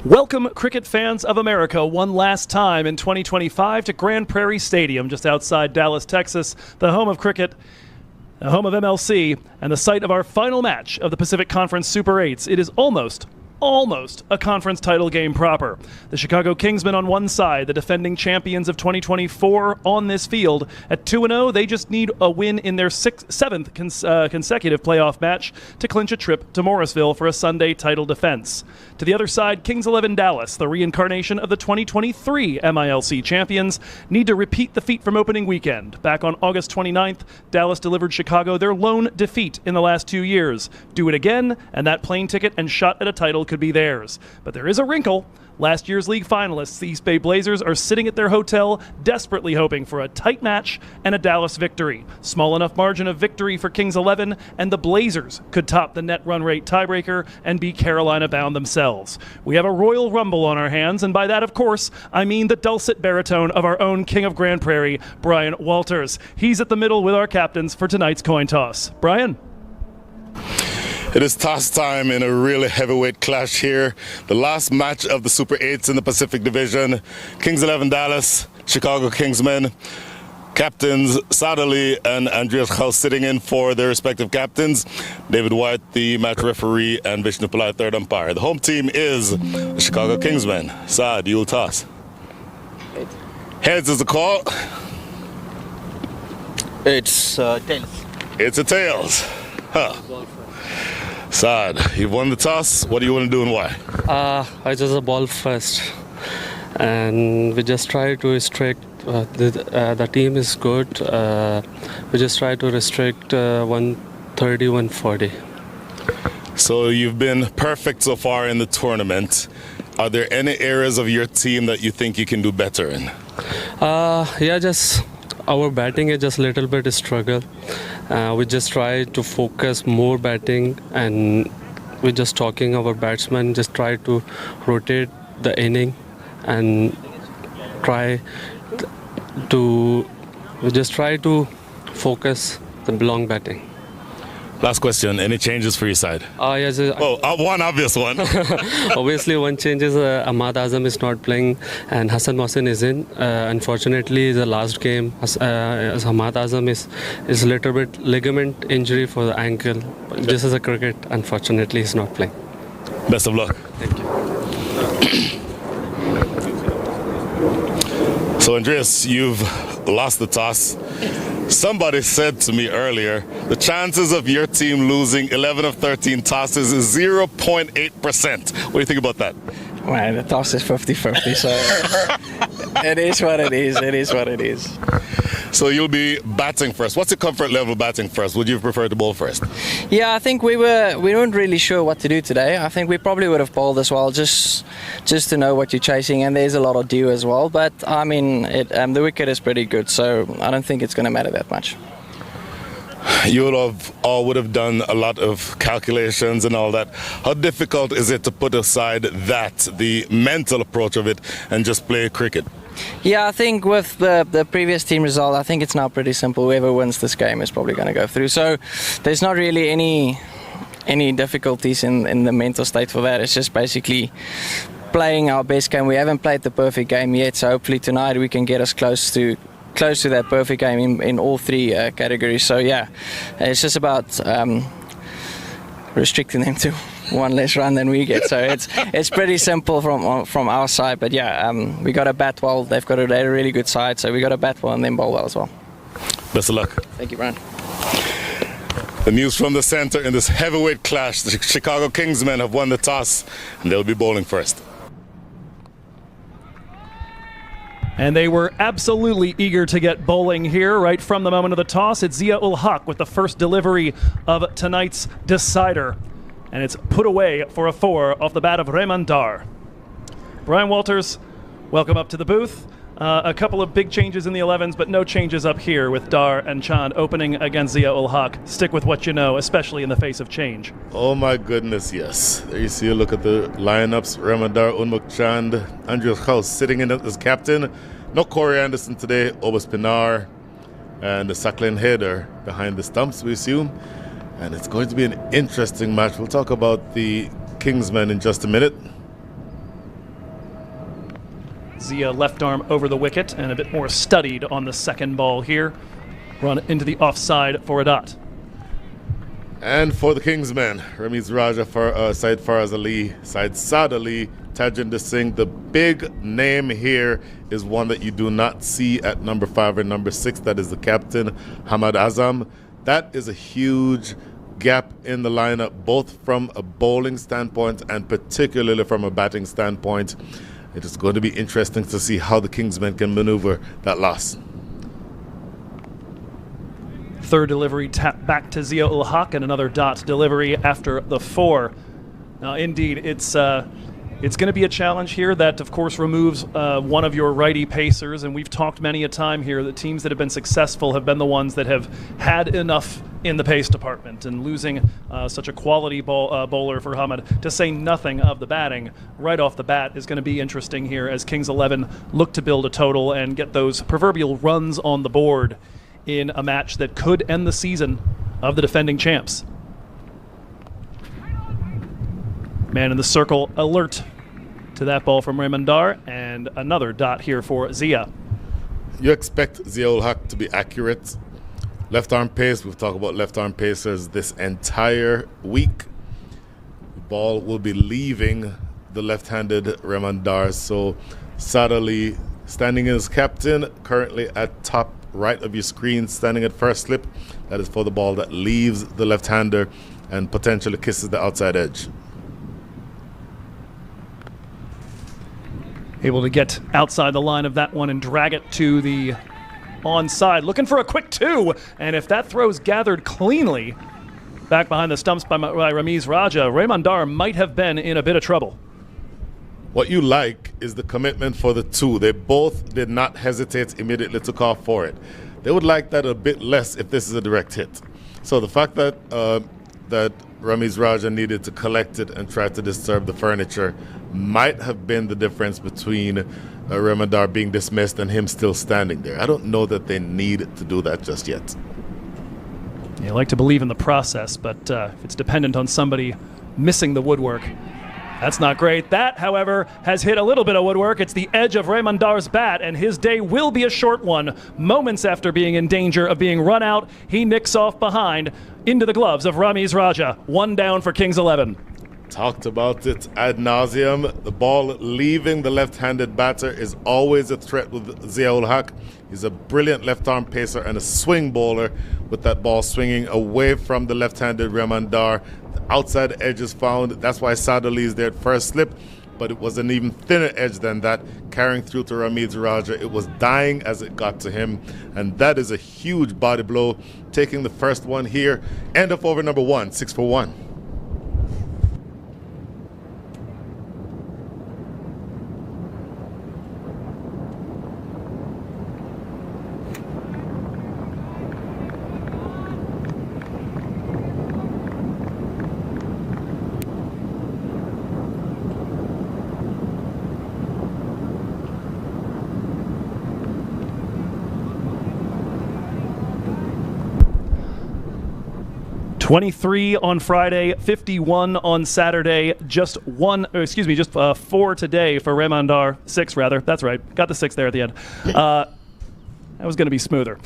Welcome, cricket fans of America, one last time in 2025 to Grand Prairie Stadium, just outside Dallas, Texas, the home of cricket, the home of MLC, and the site of our final match of the Pacific Conference Super 8s. It is almost a conference title game proper. The Chicago Kingsmen on one side, the defending champions of 2024 on this field. At 2-0, they just need a win in their seventh consecutive playoff match to clinch a trip to Morrisville for a Sunday title defense. To the other side, Kings 11 Dallas, the reincarnation of the 2023 MILC champions, need to repeat the feat from opening weekend. Back on August 29th, Dallas delivered Chicago their lone defeat in the last 2 years. Do it again, and that plane ticket and shot at a title could be theirs. But there is a wrinkle. Last year's league finalists, the East Bay Blazers, are sitting at their hotel desperately hoping for a tight match and a Dallas victory. Small enough margin of victory for Kings 11, and the Blazers could top the net run rate tiebreaker and be Carolina bound themselves. We have a Royal Rumble on our hands, and by that, of course, I mean the dulcet baritone of our own King of Grand Prairie, Brian Walters. He's at the middle with our captains for tonight's coin toss. Brian? It is toss time in a really heavyweight clash here. The last match of the Super 8s in the Pacific Division. Kings 11 Dallas, Chicago Kingsmen. Captains Saad Ali and Andreas House sitting in for their respective captains. David White, the match referee, and Vishnu Pillai, third umpire. The home team is the Chicago Kingsmen. Saad, you'll toss. Heads is the call. It's tails. It's a tails. Huh. Saad, you've won the toss. What do you want to do and why? I just a ball first, and we just try to restrict. The team is good. We just try to restrict 130, 140. So you've been perfect so far in the tournament. Are there any areas of your team that you think you can do better in? Yeah, just our batting is just a little bit struggle. We just try to focus more batting, and we're just talking our batsmen, just try to rotate the inning and we just try to focus the long batting. Last question, any changes for your side? Yes. One obvious one. Obviously, one change is Ahmad Azam is not playing and Hassan Mohsin is in. Unfortunately, the last game, Ahmad Azam is a little bit ligament injury for the ankle. This is a cricket. Unfortunately, he's not playing. Best of luck. Thank you. So, Andreas, you've lost the toss. Somebody said to me earlier, the chances of your team losing 11 of 13 tosses is 0.8%. What do you think about that? Well, the toss is 50-50, so it is what it is. It is what it is. So you'll be batting first. What's your comfort level batting first? Would you prefer to bowl first? Yeah, I think we weren't really sure what to do today. I think we probably would have bowled as well, just to know what you're chasing, and there's a lot of dew as well. But I mean, the wicket is pretty good, so I don't think it's going to matter that much. You would have done a lot of calculations and all that. How difficult is it to put aside the mental approach of it, and just play cricket? Yeah, I think with the previous team result, I think it's now pretty simple. Whoever wins this game is probably going to go through. So there's not really any difficulties in the mental state for that. It's just basically playing our best game. We haven't played the perfect game yet, so hopefully tonight we can get us close to that perfect game in all three categories. So yeah, it's just about restricting them to one less run than we get. So it's pretty simple from our side. But yeah, we got to bat well. They're a really good side, so we got to bat well and then bowl well as well. Best of luck. Thank you, Brian. The news from the center in this heavyweight clash: the Chicago Kingsmen have won the toss, and they'll be bowling first. And they were absolutely eager to get bowling here right from the moment of the toss. It's Zia ul Haq with the first delivery of tonight's decider. And it's put away for a 4 off the bat of Rehman Dar. Brian Walters, welcome up to the booth. A couple of big changes in the 11s, but no changes up here with Dar and Chand opening against Zia ul Haq. Stick with what you know, especially in the face of change. Oh my goodness, yes. There you see a look at the lineups. Rehman Dar, Unmuk Chand, Andreas House sitting in as captain. No Corey Anderson today, Obas Pinar, and the Saklen Header behind the stumps, we assume. And it's going to be an interesting match. We'll talk about the Kingsmen in just a minute. Zia left arm over the wicket and a bit more studied on the second ball here. Run into the offside for a dot. And for the Kingsmen, Ramiz Raja for Syed Faraz Ali, Syed Saad Ali, Tajinder Singh. The big name here is one that you do not see at number 5 and number 6. That is the captain, Hamad Azam. That is a huge gap in the lineup, both from a bowling standpoint and particularly from a batting standpoint. It is going to be interesting to see how the Kingsmen can maneuver that loss. Third delivery tap back to Zia ul Haq and another dot delivery after the 4. Now, indeed, it's going to be a challenge here that, of course, removes one of your righty pacers, and we've talked many a time here that teams that have been successful have been the ones that have had enough in the pace department, and losing such a quality bowler for Hamad, to say nothing of the batting right off the bat, is going to be interesting here as Kings 11 look to build a total and get those proverbial runs on the board in a match that could end the season of the defending champs. Man in the circle alert to that ball from Raymondar, and another dot here for Zia. You expect Zia ul Haq to be accurate. Left arm pace, we've talked about left arm pacers this entire week. The ball will be leaving the left-handed Raymondar, so Saad Ali standing as captain, currently at top right of your screen, standing at first slip. That is for the ball that leaves the left-hander and potentially kisses the outside edge. Able to get outside the line of that one and drag it to the onside. Looking for a quick 2, and if that throw's gathered cleanly back behind the stumps by Ramiz Raja, Raymondar might have been in a bit of trouble. What you like is the commitment for the 2. They both did not hesitate, immediately took off for it. They would like that a bit less if this is a direct hit. So the fact that that Ramiz Raja needed to collect it and try to disturb the furniture might have been the difference between Raymondar being dismissed and him still standing there. I don't know that they need to do that just yet. You like to believe in the process, but if it's dependent on somebody missing the woodwork, that's not great. That, however, has hit a little bit of woodwork. It's the edge of Raymondar's bat, and his day will be a short one. Moments after being in danger of being run out, he nicks off behind into the gloves of Ramiz Raja. 1 down for Kings 11. Talked about it ad nauseum. The ball leaving the left-handed batter is always a threat with Zia ul Haq. He's a brilliant left-arm pacer and a swing bowler, with that ball swinging away from the left-handed Raymondar. The outside edge is found. That's why Saad Ali is there at first slip, but it was an even thinner edge than that, carrying through to Ramiz Raja. It was dying as it got to him, and that is a huge body blow, taking the first one here. End of over number 1, 6 for 1. $23 on Friday, 51 on Saturday, just 4 today for Raymondar. 6, rather. That's right. Got the 6 there at the end. That was going to be smoother.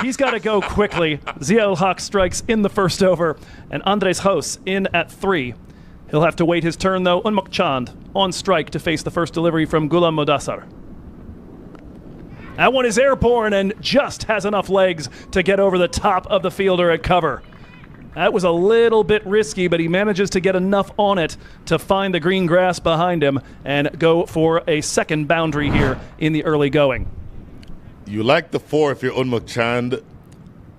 He's got to go quickly. Zia ul Haq strikes in the first over, and Andres Hos in at 3. He'll have to wait his turn, though. Unmukt Chand on strike to face the first delivery from Ghulam Mudassar. That one is airborne and just has enough legs to get over the top of the fielder at cover. That was a little bit risky, but he manages to get enough on it to find the green grass behind him and go for a second boundary here in the early going. You like the 4 if you're Unmukt Chand.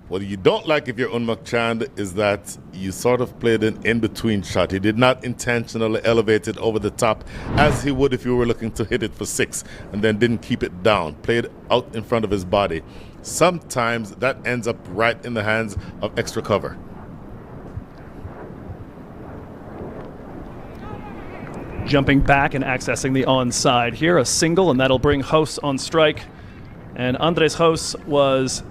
What you don't like if you're Unmukt Chand is that you sort of played an in-between shot. He did not intentionally elevate it over the top as he would if you were looking to hit it for 6, and then didn't keep it down. Played out in front of his body. Sometimes that ends up right in the hands of extra cover. Jumping back and accessing the onside here, a single, and that'll bring Hos on strike. And Andres Hos was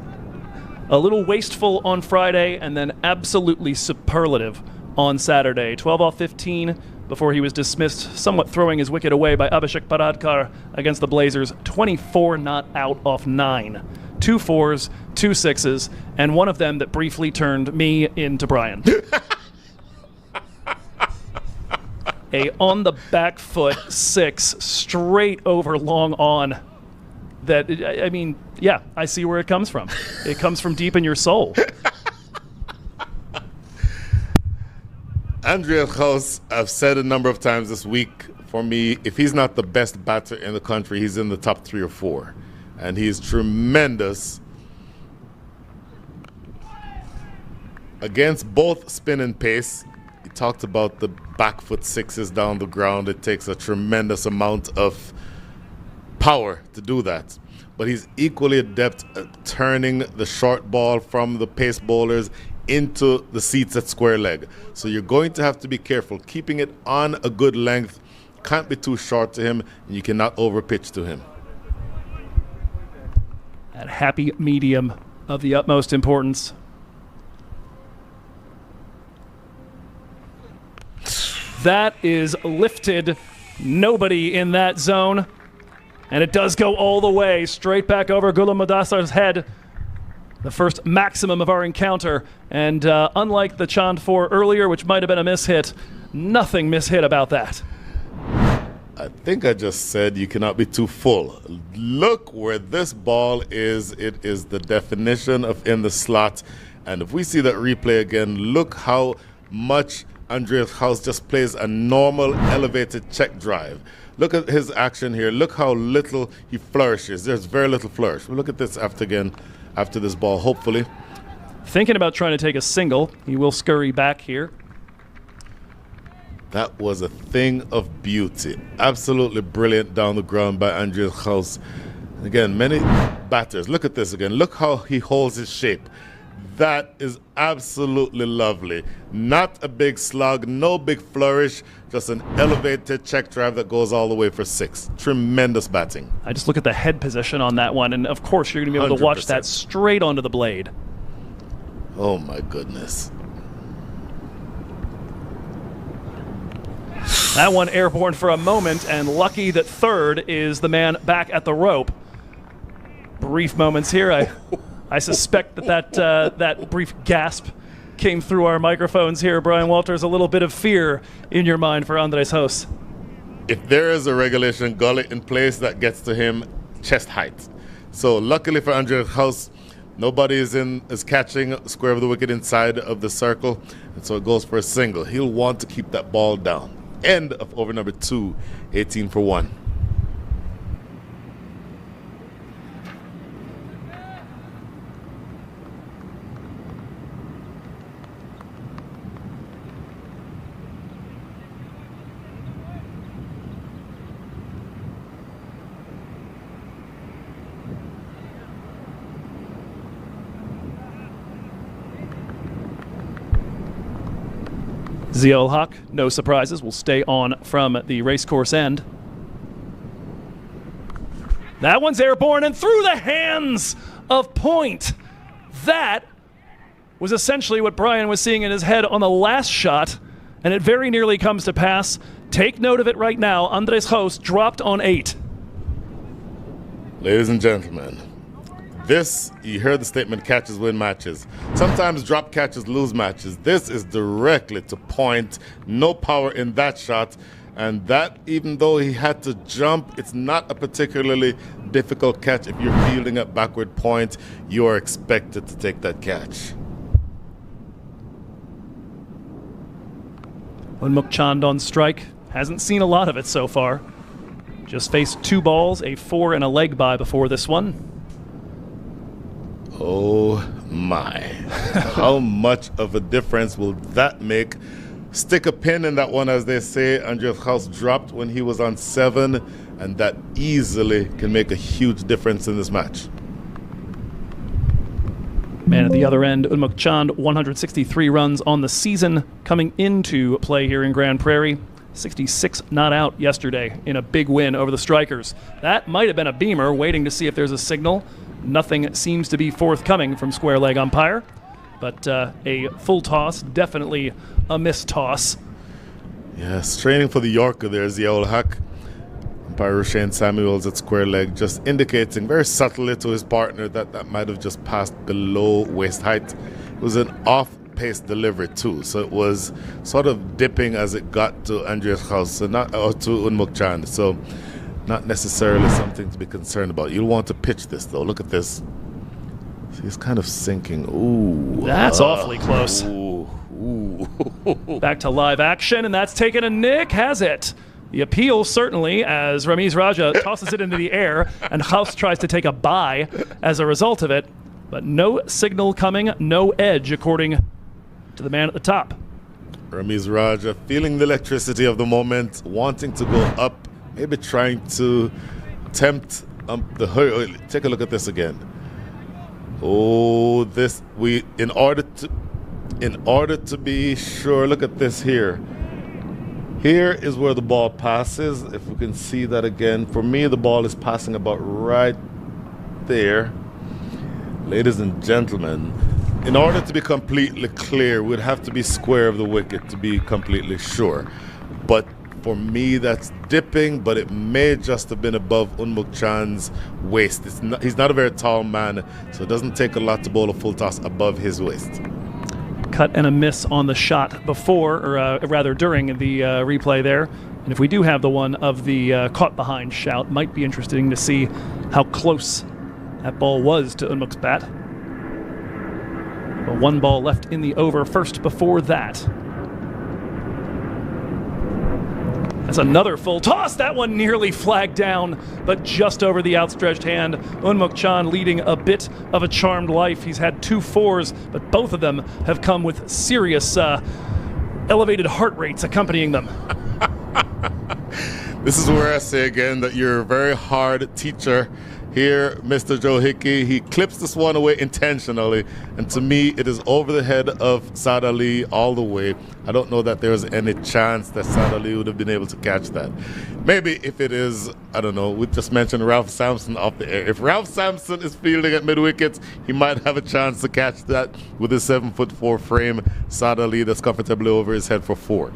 a little wasteful on Friday and then absolutely superlative on Saturday. 12 off 15, before he was dismissed, somewhat throwing his wicket away by Abhishek Paradkar against the Blazers. 24 not out off 9. 2 4s, 2 6s, and one of them that briefly turned me into Brian. A on the back foot 6 straight over long on. That, I mean, yeah, I see where it comes from. It comes from deep in your soul. Andreas Gauss, I've said a number of times this week, for me, if he's not the best batter in the country, he's in the top 3 or 4. And he's tremendous against both spin and pace. He talked about the back foot 6s down the ground. It takes a tremendous amount of power to do that. But he's equally adept at turning the short ball from the pace bowlers into the seats at square leg. So you're going to have to be careful. Keeping it on a good length, can't be too short to him, and you cannot overpitch to him. That happy medium of the utmost importance. That is lifted. Nobody in that zone. And it does go all the way straight back over Ghulam Mudassar's head. The first maximum of our encounter. And unlike the Chand 4 earlier, which might have been a mishit, nothing mishit about that. I think I just said you cannot be too full. Look where this ball is. It is the definition of in the slot. And if we see that replay again, look how much Andreas Gauss just plays a normal elevated check drive. Look at his action here. Look how little he flourishes. There's very little flourish. We'll look at this after this ball, hopefully. Thinking about trying to take a single. He will scurry back here. That was a thing of beauty. Absolutely brilliant down the ground by Andreas Gauss. Again, many batters. Look at this again. Look how he holds his shape. That is absolutely lovely. Not a big slug, no big flourish, just an elevated check drive that goes all the way for 6. Tremendous batting. I just look at the head position on that one, and of course you're going to be able to watch 100%. that straight onto the blade. Oh my goodness. That one airborne for a moment, and lucky that third is the man back at the rope. Brief moments here. I suspect that brief gasp came through our microphones here. Brian Walters, a little bit of fear in your mind for Andres Gauss. If there is a regulation gully in place, that gets to him chest height. So luckily for Andreas Gauss, nobody is catching square of the wicket inside of the circle, and so it goes for a single. He'll want to keep that ball down. End of over number 2, 18 for 1. Ziaul Haq, no surprises, will stay on from the racecourse end. That one's airborne and through the hands of Point. That was essentially what Brian was seeing in his head on the last shot, and it very nearly comes to pass. Take note of it right now. Andres Gauss dropped on 8. Ladies and gentlemen, this, you heard the statement, catches win matches. Sometimes drop catches lose matches. This is directly to Point. No power in that shot. And that, even though he had to jump, it's not a particularly difficult catch. If you're fielding at backward Point, you are expected to take that catch. Unmuk Chand on strike. Hasn't seen a lot of it so far. Just faced 2 balls, a 4 and a leg by before this one. Oh my. How much of a difference will that make? Stick a pin in that one, as they say. Andreas Gauss dropped when he was on 7, and that easily can make a huge difference in this match. Man at the other end, Unmuk Chand, 163 runs on the season coming into play here in Grand Prairie. 66 not out yesterday in a big win over the Strikers. That might have been a beamer, waiting to see if there's a signal. Nothing seems to be forthcoming from square leg umpire, but a full toss, definitely a missed toss. Yeah, straining for the Yorker there is the old hack. Umpire Shane Samuels at square leg, just indicating very subtly to his partner that might have just passed below waist height. It was an off-pace delivery too, so it was sort of dipping as it got to Andreas Haus, so not or to Unmuk Chan. So not necessarily something to be concerned about. You'll want to pitch this though. Look at this. See, he's kind of sinking. Ooh, That's awfully close. Ooh. Back to live action, and that's taken a nick, has it? The appeal, certainly, as Ramiz Raja tosses it into the air, and Haus tries to take a bye as a result of it. But no signal coming, no edge, according to the man at the top. Ramiz Raja feeling the electricity of the moment, wanting to go up, maybe trying to tempt the hurry. Take a look at this again. Oh, this in order to be sure, look at this here. Here is where the ball passes. If we can see that again. For me, the ball is passing about right there. Ladies and gentlemen, in order to be completely clear, we'd have to be square of the wicket to be completely sure. But for me, that's dipping, but it may just have been above Unmuk Chan's waist. He's not a very tall man, so it doesn't take a lot to bowl a full toss above his waist. Cut and a miss on the shot before, or rather during the replay there. And if we do have the one of the caught behind shout, might be interesting to see how close that ball was to Unmuk's bat. But one ball left in the over first before that. That's another full toss. That one nearly flagged down, but just over the outstretched hand. Unmuk Chan leading a bit of a charmed life. He's had 2 fours, but both of them have come with serious elevated heart rates accompanying them. This is where I say again that you're a very hard teacher. Here, Mr. Joe Hickey, he clips this one away intentionally, and to me, it is over the head of Saad Ali all the way. I don't know that there's any chance that Saad Ali would have been able to catch that. Maybe if it is, I don't know, we just mentioned Ralph Sampson off the air. If Ralph Sampson is fielding at mid-wickets, he might have a chance to catch that with his 7'4" frame. Saad Ali that's comfortably over his head for 4.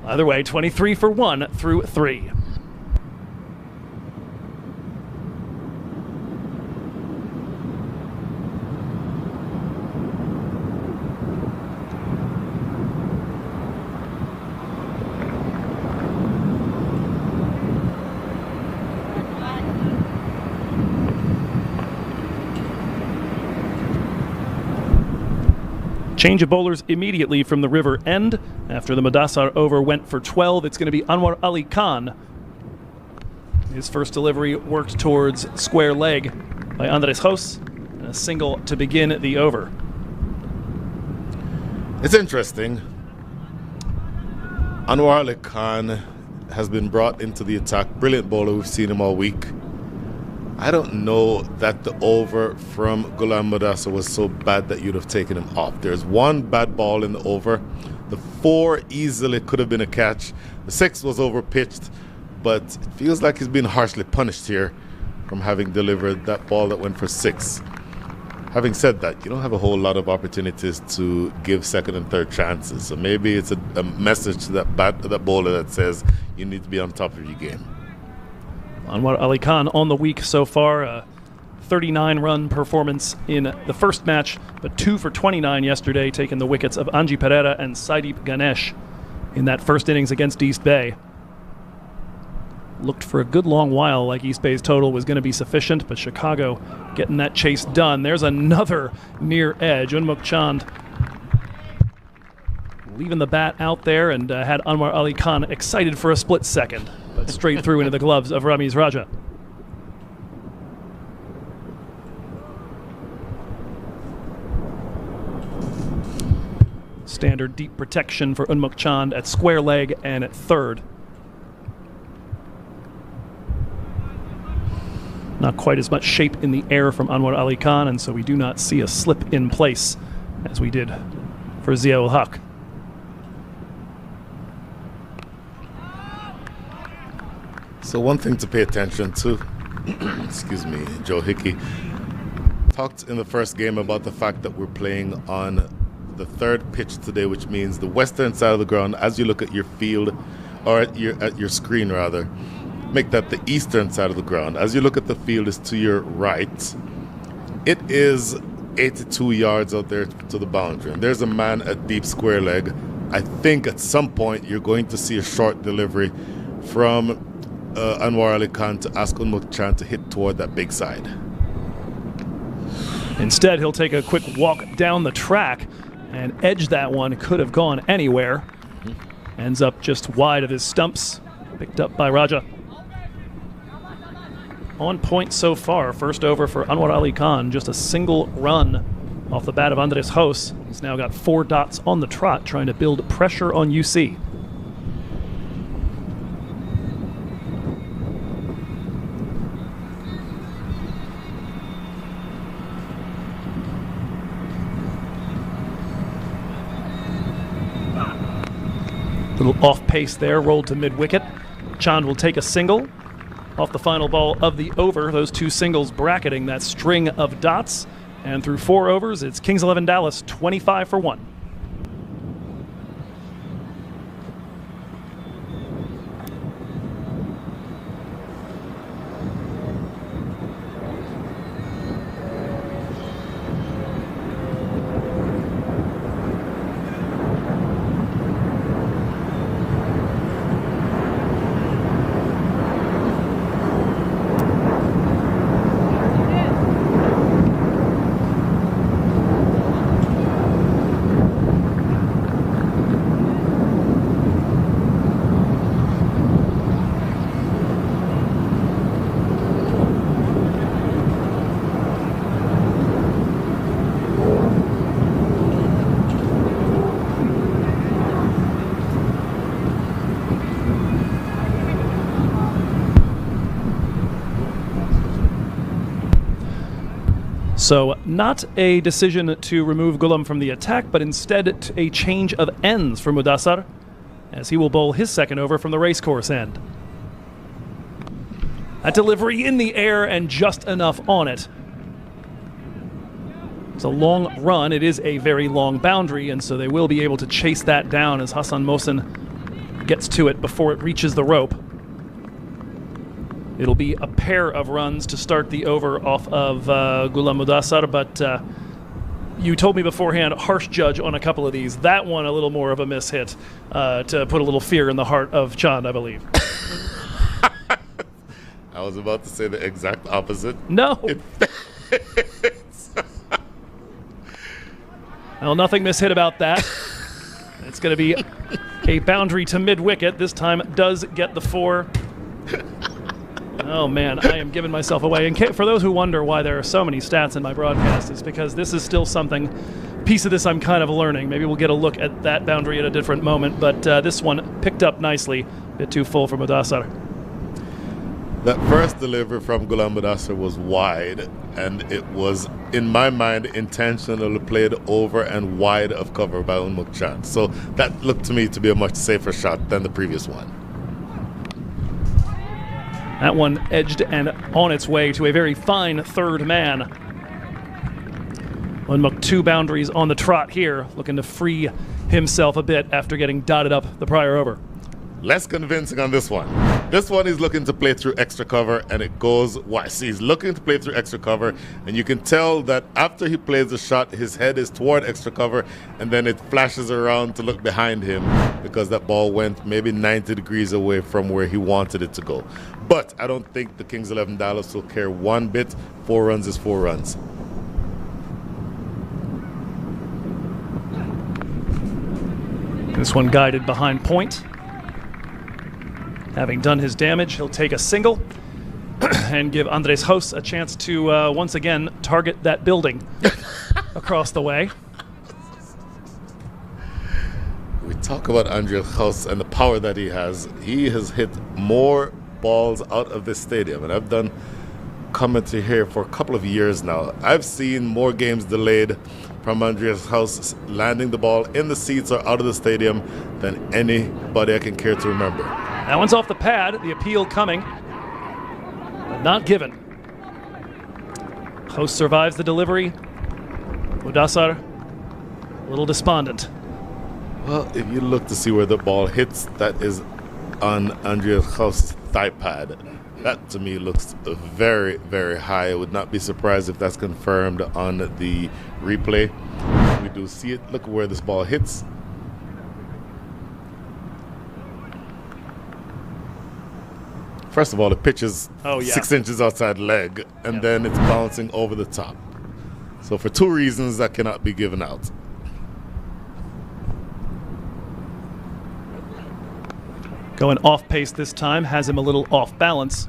Either way, 23 for 1 through 3. Change of bowlers immediately from the river end. After the Madassar over went for 12, it's going to be Anwar Ali Khan. His first delivery worked towards square leg by Andres Jos, and a single to begin the over. It's interesting. Anwar Ali Khan has been brought into the attack. Brilliant bowler. We've seen him all week. I don't know that the over from Ghulam Mudassar was so bad that you'd have taken him off. There's one bad ball in the over. The 4 easily could have been a catch. The 6 was over-pitched, but it feels like he's been harshly punished here from having delivered that ball that went for 6. Having said that, you don't have a whole lot of opportunities to give second and third chances. So maybe it's a message to that bowler that says you need to be on top of your game. Anwar Ali Khan on the week so far, a 39-run performance in the first match, but 2 for 29 yesterday, taking the wickets of Anji Pereira and Saideep Ganesh in that first innings against East Bay. Looked for a good long while like East Bay's total was going to be sufficient, but Chicago getting that chase done. There's another near edge. Unmuk Chand leaving the bat out there and had Anwar Ali Khan excited for a split second, but straight through into the gloves of Ramiz Raja. Standard deep protection for Unmuk Chand at square leg and at third. Not quite as much shape in the air from Anwar Ali Khan, and so we do not see a slip in place as we did for Zia-ul Haq. So one thing to pay attention to, excuse me, Joe Hickey talked in the first game about the fact that we're playing on the third pitch today, which means the western side of the ground. As you look at your field, or at your screen rather, make that the eastern side of the ground. As you look at the field, is to your right. It is 82 yards out there to the boundary, and there's a man at deep square leg. I think at some point you're going to see a short delivery from Anwar Ali Khan to ask Unmukhchan to hit toward that big side. Instead, he'll take a quick walk down the track and edge that one. Could have gone anywhere. Ends up just wide of his stumps. Picked up by Raja. On point so far. First over for Anwar Ali Khan. Just a single run off the bat of Andres Hos. He's now got 4 dots on the trot, trying to build pressure on UC. Little off pace there, rolled to mid-wicket. Chand will take a single off the final ball of the over. Those 2 singles bracketing that string of dots. And through 4 overs, it's Kings 11 Dallas 25 for 1. So not a decision to remove Ghulam from the attack, but instead a change of ends for Mudassar, as he will bowl his second over from the racecourse end. A delivery in the air and just enough on it. It's a long run. It is a very long boundary, and so they will be able to chase that down as Hassan Mohsen gets to it before it reaches the rope. It'll be a pair of runs to start the over off of Ghulam Mudassar, but you told me beforehand, harsh judge on a couple of these. That one a little more of a mishit to put a little fear in the heart of Chand, I believe. I was about to say the exact opposite. No. Well, nothing mishit about that. It's going to be a boundary to mid-wicket. This time does get the 4. Oh man, I am giving myself away. And for those who wonder why there are so many stats in my broadcast, it's because this is still something, piece of this I'm kind of learning. Maybe we'll get a look at that boundary at a different moment, but this one picked up nicely. A bit too full for Mudassar. That first delivery from Ghulam Mudassar was wide, and it was, in my mind, intentionally played over and wide of cover by Unmukhchan. So that looked to me to be a much safer shot than the previous one. That one edged and on its way to a very fine third man. Unmukh 2 boundaries on the trot here, looking to free himself a bit after getting dotted up the prior over. Less convincing on this one. This one he's looking to play through extra cover, and it goes wide. See, he's looking to play through extra cover, and you can tell that after he plays the shot, his head is toward extra cover, and then it flashes around to look behind him because that ball went maybe 90 degrees away from where he wanted it to go. But I don't think the Kings 11 Dallas will care one bit. 4 runs is 4 runs. This one guided behind point. Having done his damage, he'll take a single and give Andres Hos a chance to once again target that building across the way. We talk about Andres Hos and the power that he has. He has hit more balls out of this stadium, and I've done commentary here for a couple of years now. I've seen more games delayed from Andres Hos landing the ball in the seats or out of the stadium than anybody I can care to remember. That one's off the pad, the appeal coming, but not given. Hos survives the delivery. Mudassar a little despondent. Well, if you look to see where the ball hits, that is on Andreas Haus's thigh pad. That to me looks very, very high. I would not be surprised if that's confirmed on the replay. We do see it. Look where this ball hits. First of all, the pitch is 6 inches outside leg, and then it's bouncing over the top. So for two reasons, that cannot be given out. Going off pace this time, has him a little off balance.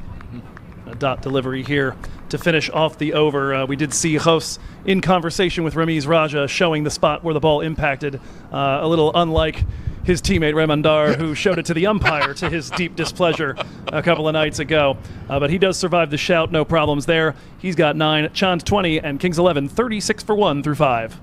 A dot delivery here to finish off the over. We did see Jos in conversation with Ramiz Raja showing the spot where the ball impacted, a little unlike his teammate Remandar, who showed it to the umpire to his deep displeasure a couple of nights ago. But he does survive the shout, no problems there. He's got 9, Chand 20, and Kings 11, 36 for 1 through 5.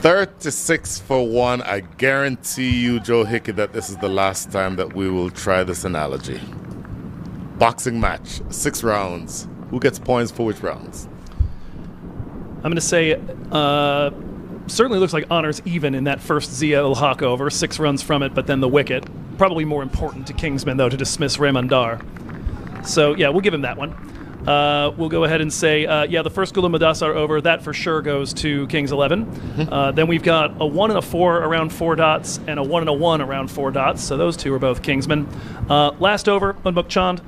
$36 for 1. I guarantee you, Joe Hickey, that this is the last time that we will try this analogy. Boxing match, 6 rounds. Who gets points for which rounds? I'm going to say certainly looks like honors even in that first Zia El Haq over. 6 runs from it, but then the wicket. Probably more important to Kingsmen, though, to dismiss Remandar. So, yeah, we'll give him that one. We'll go ahead and say, the first Gula Madassar over, that for sure goes to Kings 11. Then we've got a 1 and a 4 around 4 dots and a 1 and a 1 around 4 dots. So those two are both Kingsmen. Last over, Unmuk Chand.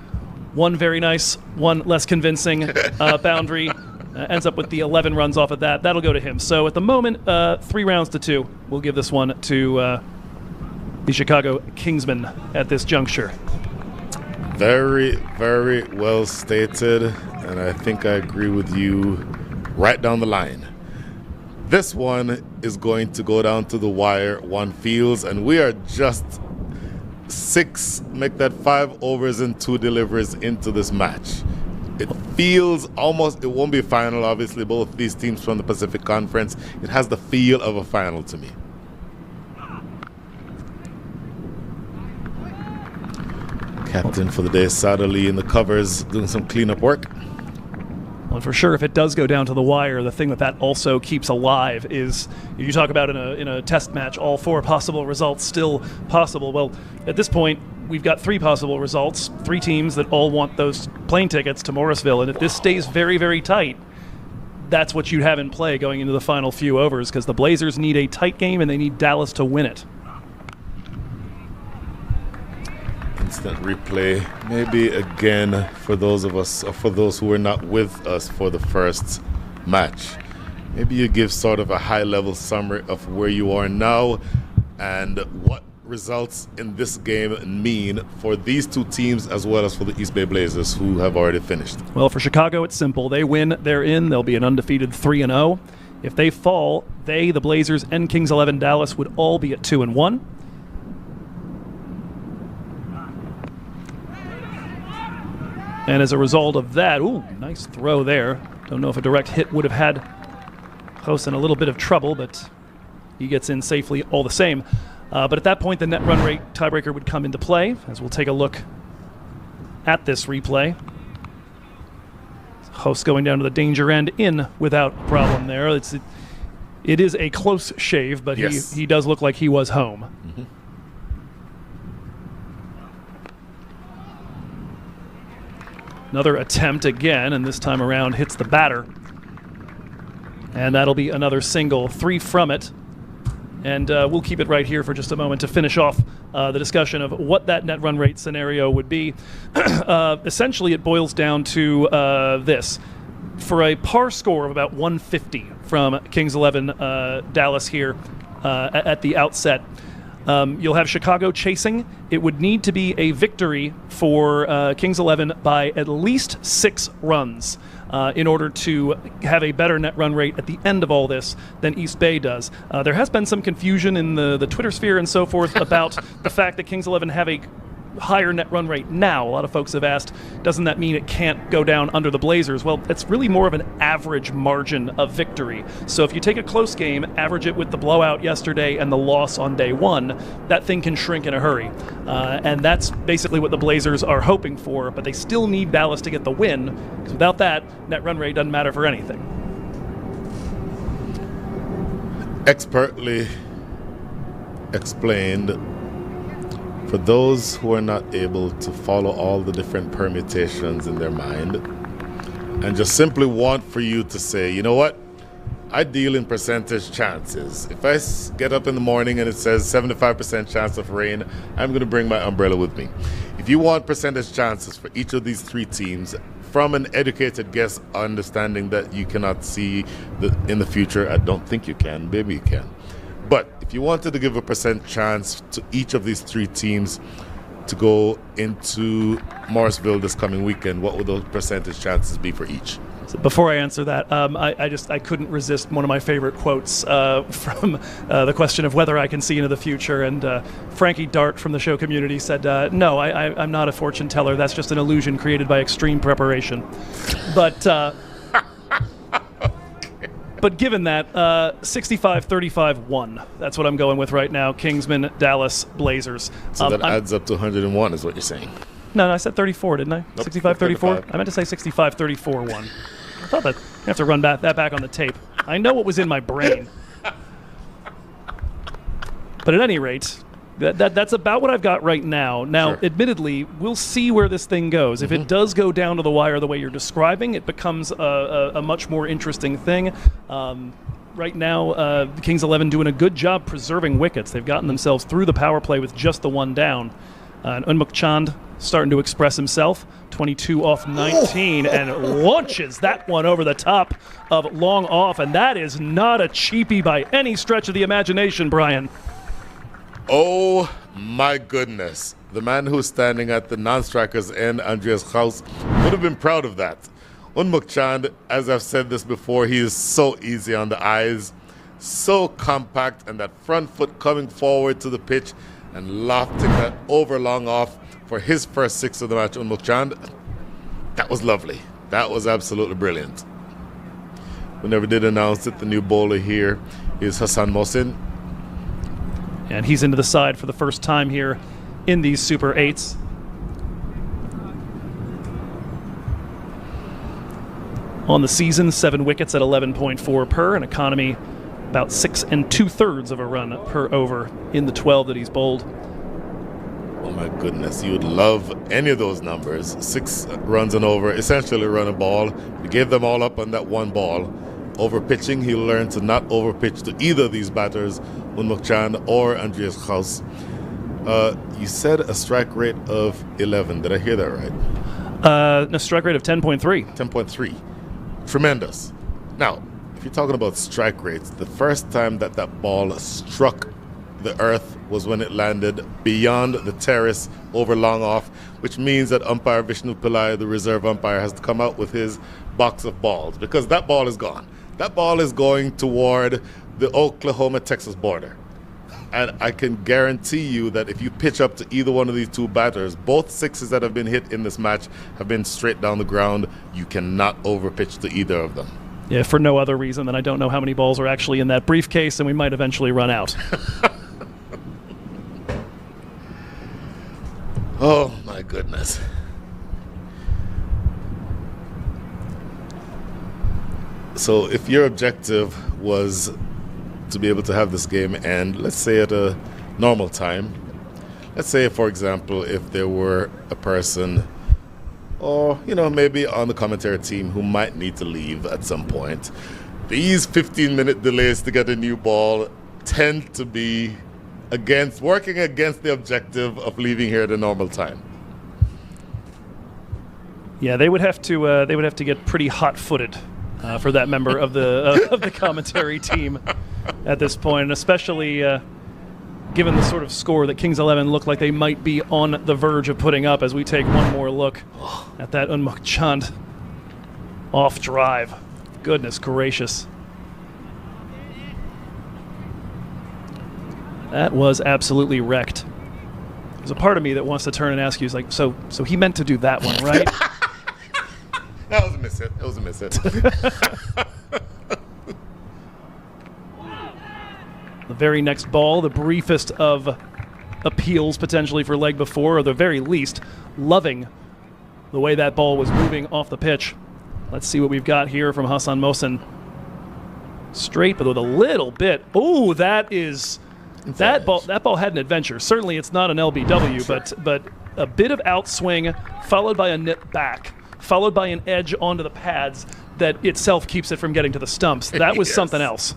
1 very nice, 1 less convincing boundary. Ends up with the 11 runs off of that. That'll go to him. So at the moment, 3 rounds to 2. We'll give this one to the Chicago Kingsmen at this juncture. Very, very well stated, and I think I agree with you right down the line. This one is going to go down to the wire, one feels, and we are just 6, make that 5 overs and 2 deliveries into this match. It feels almost, it won't be a final, obviously, both these teams from the Pacific Conference. It has the feel of a final to me. Captain for the day, Sadali in the covers, doing some cleanup work. Well, for sure, if it does go down to the wire, the thing that also keeps alive is, you talk about in a test match, all 4 possible results still possible. Well, at this point, we've got 3 possible results, 3 teams that all want those plane tickets to Morrisville, and if this stays very, very tight, that's what you'd have in play going into the final few overs, because the Blazers need a tight game and they need Dallas to win it. Instant replay, maybe again for those of us, or for those who were not with us for the first match. Maybe you give sort of a high-level summary of where you are now and what results in this game mean for these 2 teams as well as for the East Bay Blazers, who have already finished. Well, for Chicago, it's simple. They win, they're in. They'll be an undefeated 3-0. If they fall, the Blazers, and Kings 11 Dallas would all be at 2-1. And as a result of that, nice throw there. Don't know if a direct hit would have had Jos in a little bit of trouble, but he gets in safely all the same. But at that point, the net run rate tiebreaker would come into play, as we'll take a look at this replay. Jos going down to the danger end, in without a problem there. It is a close shave, but yes, he does look like he was home. Mm-hmm. Another attempt again, and this time around hits the batter. And that'll be another single, 3 from it. And we'll keep it right here for just a moment to finish off the discussion of what that net run rate scenario would be. Essentially, it boils down to this. For a par score of about 150 from Kings 11 Dallas here at the outset, You'll have Chicago chasing. It would need to be a victory for Kings 11 by at least 6 runs in order to have a better net run rate at the end of all this than East Bay does. There has been some confusion in the Twitter sphere and so forth about the fact that Kings 11 have a higher net run rate now. A lot of folks have asked, doesn't that mean it can't go down under the Blazers? Well, it's really more of an average margin of victory. So if you take a close game, average it with the blowout yesterday and the loss on day 1, that thing can shrink in a hurry. And that's basically what the Blazers are hoping for, but they still need Dallas to get the win, because without that, net run rate doesn't matter for anything. Expertly explained. For those who are not able to follow all the different permutations in their mind and just simply want for you to say, you know what, I deal in percentage chances. If I get up in the morning and it says 75% chance of rain, I'm going to bring my umbrella with me. If you want percentage chances for each of these 3 teams from an educated guess, understanding that you cannot see in the future, I don't think you can, maybe you can. But if you wanted to give a percent chance to each of these 3 teams to go into Morrisville this coming weekend, what would those percentage chances be for each? So before I answer that, I couldn't resist one of my favorite quotes from the question of whether I can see into the future. And Frankie Dart from the show Community said, no, I'm not a fortune teller. That's just an illusion created by extreme preparation. But... But given that, 65-35-1. That's what I'm going with right now. Kingsmen, Dallas, Blazers. So that adds up to 101 is what you're saying. No, I said 34, didn't I? Nope, 65-34? I meant to say 65-34-1. I thought that I have to run that back on the tape. I know what was in my brain. But at any rate, that's about what I've got right now. Now, Sure. Admittedly, we'll see where this thing goes. If it does go down to the wire the way you're describing, it becomes a much more interesting thing. Right now, the Kings 11 doing a good job preserving wickets. They've gotten themselves through the power play with just the 1 down. And Unmuk Chand starting to express himself. 22 off 19 and launches that one over the top of long off. And that is not a cheapie by any stretch of the imagination, Brian. Oh my goodness. The man who's standing at the non-striker's end, Andreas Kraus, would have been proud of that. Unmuk Chand, as I've said this before, he is so easy on the eyes, so compact, and that front foot coming forward to the pitch and lofting that over long off for his first 6 of the match. Unmuk Chand, that was lovely. That was absolutely brilliant. We never did announce it. The new bowler here is Hassan Mohsin. And he's into the side for the first time here in these Super 8s. On the season, 7 wickets at 11.4 per, an economy about 6 2/3 of a run per over in the 12 that he's bowled. Oh my goodness, you would love any of those numbers. 6 runs and over, essentially run a ball. We gave them all up on that 1 ball. Over pitching, he'll learn to not over pitch to either of these batters, Unmuk Chand or Andreas Kraus. You said a strike rate of 11. Did I hear that right? A strike rate of 10.3. 10.3. Tremendous. Now, if you're talking about strike rates, the first time that ball struck the earth was when it landed beyond the terrace over long off, which means that umpire Vishnu Pillai, the reserve umpire, has to come out with his box of balls because that ball is gone. That ball is going toward the Oklahoma-Texas border. And I can guarantee you that if you pitch up to either one of these 2 batters, both 6s that have been hit in this match have been straight down the ground. You cannot over pitch to either of them. Yeah, for no other reason than I don't know how many balls are actually in that briefcase, and we might eventually run out. Oh, my goodness. So if your objective was to be able to have this game end, let's say at a normal time, let's say, for example, if there were a person or, maybe on the commentary team who might need to leave at some point, these 15-minute delays to get a new ball tend to be working against the objective of leaving here at a normal time. Yeah, they would have to get pretty hot-footed for that member of the commentary team at this point, and especially given the sort of score that Kings 11 look like they might be on the verge of putting up as we take one more look at that Unmuk Chand off drive. Goodness gracious. That was absolutely wrecked. There's a part of me that wants to turn and ask you, is like, so he meant to do that one, right? That was a miss hit. It was a miss hit. The very next ball, the briefest of appeals potentially for leg before, or the very least, loving the way that ball was moving off the pitch. Let's see what we've got here from Hassan Mohsen. Straight, but with a little bit. Oh, that ball had an adventure. Certainly it's not an LBW, sure. but a bit of outswing followed by a nip back, followed by an edge onto the pads that itself keeps it from getting to the stumps. That was something else.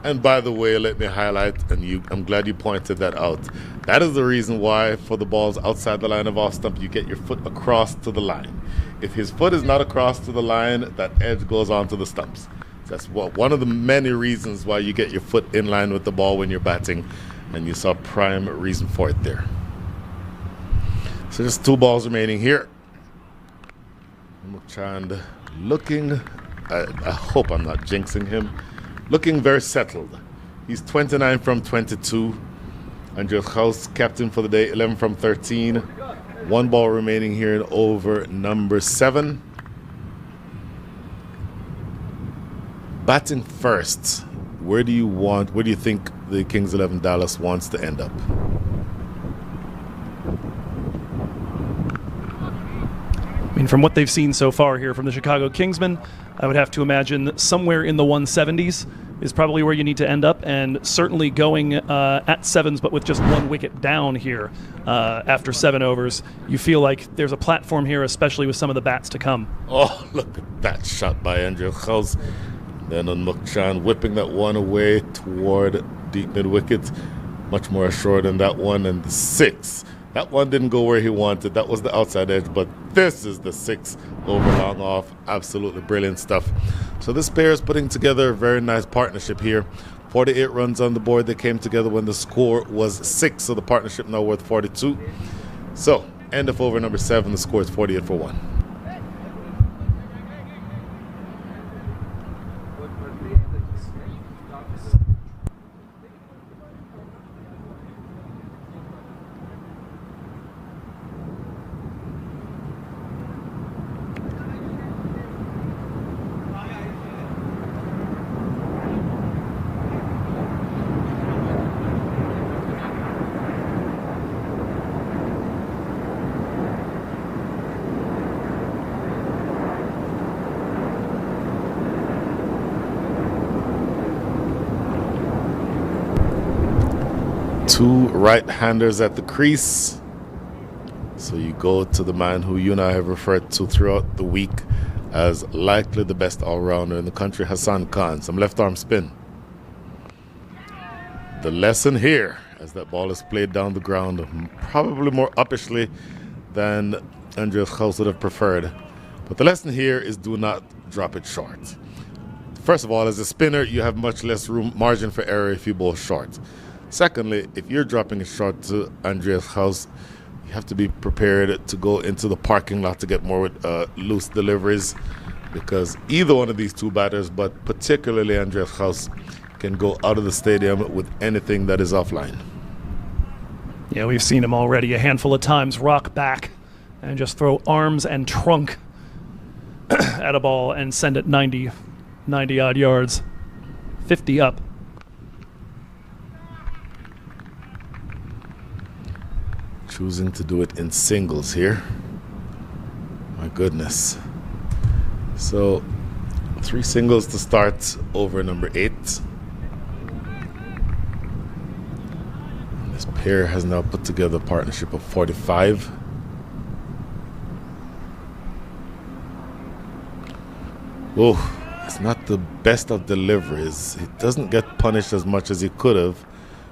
And by the way, let me highlight, and I'm glad you pointed that out. That is the reason why for the balls outside the line of off stump, you get your foot across to the line. If his foot is not across to the line, that edge goes onto the stumps. That's one of the many reasons why you get your foot in line with the ball when you're batting, and you saw prime reason for it there. So just 2 balls remaining here. Chand looking, I hope I'm not jinxing him, looking very settled. He's 29 from 22. Andreas House, captain for the day, 11 from 13. 1 ball remaining here in over number 7. Batting first, where do you think the Kings 11 Dallas wants to end up? I mean, from what they've seen so far here from the Chicago Kingsmen, I would have to imagine somewhere in the 170s is probably where you need to end up, and certainly going at 7s, but with just 1 wicket down here after 7 overs. You feel like there's a platform here, especially with some of the bats to come. Oh, look at that shot by Andrew House. Then Unmuk Chand whipping that one away toward deep mid wicket. Much more assured than that one. And the 6. That one didn't go where he wanted. That was the outside edge, but this is the 6 over long off. Absolutely brilliant stuff. So this pair is putting together a very nice partnership here. 48 runs on the board. They came together when the score was 6, so the partnership now worth 42. So end of over number 7. The score is 48 for 1. Two right-handers at the crease. So you go to the man who you and I have referred to throughout the week as likely the best all-rounder in the country, Hassan Khan. Some left-arm spin. The lesson here, as that ball is played down the ground, probably more uppishly than Andreas House would have preferred. But the lesson here is do not drop it short. First of all, as a spinner, you have much less margin for error if you bowl short. Secondly, if you're dropping it short to Andreas House, you have to be prepared to go into the parking lot to get more loose deliveries, because either one of these 2 batters, but particularly Andreas House, can go out of the stadium with anything that is offline. Yeah, we've seen him already a handful of times rock back and just throw arms and trunk at a ball and send it 90 odd yards, 50 up. Choosing to do it in singles here. My goodness. So 3 singles to start over number 8. And this pair has now put together a partnership of 45. Oh, it's not the best of deliveries. He doesn't get punished as much as he could have,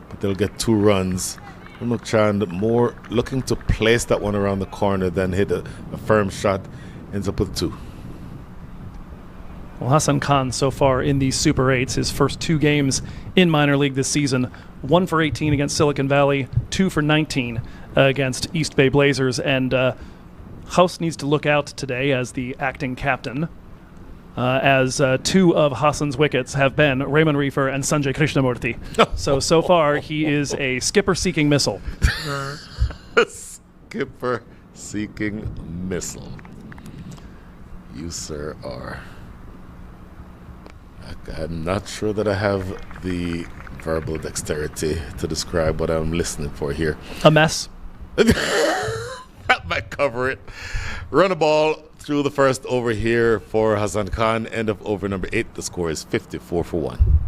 but they'll get 2 runs. Unmuk Chand more looking to place that one around the corner than hit a firm shot. Ends up with 2. Well, Hassan Khan so far in these Super 8s, his first 2 games in minor league this season, 1 for 18 against Silicon Valley, 2 for 19 against East Bay Blazers. And House needs to look out today as the acting captain, as 2 of Hassan's wickets have been Raymond Reefer and Sanjay Krishnamurthy. So far, he is a skipper-seeking missile. Skipper-seeking missile. You, sir, are... I'm not sure that I have the verbal dexterity to describe what I'm listening for here. A mess. That might cover it. Run a ball through the first over here for Hassan Khan. End of over number 8. The score is 54 for 1.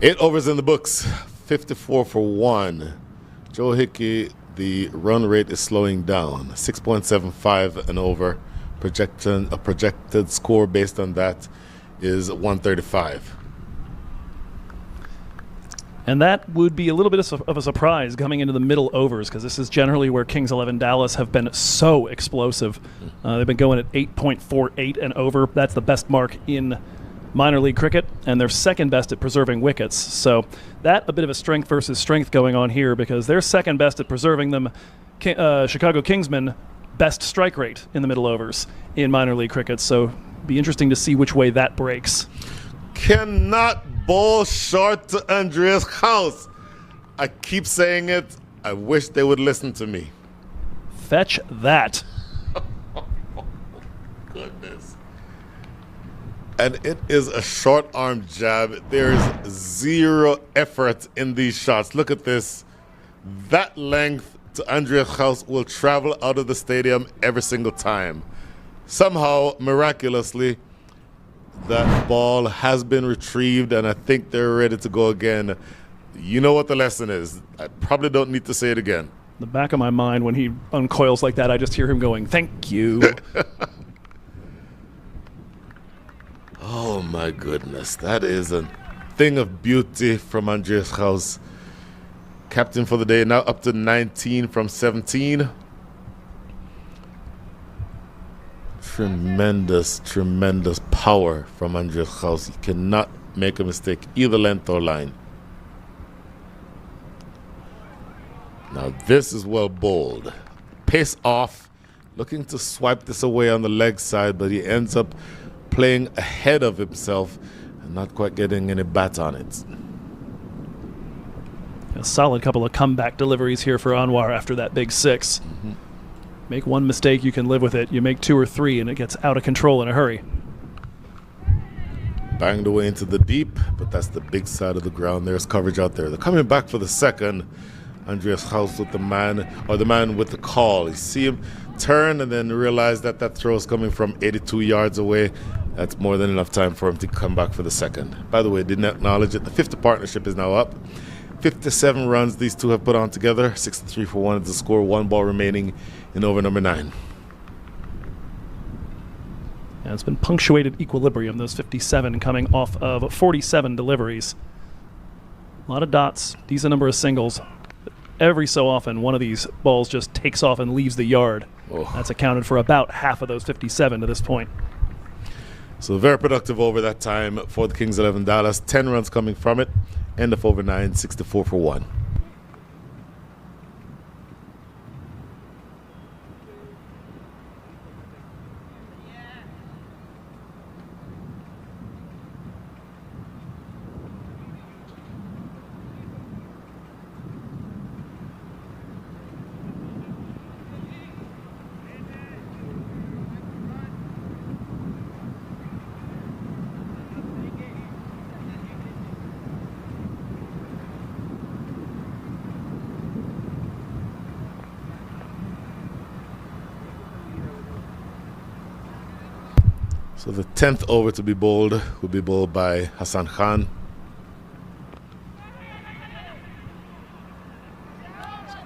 Eight overs in the books, 54 for 1. Joe Hickey, the run rate is slowing down, 6.75 and over. A projected score based on that is 135. And that would be a little bit of a surprise coming into the middle overs, because this is generally where Kings 11 Dallas have been so explosive. They've been going at 8.48 and over. That's the best mark in minor league cricket, and they're second best at preserving wickets. So that a bit of a strength versus strength going on here, because they're second best at preserving them. Chicago Kingsmen, best strike rate in the middle overs in minor league cricket. So be interesting to see which way that breaks. Cannot bowl short to Andreas House. I keep saying it. I wish they would listen to me. Fetch that. Goodness. And it is a short arm jab. There's zero effort in these shots. Look at this. That length to Andreas House will travel out of the stadium every single time. Somehow, miraculously, that ball has been retrieved, and I think they're ready to go again. You know what the lesson is. I probably don't need to say it again. The back of my mind, when he uncoils like that, I just hear him going, "Thank you." Oh my goodness, that is a thing of beauty from Andreas House. Captain for the day, now up to 19 from 17. Tremendous, tremendous power from Andreas House. He cannot make a mistake, either length or line. Now this is well bowled. Pace off, looking to swipe this away on the leg side, but he ends up playing ahead of himself and not quite getting any bat on it. A solid couple of comeback deliveries here for Anwar after that big 6. Mm-hmm. Make one mistake, you can live with it. You make 2 or 3, and it gets out of control in a hurry. Banged away into the deep, but that's the big side of the ground. There's coverage out there. They're coming back for the second. Andreas House with the man with the call. You see him turn and then realize that that throw is coming from 82 yards away. That's more than enough time for him to come back for the second. By the way, didn't acknowledge it. The 50 partnership is now up. 57 runs these two have put on together. 63 for 1 is the score. 1 ball remaining in over number 9. And it's been punctuated equilibrium, those 57 coming off of 47 deliveries. A lot of dots, decent number of singles. Every so often, one of these balls just takes off and leaves the yard. Oh. That's accounted for about half of those 57 to this point. So very productive over that time for the Kings 11 Dallas. 10 runs coming from it. End of over 9, 64 for 1. So the 10th over to be bowled will be bowled by Hassan Khan.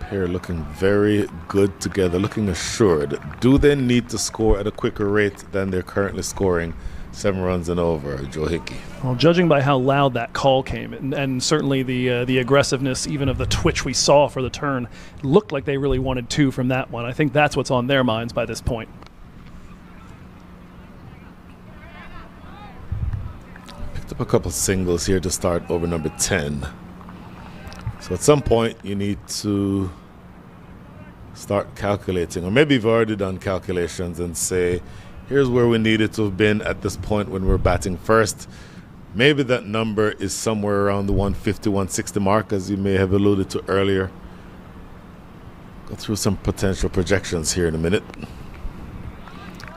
pair looking very good together, looking assured. Do they need to score at a quicker rate than they're currently scoring? 7 runs and over, Joe Hickey. Well, judging by how loud that call came, and certainly the aggressiveness, even of the twitch we saw for the turn, it looked like they really wanted 2 from that one. I think that's what's on their minds by this point. Picked up a couple singles here to start over number 10. So at some point you need to start calculating, or maybe you've already done calculations and say, here's where we needed to have been at this point when we're batting first. Maybe that number is somewhere around the 150, 160 mark, as you may have alluded to earlier. Go through some potential projections here in a minute.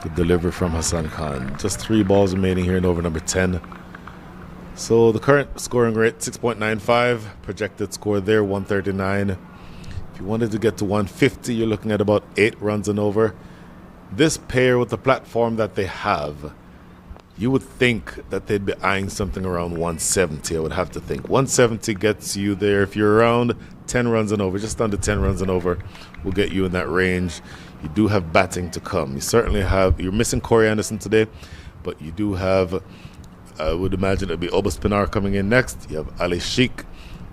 Good delivery from Hassan Khan. Just 3 balls remaining here in over number 10. So the current scoring rate, 6.95. Projected score there, 139. If you wanted to get to 150, you're looking at about 8 runs and over. This pair with the platform that they have, you would think that they'd be eyeing something around 170, I would have to think. 170 gets you there. If you're around 10 runs and over, just under 10 runs and over, will get you in that range. You do have batting to come. You certainly have, you're missing Corey Anderson today, but you do have, I would imagine it'll be Oba Spinar coming in next. You have Ali Sheikh.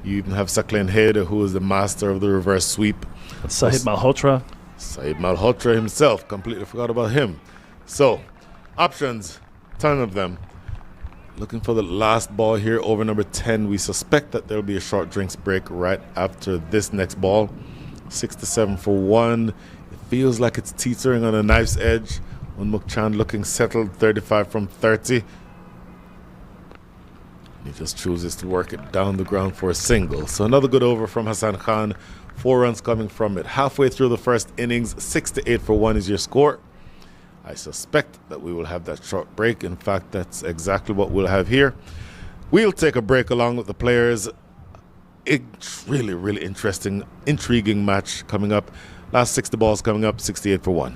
You even have Saklen Hader, who is the master of the reverse sweep. Sahib Malhotra. Saeed Malhotra himself, completely forgot about him. So, options, ton of them. Looking for the last ball here over number 10. We suspect that there'll be a short drinks break right after this next ball. 6 to 7 for 1. It feels like it's teetering on a knife's edge. Unmuk Chand looking settled, 35 from 30. He just chooses to work it down the ground for a single. So another good over from Hassan Khan. 4 runs coming from it. Halfway through the first innings, 6 to 8 for 1 is your score. I suspect that we will have that short break. In fact, that's exactly what we'll have here. We'll take a break along with the players. It's really, really interesting, intriguing match coming up. Last 60 balls coming up, 68 for 1.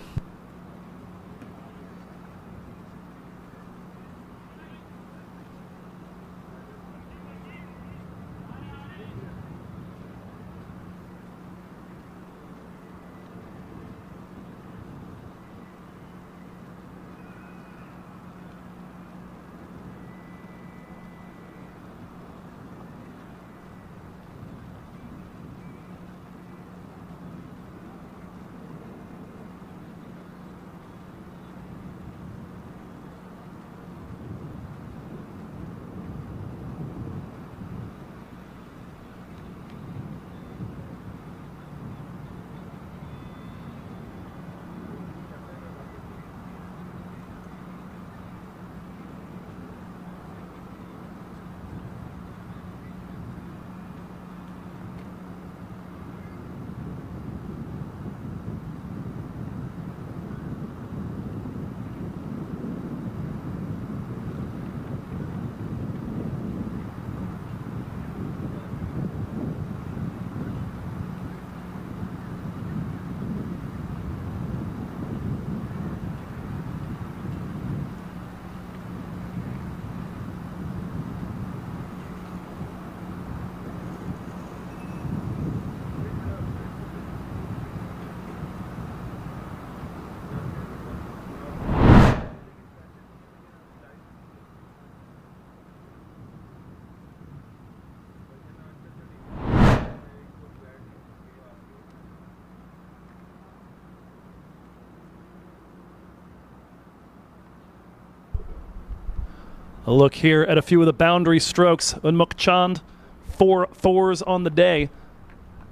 A look here at a few of the boundary strokes. Unmuk Chand, 4 fours on the day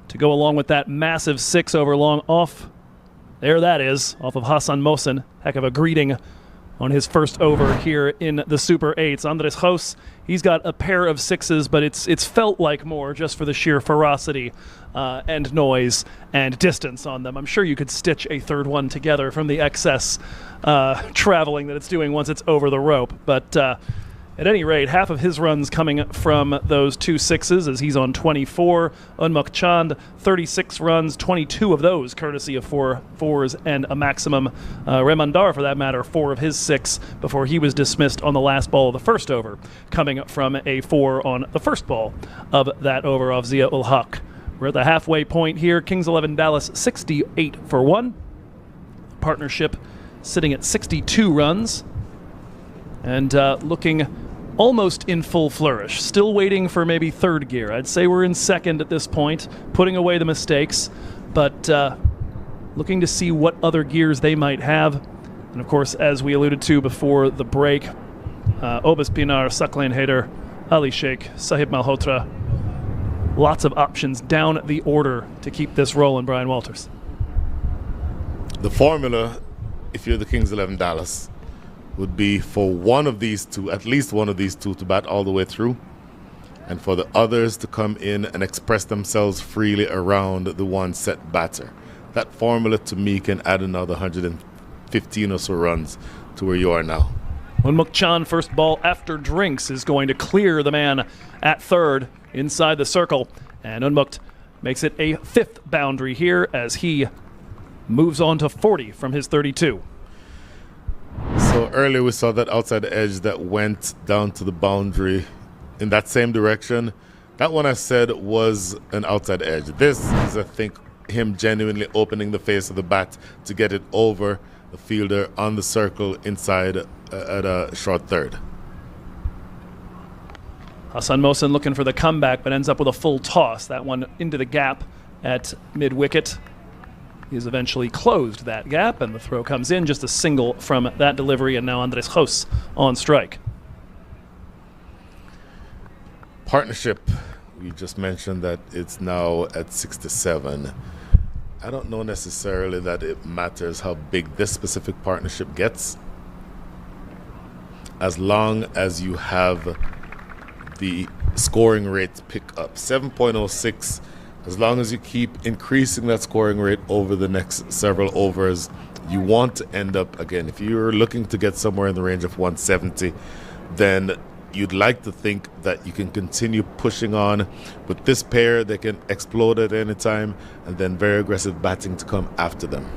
to go along with that massive 6 over long off. There that is, off of Hassan Mohsen. Heck of a greeting on his first over here in the Super 8s. Andres Jos, he's got a pair of 6s, but it's felt like more just for the sheer ferocity and noise and distance on them. I'm sure you could stitch a third one together from the excess traveling that it's doing once it's over the rope. But at any rate, half of his runs coming from those 2 6s as he's on 24. Unmuk Chand, 36 runs, 22 of those courtesy of 4 fours and a maximum. Remandar, for that matter, 4 of his 6 before he was dismissed on the last ball of the first over, coming from a 4 on the first ball of that over off Zia ul Haq. We're at the halfway point here. Kings 11 Dallas 68 for 1. Partnership sitting at 62 runs and looking almost in full flourish. Still waiting for maybe third gear. I'd say we're in second at this point, putting away the mistakes, but looking to see what other gears they might have. And of course, as we alluded to before the break, Obas Pinar, Saklan Haider, Ali Sheikh, Sahib Malhotra. Lots of options down the order to keep this rolling, Brian Walters. The formula, if you're the Kings 11 Dallas, would be for one of these two, at least one of these two, to bat all the way through, and for the others to come in and express themselves freely around the one set batter. That formula, to me, can add another 115 or so runs to where you are now. Unmuk Chan, first ball after drinks, is going to clear the man at third inside the circle. And Unmukt makes it a 5th boundary here as he moves on to 40 from his 32. So earlier we saw that outside edge that went down to the boundary in that same direction. That one I said was an outside edge. This is, I think, him genuinely opening the face of the bat to get it over the fielder on the circle inside at a short third. Hassan Mohsen looking for the comeback, but ends up with a full toss. That one into the gap at mid-wicket. He's eventually closed that gap, and the throw comes in. Just a single from that delivery, and now Andres Jos on strike. Partnership, we just mentioned that it's now at 67. I don't know necessarily that it matters how big this specific partnership gets, as long as you have the scoring rate pick up. 7.06, as long as you keep increasing that scoring rate over the next several overs, you want to end up, again, if you're looking to get somewhere in the range of 170, then you'd like to think that you can continue pushing on. With this pair, they can explode at any time, and then very aggressive batting to come after them.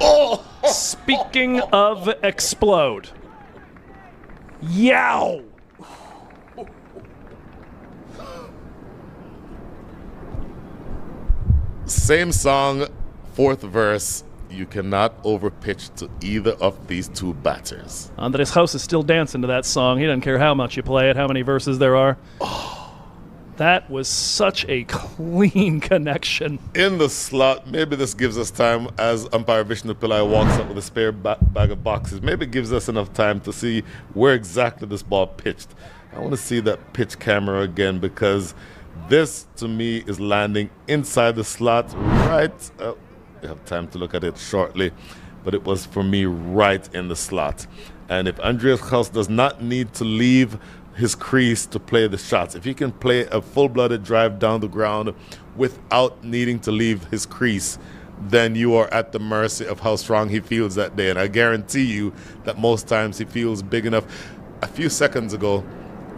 Oh! Speaking of explode. Yow! Same song, 4th verse. You cannot overpitch to either of these two batters. Andres Jos is still dancing to that song. He doesn't care how much you play it, how many verses there are. Oh, that was such a clean connection. In the slot, maybe this gives us time as umpire Vishnu Pillai walks up with a spare bag of boxes. Maybe it gives us enough time to see where exactly this ball pitched. I want to see that pitch camera again, because this, to me, is landing inside the slot right. We have time to look at it shortly, but it was, for me, right in the slot. And if Andreas Jos does not need to leave his crease to play the shots, if he can play a full-blooded drive down the ground without needing to leave his crease, then you are at the mercy of how strong he feels that day. And I guarantee you that most times he feels big enough. A few seconds ago,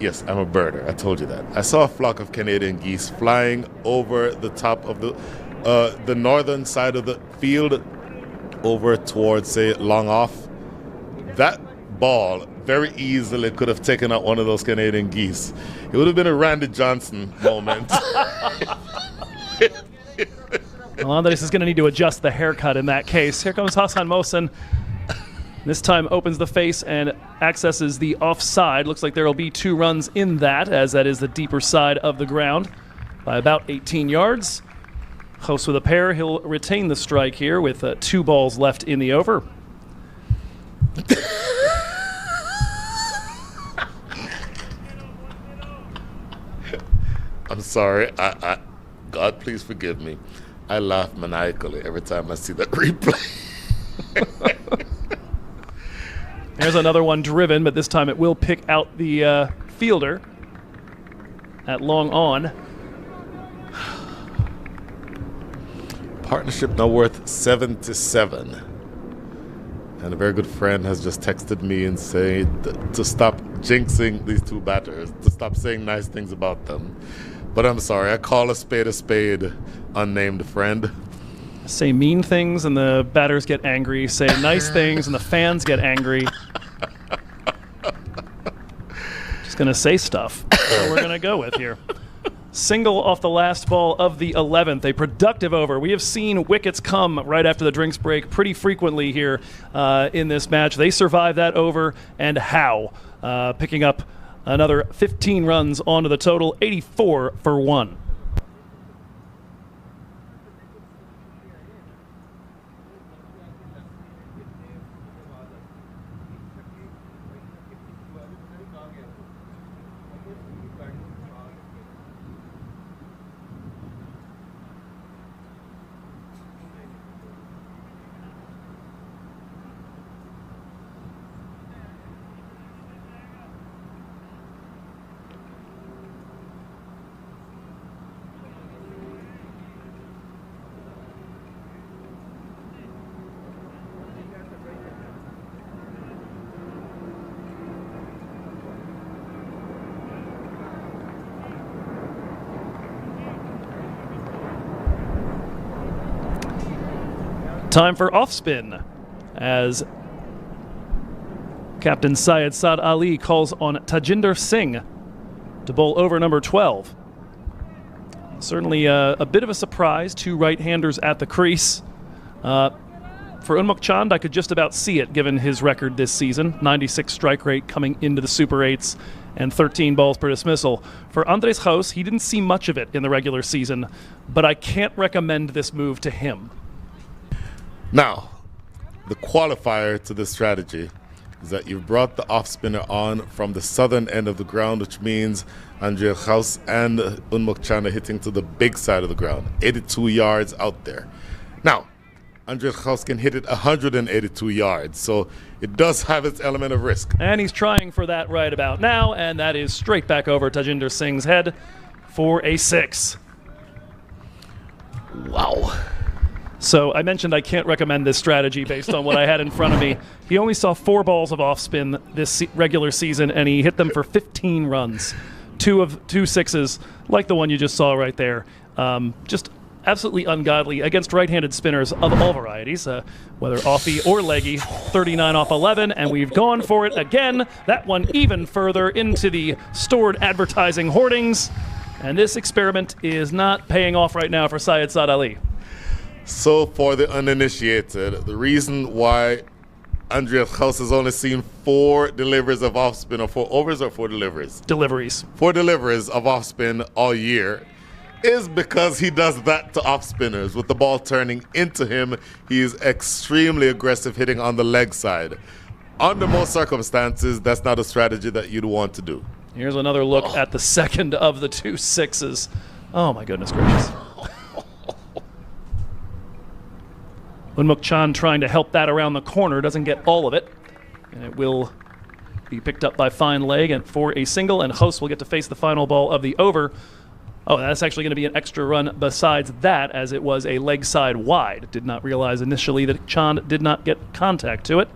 yes, I'm a birder, I told you that, I saw a flock of Canadian geese flying over the top of the northern side of the field over towards, say, Long Off. That ball very easily could have taken out one of those Canadian geese. It would have been a Randy Johnson moment. Well, Andres is going to need to adjust the haircut in that case. Here comes Hassan Mohsen. This time opens the face and accesses the offside. Looks like there will be 2 runs in that, as that is the deeper side of the ground by about 18 yards. Jos with a pair. He'll retain the strike here with 2 balls left in the over. I'm sorry. God, please forgive me. I laugh maniacally every time I see that replay. There's another one driven, but this time it will pick out the fielder at long on. Partnership now worth 77. And a very good friend has just texted me and said to stop jinxing these two batters, to stop saying nice things about them. But I'm sorry, I call a spade, unnamed friend. Say mean things and the batters get angry. Say nice things and the fans get angry. Just going to say stuff. That's what we're going to go with here. single off the last ball of the 11th. A productive over. We have seen wickets come right after the drinks break pretty frequently here in this match. They survived that over, and how? Picking up another 15 runs onto the total, 84 for 1. Time for off spin as Captain Syed Saad Ali calls on Tajinder Singh to bowl over number 12. Certainly a bit of a surprise, 2 right-handers at the crease. For Unmukt Chand, I could just about see it given his record this season, 96 strike rate coming into the Super 8s and 13 balls per dismissal. For Andres Gous, he didn't see much of it in the regular season, but I can't recommend this move to him. Now, the qualifier to this strategy is that you've brought the off spinner on from the southern end of the ground, which means Andres Gous and Unmukt Chand are hitting to the big side of the ground, 82 yards out there. Now, Andres Gous can hit it 182 yards, so it does have its element of risk. And he's trying for that right about now, and that is straight back over Tajinder Singh's head for a 6. Wow. So I mentioned I can't recommend this strategy based on what I had in front of me. He only saw 4 balls of off spin this regular season, and he hit them for 15 runs. 2 sixes, like the one you just saw right there. Just absolutely ungodly against right-handed spinners of all varieties, whether offie or leggy. 39 off 11, and we've gone for it again. That one even further into the stored advertising hoardings. And this experiment is not paying off right now for Syed Saad Ali. So for the uninitiated, the reason why Andres Gous has only seen 4 deliveries of off spin, or 4 overs or 4 deliveries? Deliveries. 4 deliveries of off spin all year is because he does that to off spinners. With the ball turning into him, he is extremely aggressive hitting on the leg side. Under most circumstances, that's not a strategy that you'd want to do. Here's another look at the second of the 2 sixes. Oh my goodness gracious. Unmukt Chand trying to help that around the corner, doesn't get all of it, and it will be picked up by fine leg and for a single, and Gous will get to face the final ball of the over. Oh, that's actually going to be an extra run besides that, as it was a leg side wide. Did not realize initially that Chand did not get contact to it.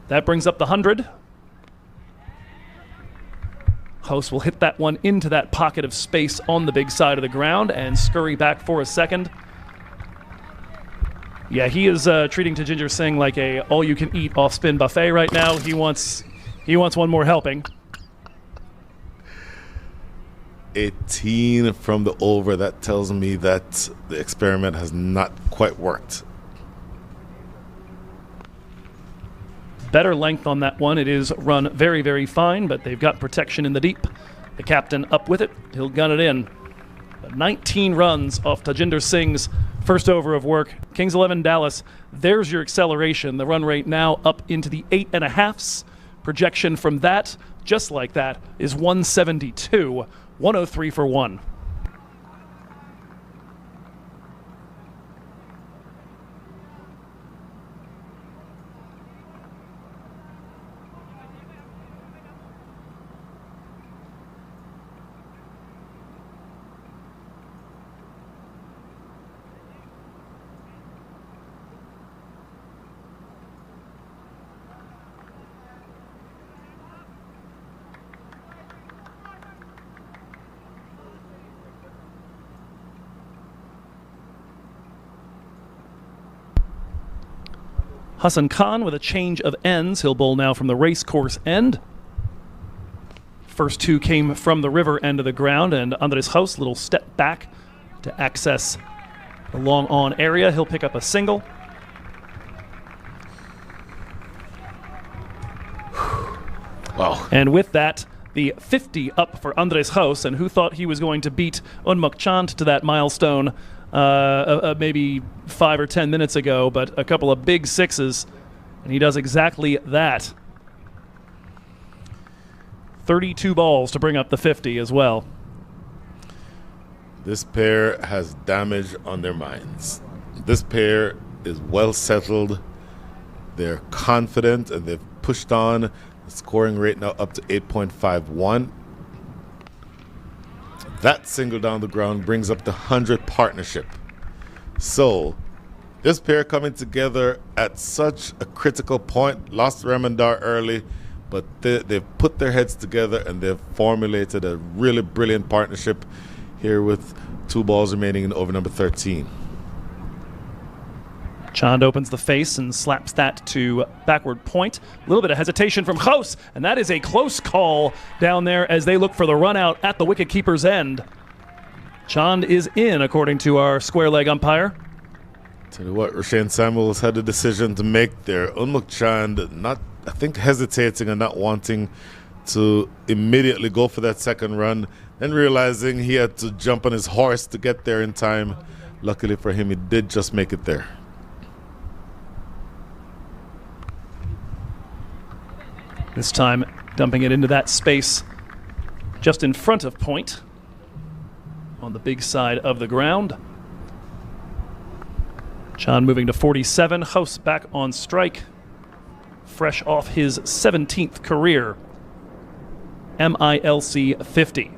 That brings up the 100. Gous will hit that one into that pocket of space on the big side of the ground and scurry back for a second. Yeah, he is treating Tajinder Singh like a all-you-can-eat off-spin buffet right now. He wants one more helping. 18 from the over. That tells me that the experiment has not quite worked. Better length on that one. It is run very, very fine, but they've got protection in the deep. The captain up with it. He'll gun it in. 19 runs off Tajinder Singh's first over of work. Kings 11 Dallas, there's your acceleration. The run rate now up into the 8.5s. Projection from that, just like that, is 172. 103 for 1. Hassan Khan with a change of ends. He'll bowl now from the race course end. First two came from the river end of the ground, and Andres Haus, little step back to access the long on area. He'll pick up a single. Wow. And with that, the 50 up for Andres Haus, and who thought he was going to beat Unmuk Chand to that milestone maybe 5 or 10 minutes ago, but a couple of big sixes, and he does exactly that. 32 balls to bring up the 50 as well. This pair has damage on their minds. This pair is well settled. They're confident and they've pushed on. The scoring rate now up to 8.51. That single down the ground brings up the 100 partnership. So this pair coming together at such a critical point. Lost Remendar early, but they've put their heads together and they've formulated a really brilliant partnership here with 2 balls remaining in over number 13. Chand opens the face and slaps that to backward point. A little bit of hesitation from Haus, and that is a close call down there as they look for the run out at the wicketkeeper's end. Chand is in, according to our square leg umpire. Tell you what, Rashane Samuels had a decision to make there. Unmuk Chand not, I think, hesitating and not wanting to immediately go for that second run, then realizing he had to jump on his horse to get there in time. Luckily for him, he did just make it there. This time dumping it into that space just in front of point on the big side of the ground. Chand moving to 47. Haus back on strike. Fresh off his 17th career MILC 50.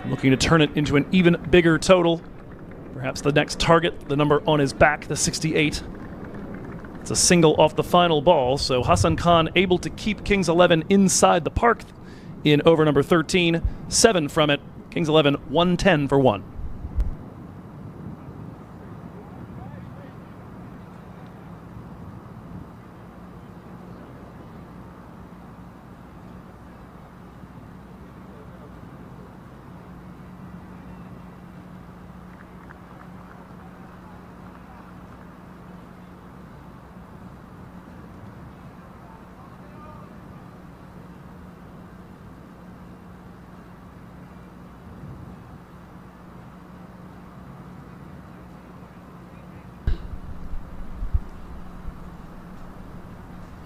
Looking to turn it into an even bigger total. Perhaps the next target, the number on his back, the 68. It's a single off the final ball, so Hassan Khan able to keep Kings 11 inside the park in over number 13. 7 from it. Kings 11, 110 for 1.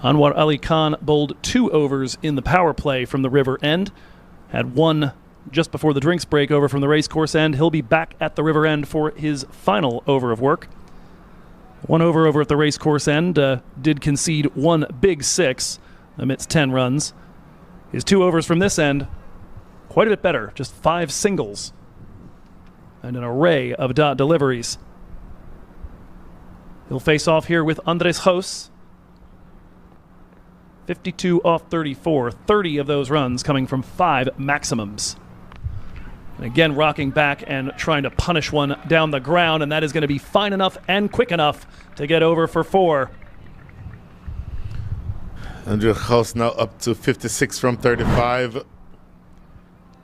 Anwar Ali Khan bowled 2 overs in the power play from the river end. Had 1 just before the drinks break over from the racecourse end. He'll be back at the river end for his final over of work. 1 over at the racecourse end. Did concede 1 big 6 amidst 10 runs. His 2 overs from this end, quite a bit better. Just 5 singles and an array of dot deliveries. He'll face off here with Andres Haus. 52 off 34, 30 of those runs coming from 5 maximums. And again, rocking back and trying to punish one down the ground, and that is going to be fine enough and quick enough to get over for 4. Andres Haus now up to 56 from 35.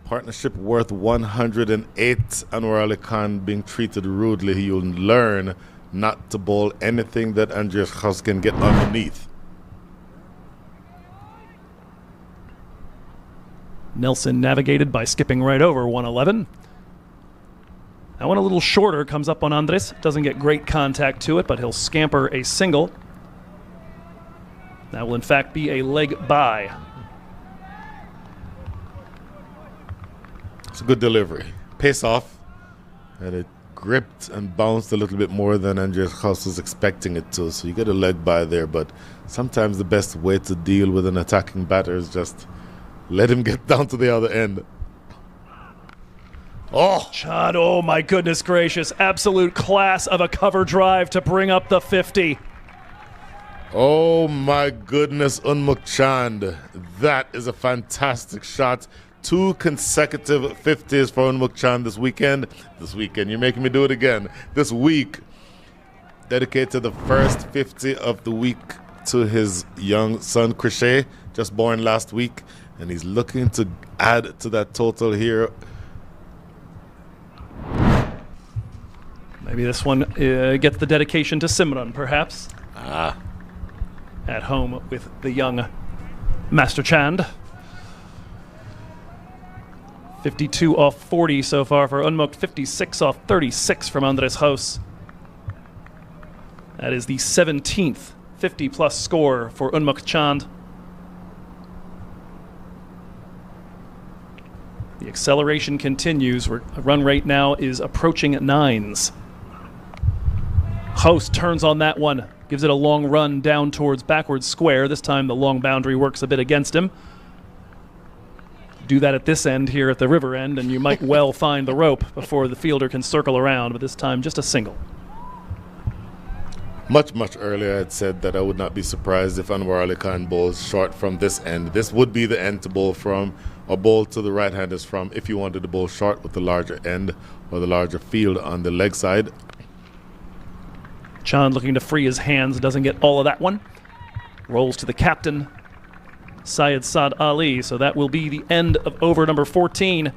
Partnership worth 108. Anwar Ali Khan being treated rudely. You'll learn not to bowl anything that Andres Haus can get underneath. Nelson navigated by skipping right over 111. That one a little shorter, comes up on Andres. Doesn't get great contact to it, but he'll scamper a single. That will in fact be a leg bye. It's a good delivery. Pace off, and it gripped and bounced a little bit more than Andres Haus was expecting it to, so you get a leg bye there, but sometimes the best way to deal with an attacking batter is just let him get down to the other end. Oh! Chand, oh my goodness gracious. Absolute class of a cover drive to bring up the 50. Oh my goodness, Unmuk Chand. That is a fantastic shot. 2 consecutive 50s for Unmuk Chand this weekend. You're making me do it again. This week, dedicated to the first 50 of the week to his young son, Crochet, just born last week, and he's looking to add to that total here. Maybe this one gets the dedication to Simran, perhaps. At home with the young Master Chand. 52 off 40 so far for Unmukt, 56 off 36 from Andres House. That is the 17th 50-plus score for Unmukt Chand. The acceleration continues. Run rate now is approaching 9s. House turns on that one, gives it a long run down towards backwards square. This time the long boundary works a bit against him. Do that at this end here at the river end, and you might well find the rope before the fielder can circle around, but this time just a single. Much earlier I had said that I would not be surprised if Anwar Ali Khan bowls short from this end. This would be the end to bowl from, or bowl to the right-handers from, if you wanted to bowl short with the larger end or the larger field on the leg side. Chand looking to free his hands, doesn't get all of that one. Rolls to the captain, Syed Saad Ali, so that will be the end of over number 14.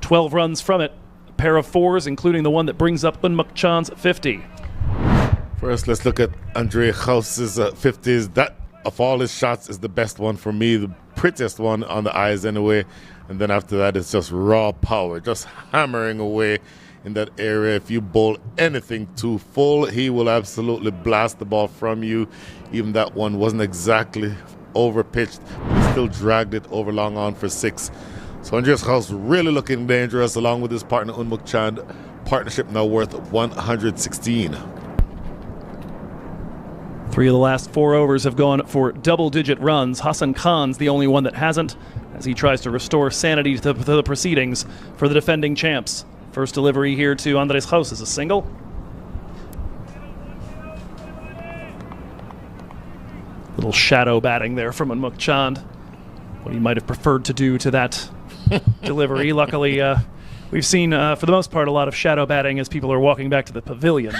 12 runs from it, a pair of 4s, including the one that brings up Unmukt Chand's 50. First, let's look at Andre House's 50s. That, of all his shots, is the best one for me, the prettiest one on the eyes anyway. And then after that, it's just raw power, just hammering away in that area. If you bowl anything too full, he will absolutely blast the ball from you. Even that one wasn't exactly over pitched, but he still dragged it over long on for 6. So Andreas House really looking dangerous, along with his partner Unmukt Chand. Partnership now worth 116. 3 of the last 4 overs have gone for double-digit runs. Hassan Khan's the only one that hasn't, as he tries to restore sanity to the proceedings for the defending champs. First delivery here to Andres House is a single. Little shadow batting there from Unmukt Chand. What he might have preferred to do to that delivery. Luckily, we've seen, for the most part, a lot of shadow batting as people are walking back to the pavilion.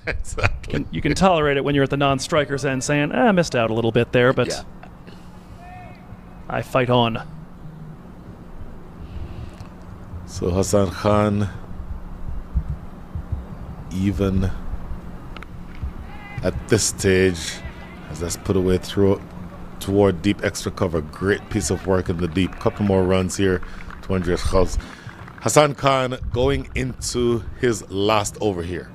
Exactly. You can tolerate it when you're at the non-striker's end saying, I missed out a little bit there, but yeah. I fight on. So Hassan Khan, even at this stage, as that's put away toward deep extra cover. Great piece of work in the deep. Couple more runs here to Andreas House. Hassan Khan going into his last over here.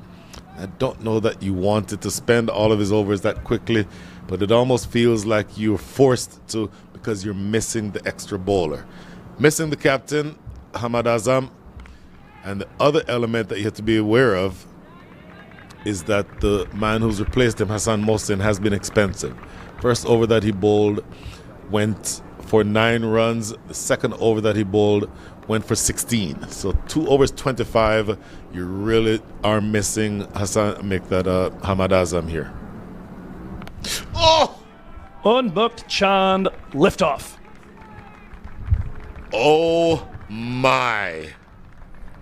I don't know that you wanted to spend all of his overs that quickly, but it almost feels like you're forced to, because you're missing the extra bowler. Missing the captain, Hamad Azam, and the other element that you have to be aware of is that the man who's replaced him, Hassan Mohsin, has been expensive. First over that he bowled went for 9 runs. The second over that he bowled went for 16. So 2 overs 25. You really are missing Hamad Azam here. Oh! Unmukt Chand liftoff. Oh my.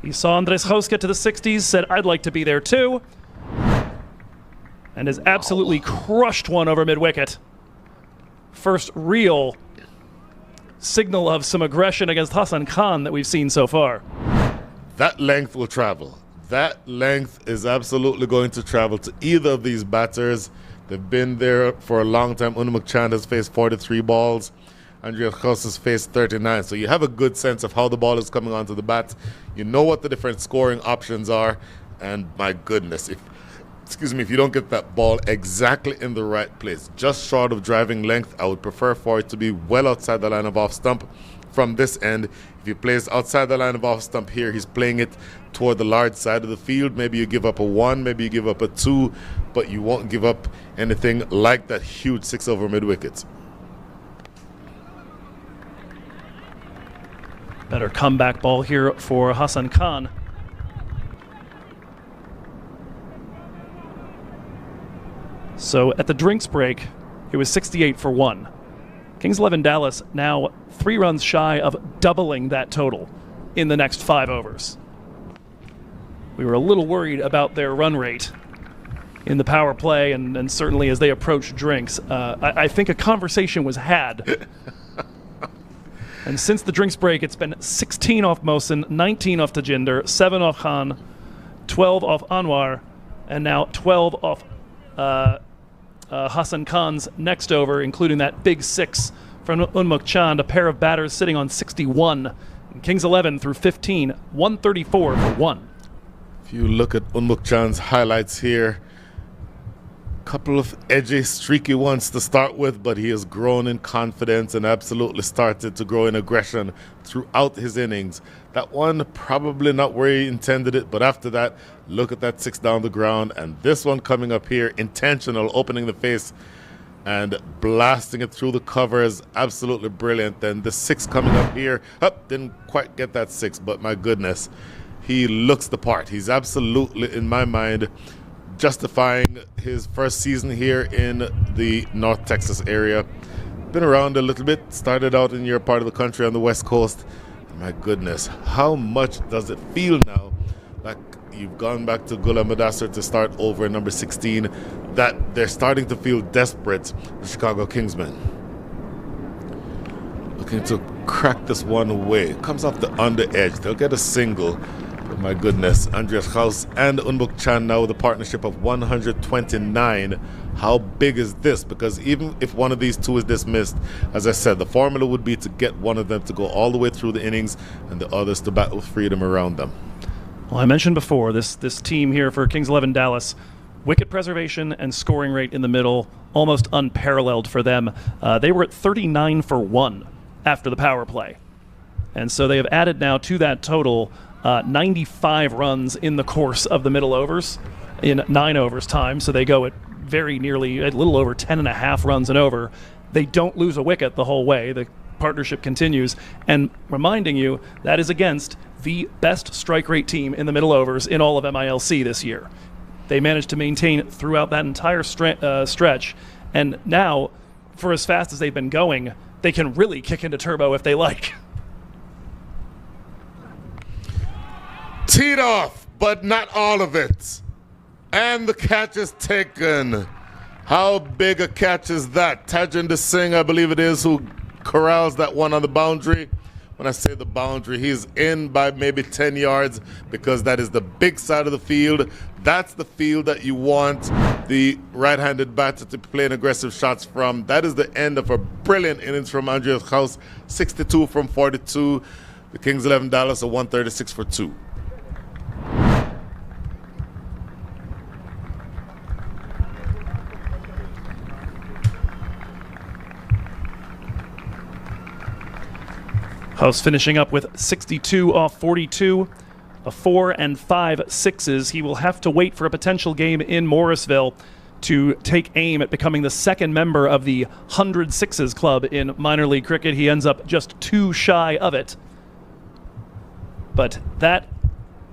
He saw Andres House get to the 60s, said, I'd like to be there too, and has absolutely crushed one over mid-wicket. First real signal of some aggression against Hassan Khan that we've seen so far. That length will travel. That length is absolutely going to travel to either of these batters. They've been there for a long time. Unmukt Chand has faced 43 balls. Andreas House has faced 39. So you have a good sense of how the ball is coming onto the bat. You know what the different scoring options are. And my goodness, if you don't get that ball exactly in the right place, just short of driving length, I would prefer for it to be well outside the line of off stump from this end. If he plays outside the line of off stump here, he's playing it toward the large side of the field. Maybe you give up a 1, maybe you give up a 2, but you won't give up anything like that huge 6 over mid-wickets. Better comeback ball here for Hassan Khan. So at the drinks break, it was 68 for 1. Kings 11 Dallas now 3 runs shy of doubling that total in the next 5 overs. We were a little worried about their run rate. in the power play and certainly as they approach drinks. I think a conversation was had. And since the drinks break, it's been 16 off Mohsen, 19 off Tajinder, 7 off Khan, 12 off Anwar, and now 12 off Hassan Khan's next over, including that big 6 from Unmuk Chand, a pair of batters sitting on 61. And Kings 11 through 15, 134 for 1. If you look at Unmuk Chand's highlights here, couple of edgy, streaky ones to start with, but he has grown in confidence and absolutely started to grow in aggression throughout his innings. That one probably not where he intended it, but after that, look at that 6 down the ground, and this one coming up here, intentional, opening the face and blasting it through the covers, absolutely brilliant. Then the 6 coming up here, didn't quite get that 6, but my goodness, he looks the part. He's absolutely, in my mind, justifying his first season here in the North Texas area. Been around a little bit, started out in your part of the country on the West Coast. My goodness, how much does it feel now like you've gone back to Ghulam Madassar to start over at number 16, that they're starting to feel desperate, the Chicago Kingsmen. Looking to crack this one away. Comes off the under edge. They'll get a single. My goodness, Andreas Kraus and Unmuk Chand now with a partnership of 129. How big is this? Because even if one of these two is dismissed, as I said, the formula would be to get one of them to go all the way through the innings and the others to battle freedom around them. Well, I mentioned before, this team here for Kings 11 Dallas, wicket preservation and scoring rate in the middle, almost unparalleled for them. They were at 39 for 1 after the power play. And so they have added now to that total 95 runs in the course of the middle overs in 9 overs time. So they go at very nearly a little over 10.5 runs an over. They don't lose a wicket the whole way. The partnership continues. And reminding you, that is against the best strike rate team in the middle overs in all of MILC this year. They managed to maintain throughout that entire stretch. And now, for as fast as they've been going, they can really kick into turbo if they like. Teed off, but not all of it. And the catch is taken. How big a catch is that? Tajinder Singh, I believe it is, who corrals that one on the boundary. When I say the boundary, he's in by maybe 10 yards because that is the big side of the field. That's the field that you want the right-handed batter to play in aggressive shots from. That is the end of a brilliant innings from Andreas Kraus, 62 from 42. The Kings 11 Dallas are 136 for 2. House finishing up with 62 off 42, a 4 and 5 sixes. He will have to wait for a potential game in Morrisville to take aim at becoming the second member of the 100 Sixes club in minor league cricket. He ends up just 2 shy of it. But that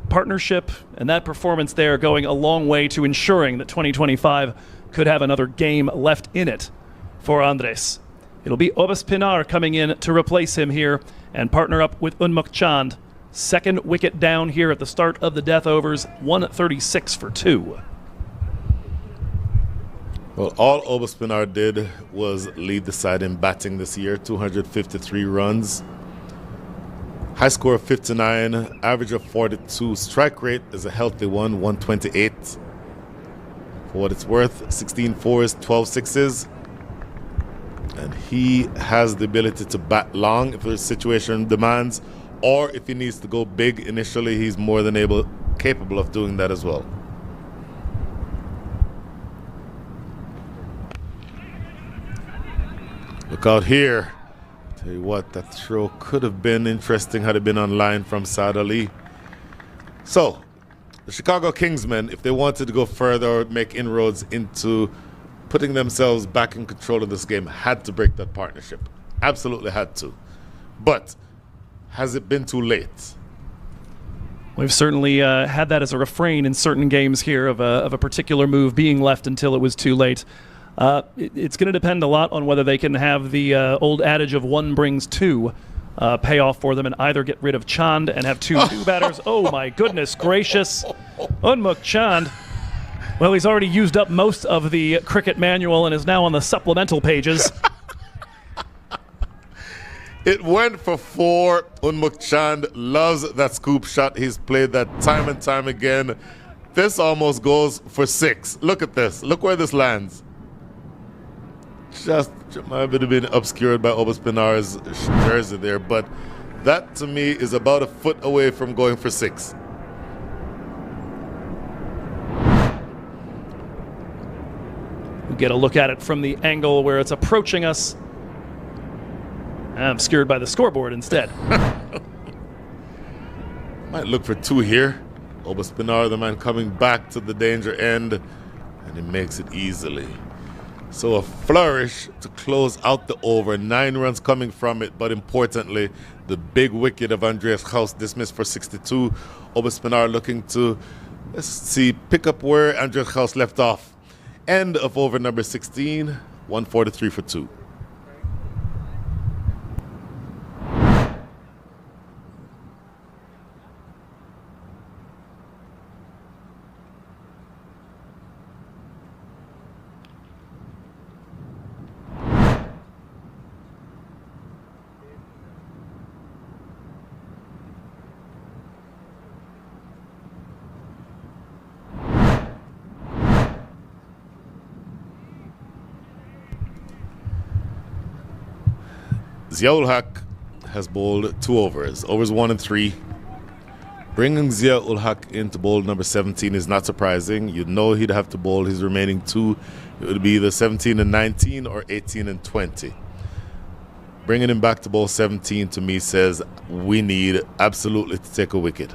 partnership and that performance there going a long way to ensuring that 2025 could have another game left in it for Andres. It'll be Obas Pinar coming in to replace him here and partner up with Unmuk Chand. Second wicket down here at the start of the death overs, 136 for 2. Well, all Obas Pinar did was lead the side in batting this year, 253 runs. High score of 59, average of 42. Strike rate is a healthy one, 128. For what it's worth, 16 fours, 12 sixes. And he has the ability to bat long if the situation demands, or if he needs to go big initially, he's more than capable of doing that as well. Look out here. Tell you what, that throw could have been interesting had it been on line from Saad Ali. So, the Chicago Kingsmen, if they wanted to go further or make inroads into putting themselves back in control of this game, had to break that partnership. Absolutely had to. But has it been too late? We've certainly had that as a refrain in certain games here of a particular move being left until it was too late. It's going to depend a lot on whether they can have the old adage of one brings two pay off for them and either get rid of Chand and have two new batters. Oh my goodness gracious. Unmuk Chand Well, he's already used up most of the cricket manual and is now on the supplemental pages. It went for 4. Unmuk Chand loves that scoop shot. He's played that time and time again. This almost goes for 6. Look at this. Look where this lands. Just might have been obscured by Obaspinar's jersey there, but that to me is about a foot away from going for 6. We get a look at it from the angle where it's approaching us. Obscured by the scoreboard instead. Might look for 2 here. Obaspinar, the man coming back to the danger end, and he makes it easily. So a flourish to close out the over. 9 runs coming from it, but importantly, the big wicket of Andreas Gauss dismissed for 62. Obaspinar looking to, let's see, pick up where Andreas Gauss left off. End of over number 16, 143 for 2. Ziaul Haq has bowled 2 overs. Overs 1 and 3. Bringing Ziaul Haq into bowl number 17 is not surprising. You'd know he'd have to bowl his remaining 2. It would be either 17 and 19 or 18 and 20. Bringing him back to bowl 17 to me says we need absolutely to take a wicket.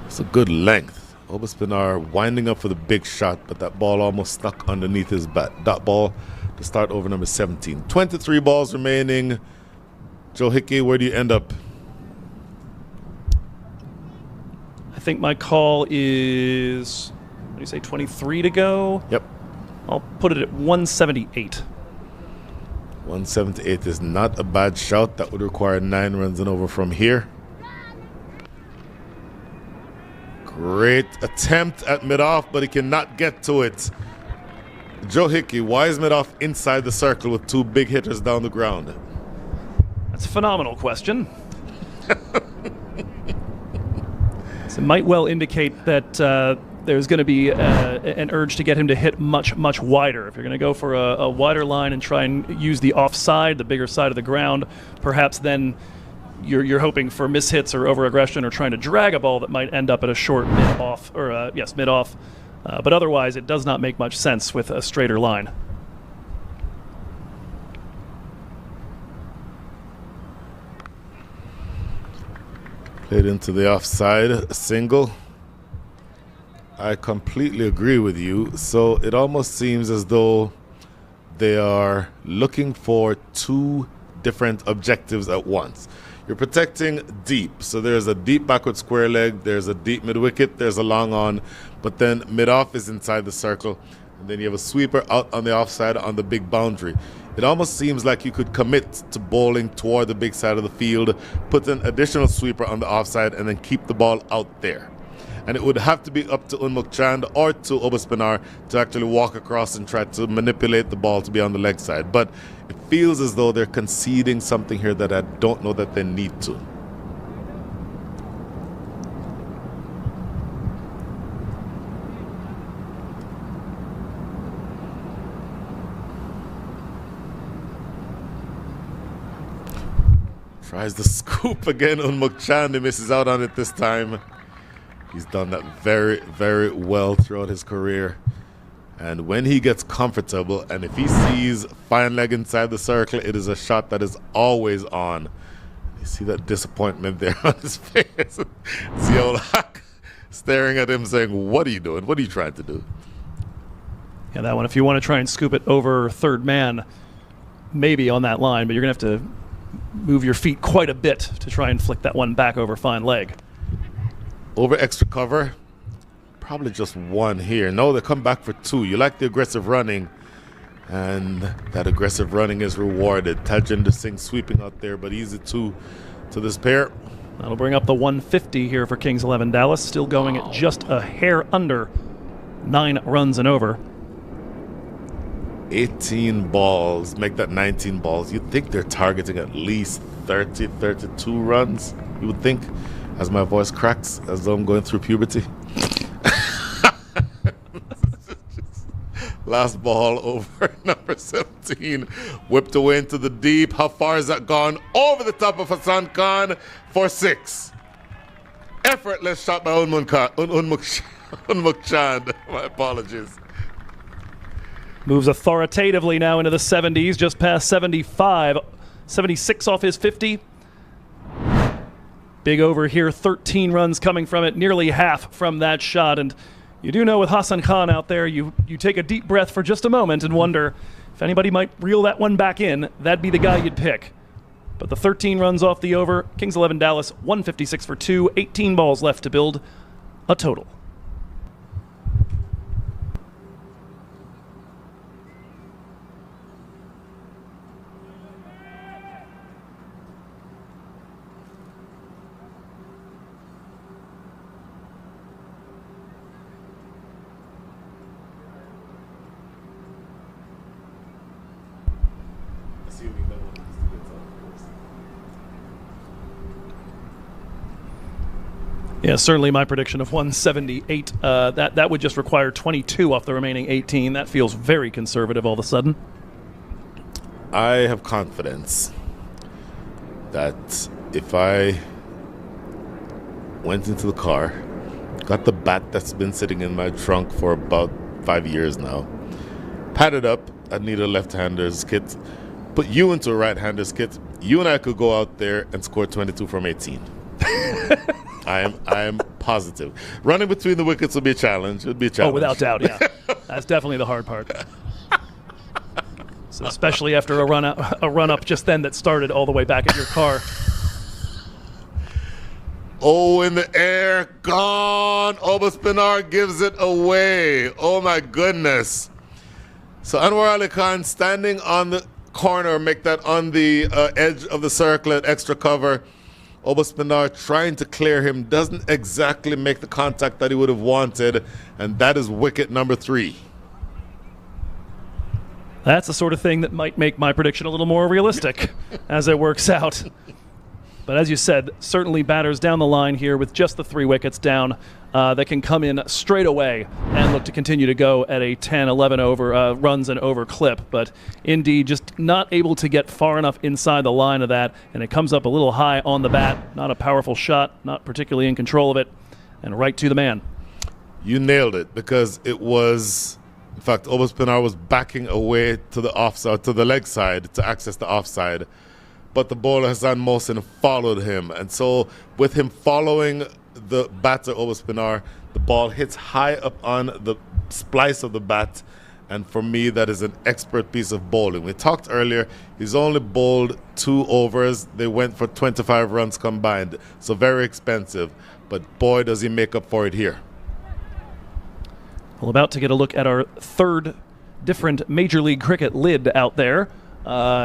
It's a good length. Obaspinar winding up for the big shot, but that ball almost stuck underneath his bat. Dot ball to start over number 17. 23 balls remaining. Joe Hickey, where do you end up? I think my call is, what do you say, 23 to go? Yep. I'll put it at 178. 178 is not a bad shout. That would require 9 runs and over from here. Great attempt at mid-off, but he cannot get to it. Joe Hickey, why is mid-off inside the circle with 2 big hitters down the ground? That's a phenomenal question. So it might well indicate that there's going to be an urge to get him to hit much, much wider. If you're going to go for a wider line and try and use the offside, the bigger side of the ground, perhaps then you're hoping for mishits or over-aggression or trying to drag a ball that might end up at a short mid-off, or mid-off. But otherwise, it does not make much sense with a straighter line. Played into the offside, single. I completely agree with you. So it almost seems as though they are looking for 2 different objectives at once. You're protecting deep, so there's a deep backward square leg, there's a deep mid-wicket, there's a long on, but then mid-off is inside the circle, and then you have a sweeper out on the offside on the big boundary. It almost seems like you could commit to bowling toward the big side of the field, put an additional sweeper on the offside, and then keep the ball out there. And it would have to be up to Unmuk Chand or to Obaspinar to actually walk across and try to manipulate the ball to be on the leg side. But it feels as though they're conceding something here that I don't know that they need to. Tries the scoop again. Unmuk Chand, he misses out on it this time. He's done that very, very well throughout his career. And when he gets comfortable, and if he sees fine leg inside the circle, it is a shot that is always on. You see that disappointment there on his face. Ziaul Haq staring at him saying, what are you doing? What are you trying to do? Yeah, that one, if you want to try and scoop it over third man, maybe on that line, but you're going to have to move your feet quite a bit to try and flick that one back over fine leg. Over extra cover, probably just 1 here. No, they come back for 2. You like the aggressive running, and that aggressive running is rewarded. Tajinder Singh sweeping out there, but easy 2 to this pair. That'll bring up the 150 here for Kings 11 Dallas, still going at just a hair under 9 runs and over. 18 balls, make that 19 balls. You'd think they're targeting at least 30, 32 runs. You would think, as my voice cracks, as though I'm going through puberty. Last ball over number 17. Whipped away into the deep. How far has that gone? Over the top of Hassan Khan for 6. Effortless shot by Unmukchand. My apologies. Moves authoritatively now into the 70s, just past 75. 76 off his 50. Big over here, 13 runs coming from it, nearly half from that shot. And you do know with Hassan Khan out there, you take a deep breath for just a moment and wonder if anybody might reel that one back in, that'd be the guy you'd pick. But the 13 runs off the over, Kings 11 Dallas, 156 for 2, 18 balls left to build a total. Yeah, certainly my prediction of 178. That would just require 22 off the remaining 18. That feels very conservative all of a sudden. I have confidence that if I went into the car, got the bat that's been sitting in my trunk for about 5 years now, padded up, I'd need a left-hander's kit, put you into a right-hander's kit, you and I could go out there and score 22 from 18. I am positive. Running between the wickets would be a challenge. It would be a challenge. Oh, without doubt, yeah. That's definitely the hard part. So especially after a run up just then that started all the way back at your car. Oh, in the air, gone. Obaspinar gives it away. Oh my goodness. So Anwar Ali Khan standing on the corner, make that on the edge of the circle at extra cover. Obaspinar trying to clear him, doesn't exactly make the contact that he would have wanted, and that is wicket number 3. That's the sort of thing that might make my prediction a little more realistic as it works out. But as you said, certainly batters down the line here with just the 3 wickets down that can come in straight away and look to continue to go at a 10, 11 over runs and over clip. But indeed, just not able to get far enough inside the line of that, and it comes up a little high on the bat. Not a powerful shot, not particularly in control of it, and right to the man. You nailed it, because it was, in fact, Obaspinar was backing away to the offside, to the leg side to access the offside. But the bowler Hassan Mohsin followed him, and so with him following the batter Obaspinar, the ball hits high up on the splice of the bat, and for me that is an expert piece of bowling. We talked earlier, he's only bowled 2 overs. They went for 25 runs combined, so very expensive, but boy does he make up for it here. Well, about to get a look at our 3rd different Major League Cricket lid out there.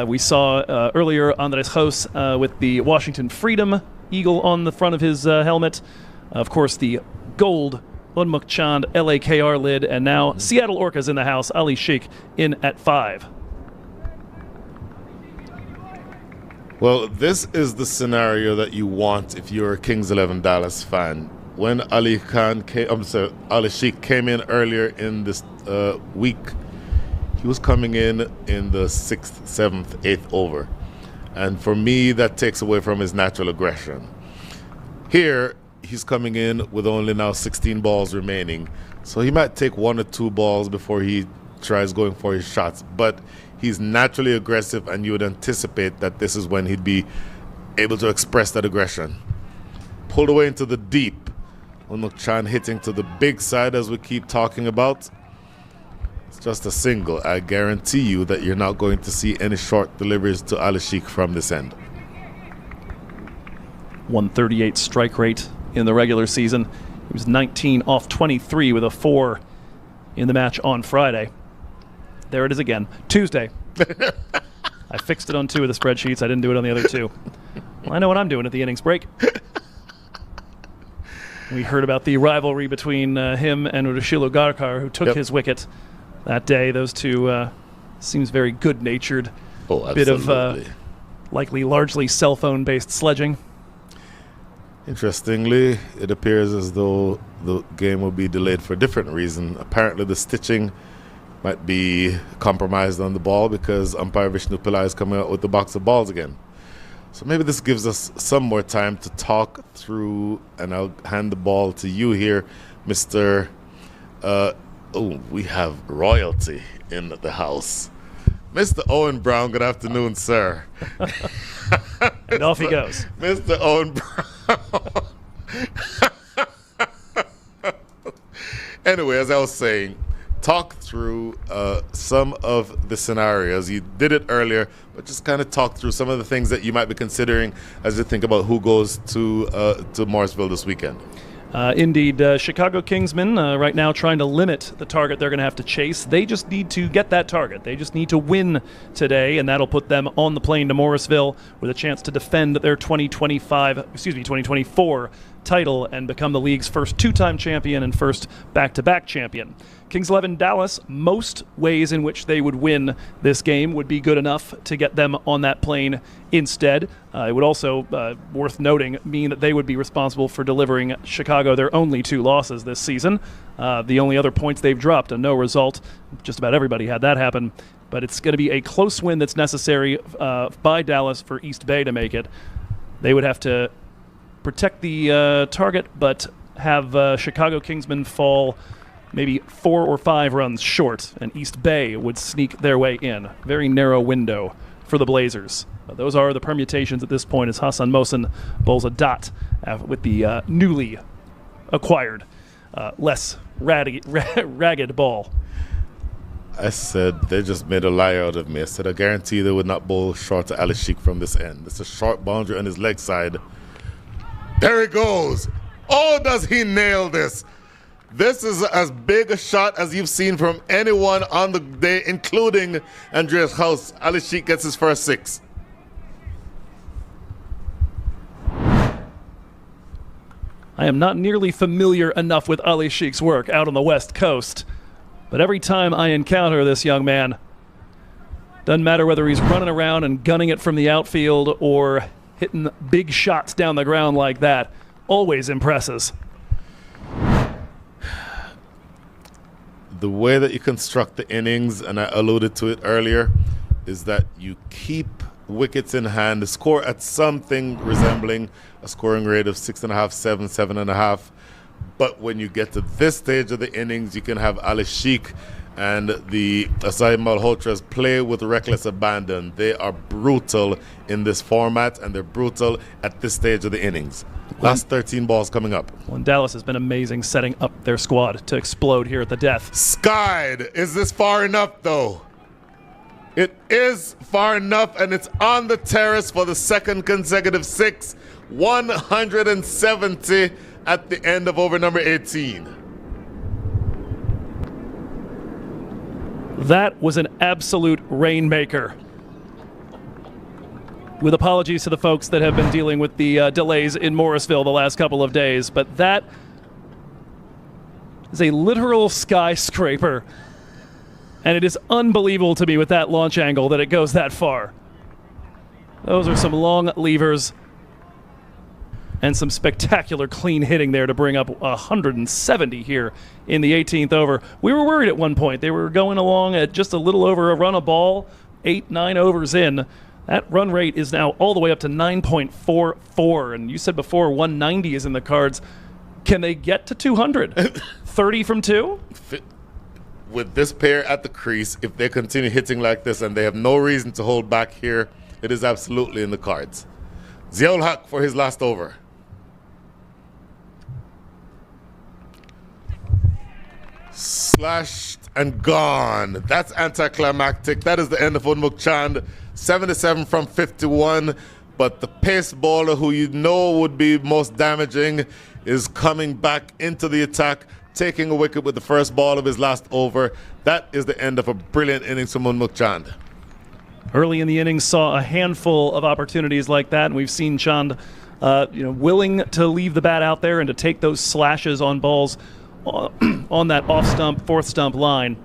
We saw earlier Andres Jos with the Washington Freedom Eagle on the front of his helmet. Of course, the gold Unmukchand LAKR lid, and now Seattle Orcas in the house. Ali Sheikh in at 5. Well, this is the scenario that you want if you're a Kings 11 Dallas fan. When Ali Sheikh came in earlier in this week, he was coming in the 6th, 7th, 8th over. And for me, that takes away from his natural aggression. Here, he's coming in with only now 16 balls remaining. So he might take 1 or 2 balls before he tries going for his shots. But he's naturally aggressive, and you would anticipate that this is when he'd be able to express that aggression. Pulled away into the deep. Unmukchand hitting to the big side, as we keep talking about. It's just a single. I guarantee you that you're not going to see any short deliveries to Ali Sheikh from this end. 138 strike rate in the regular season. He was 19 off 23 with a 4 in the match on Friday. There it is again. Tuesday. I fixed it on 2 of the spreadsheets. I didn't do it on the other 2. Well, I know what I'm doing at the innings break. We heard about the rivalry between him and Urshilo Garkar, who took his wicket that day. Those two seems very good-natured. Oh, bit of likely largely cell phone-based sledging. Interestingly, it appears as though the game will be delayed for a different reason. Apparently, the stitching might be compromised on the ball because umpire Vishnu Pillai is coming out with the box of balls again. So maybe this gives us some more time to talk through, and I'll hand the ball to you here, Mr. We have royalty in the house. Mr. Owen Brown, good afternoon, sir. And off he goes. Mr. Owen Brown. Anyway, as I was saying, talk through some of the scenarios. You did it earlier, but just kind of talk through some of the things that you might be considering as you think about who goes to Morrisville this weekend. Indeed, Chicago Kingsmen right now trying to limit the target they're going to have to chase. They just need to get that target. They just need to win today, and that'll put them on the plane to Morrisville with a chance to defend their 2024 title and become the league's first two-time champion and first back-to-back champion. Kings 11 Dallas, most ways in which they would win this game would be good enough to get them on that plane instead. It would also, worth noting, mean that they would be responsible for delivering Chicago their only 2 losses this season. The only other points they've dropped, a no result. Just about everybody had that happen. But it's going to be a close win that's necessary by Dallas for East Bay to make it. They would have to protect the target, but have Chicago Kingsmen fall maybe 4 or 5 runs short, and East Bay would sneak their way in. Very narrow window for the Blazers. Those are the permutations at this point as Hassan Mohsen bowls a dot with the newly acquired, less ragged ball. I said they just made a liar out of me. I said I guarantee they would not bowl short to Ali Sheikh from this end. It's a short boundary on his leg side. There he goes. Oh, does he nail this? This is as big a shot as you've seen from anyone on the day, including Andreas House. Ali Sheikh gets his first 6. I am not nearly familiar enough with Ali Sheikh's work out on the West Coast, but every time I encounter this young man, doesn't matter whether he's running around and gunning it from the outfield or hitting big shots down the ground like that, always impresses. The way that you construct the innings, and I alluded to it earlier, is that you keep wickets in hand, score at something resembling a scoring rate of 6.5, 7, 7.5. But when you get to this stage of the innings, you can have Ali Sheikh and the Asai Malhotras play with reckless abandon. They are brutal in this format, and they're brutal at this stage of the innings. Last 13 balls coming up. Well, Dallas has been amazing setting up their squad to explode here at the death. Skied. Is this far enough, though? It is far enough, and it's on the terrace for the second consecutive 6. 170 at the end of over number 18. That was an absolute rainmaker. With apologies to the folks that have been dealing with the delays in Morrisville the last couple of days, but that is a literal skyscraper. And it is unbelievable to me with that launch angle that it goes that far. Those are some long levers and some spectacular clean hitting there to bring up 170 here in the 18th over. We were worried at one point. They were going along at just a little over a run a ball, 8-9 overs in. That run rate is now all the way up to 9.44, and you said before 190 is in the cards. Can they get to 200? 30 from 2? With this pair at the crease, if they continue hitting like this and they have no reason to hold back here, it is absolutely in the cards. Ziaul Haq for his last over. Slashed and gone. That's anticlimactic. That is the end of Unmuk Chand. 77 from 51, but the pace bowler who you know would be most damaging is coming back into the attack, taking a wicket with the first ball of his last over. That is the end of a brilliant innings from Unmuk Chand. Early in the innings saw a handful of opportunities like that, and we've seen Chand willing to leave the bat out there and to take those slashes on balls on that off stump, fourth stump line.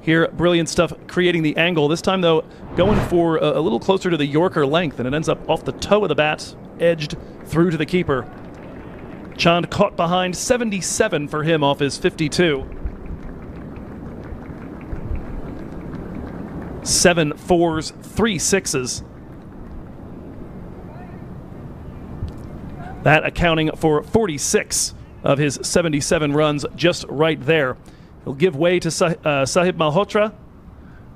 Here, brilliant stuff creating the angle. This time, though, going for a little closer to the Yorker length, and it ends up off the toe of the bat, edged through to the keeper. Chand caught behind, 77 for him off his 52. 7 4s, 3 6s. That accounting for 46 of his 77 runs just right there. He'll give way to Sahib Malhotra,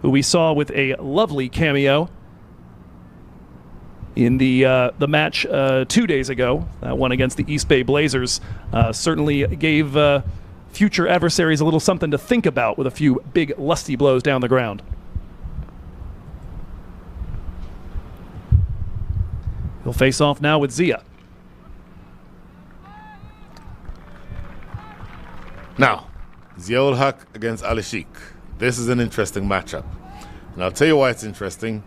who we saw with a lovely cameo in the match 2 days ago. That one against the East Bay Blazers certainly gave future adversaries a little something to think about with a few big lusty blows down the ground. He'll face off now with Zia. Now, Zia-ul Haq against Ali Sheikh. This is an interesting matchup. And I'll tell you why it's interesting.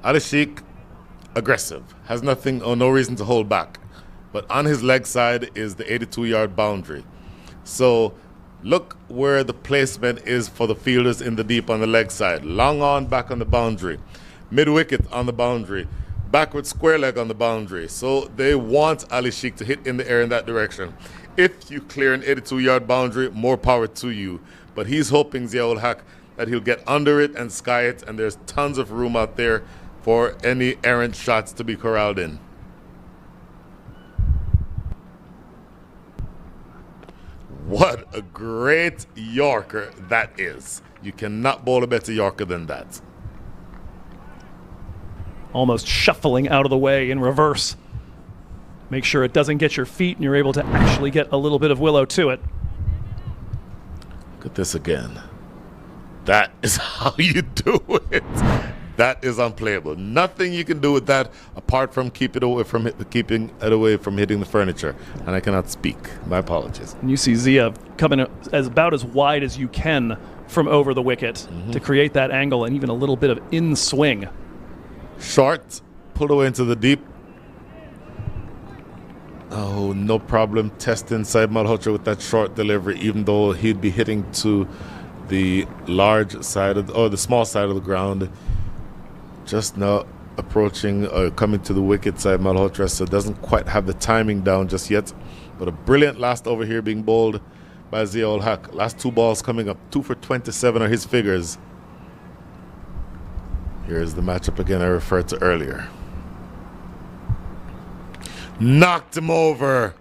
Ali Sheikh, aggressive, has nothing or no reason to hold back. But on his leg side is the 82-yard boundary. So look where the placement is for the fielders in the deep on the leg side. Long on back on the boundary. Mid-wicket on the boundary. Backward square leg on the boundary. So they want Ali Sheikh to hit in the air in that direction. If you clear an 82-yard boundary, more power to you. But he's hoping, Zia-ul Haq, that he'll get under it and sky it, and there's tons of room out there for any errant shots to be corralled in. What a great Yorker that is. You cannot bowl a better Yorker than that. Almost shuffling out of the way in reverse. Make sure it doesn't get your feet and you're able to actually get a little bit of willow to it. Look at this again. That is how you do it. That is unplayable. Nothing you can do with that apart from keeping it away from hitting the furniture. And I cannot speak. My apologies. And you see Zia coming about as wide as you can from over the wicket to create that angle and even a little bit of in swing. Short, pulled away into the deep. Oh, no problem testing Sahib Malhotra with that short delivery, even though he'd be hitting to the large side of the small side of the ground. Just now approaching, coming to the wicket, Sahib Malhotra, so doesn't quite have the timing down just yet. But a brilliant last over here being bowled by Zia-ul Haq. Last 2 balls coming up, 2 for 27 are his figures. Here's the matchup again I referred to earlier. Knocked him over.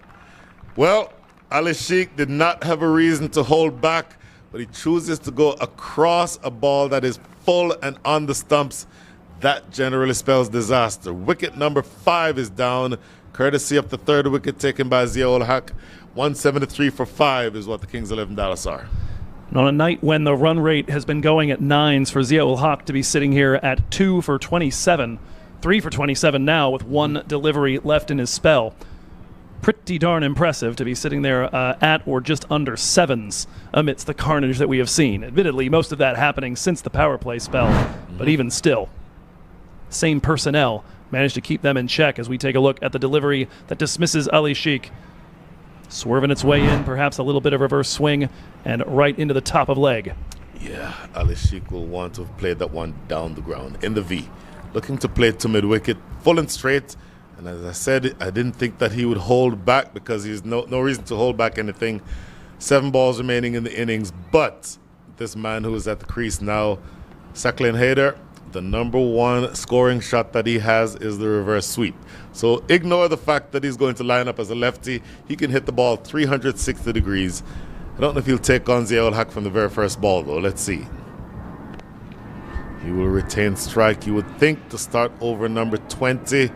Well, Ali Sheikh did not have a reason to hold back, but he chooses to go across a ball that is full and on the stumps. That generally spells disaster. Wicket number 5 is down, courtesy of the 3rd wicket taken by Zia-ul Haq. 173 for 5 is what the Kings 11 Dallas are. And on a night when the run rate has been going at 9s for Zia-ul Haq to be sitting here at 2 for 27. 3 for 27 now with 1 delivery left in his spell. Pretty darn impressive to be sitting there at or just under 7s amidst the carnage that we have seen. Admittedly, most of that happening since the power play spell, but even still. Same personnel managed to keep them in check as we take a look at the delivery that dismisses Ali Sheikh. Swerving its way in, perhaps a little bit of reverse swing, and right into the top of leg. Yeah, Ali Sheikh will want to have played that one down the ground in the V. Looking to play to mid-wicket, full and straight. And as I said, I didn't think that he would hold back because he's no reason to hold back anything. 7 balls remaining in the innings. But this man who is at the crease now, Saqlain Haider, the number 1 scoring shot that he has is the reverse sweep. So ignore the fact that he's going to line up as a lefty. He can hit the ball 360 degrees. I don't know if he'll take on Zia-ul Haq from the very first ball, though. Let's see. He will retain strike, you would think, to start over number 20.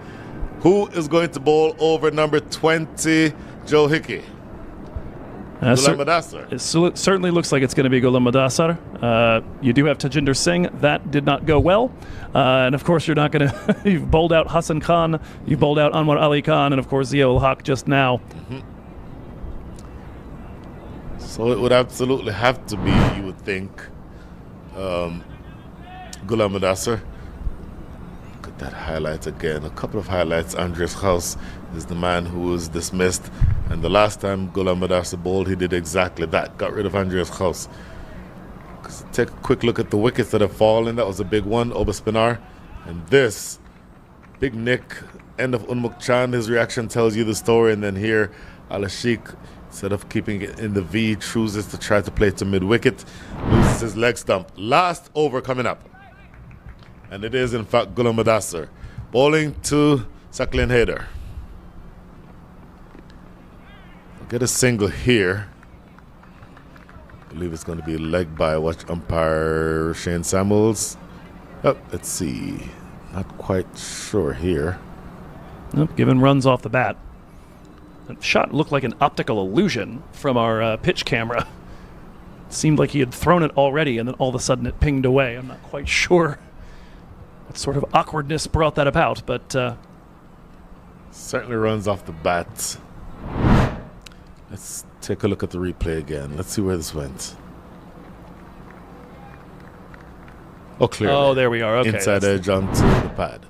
Who is going to bowl over number 20? Joe Hickey. Ghulam Madassar. It certainly looks like it's going to be Ghulam Madassar. You do have Tajinder Singh. That did not go well. And of course, you're not going to. You've bowled out Hassan Khan. You've bowled out Anwar Ali Khan. And of course, Zia-ul Haq just now. So it would absolutely have to be, you would think, Ghulam Madassar. Look at at that highlight again. A couple of highlights. Andres House is the man who was dismissed. And the last time Ghulam Madasa bowled, he did exactly that. Got rid of Andres House. Take a quick look at the wickets that have fallen. That was a big one, Obaspinar. And this, Big Nick, end of Unmuk Chand. His reaction tells you the story. And then here, Al-Ashik, instead of keeping it in the V, chooses to try to play to mid-wicket. Loses his leg stump. Last over coming up. And it is, in fact, Ghulam Madasar bowling to Sakleen Haider. Get a single here. I believe it's going to be leg by watch umpire Shane Samuels. Oh, let's see. Not quite sure here. Nope, giving runs off the bat. That shot looked like an optical illusion from our pitch camera. It seemed like he had thrown it already, and then all of a sudden it pinged away. I'm not quite sure what sort of awkwardness brought that about, but certainly runs off the bat. Let's take a look at the replay again. Let's see where this went. Oh, clearly. Oh, there we are. Okay. Inside edge onto the pad.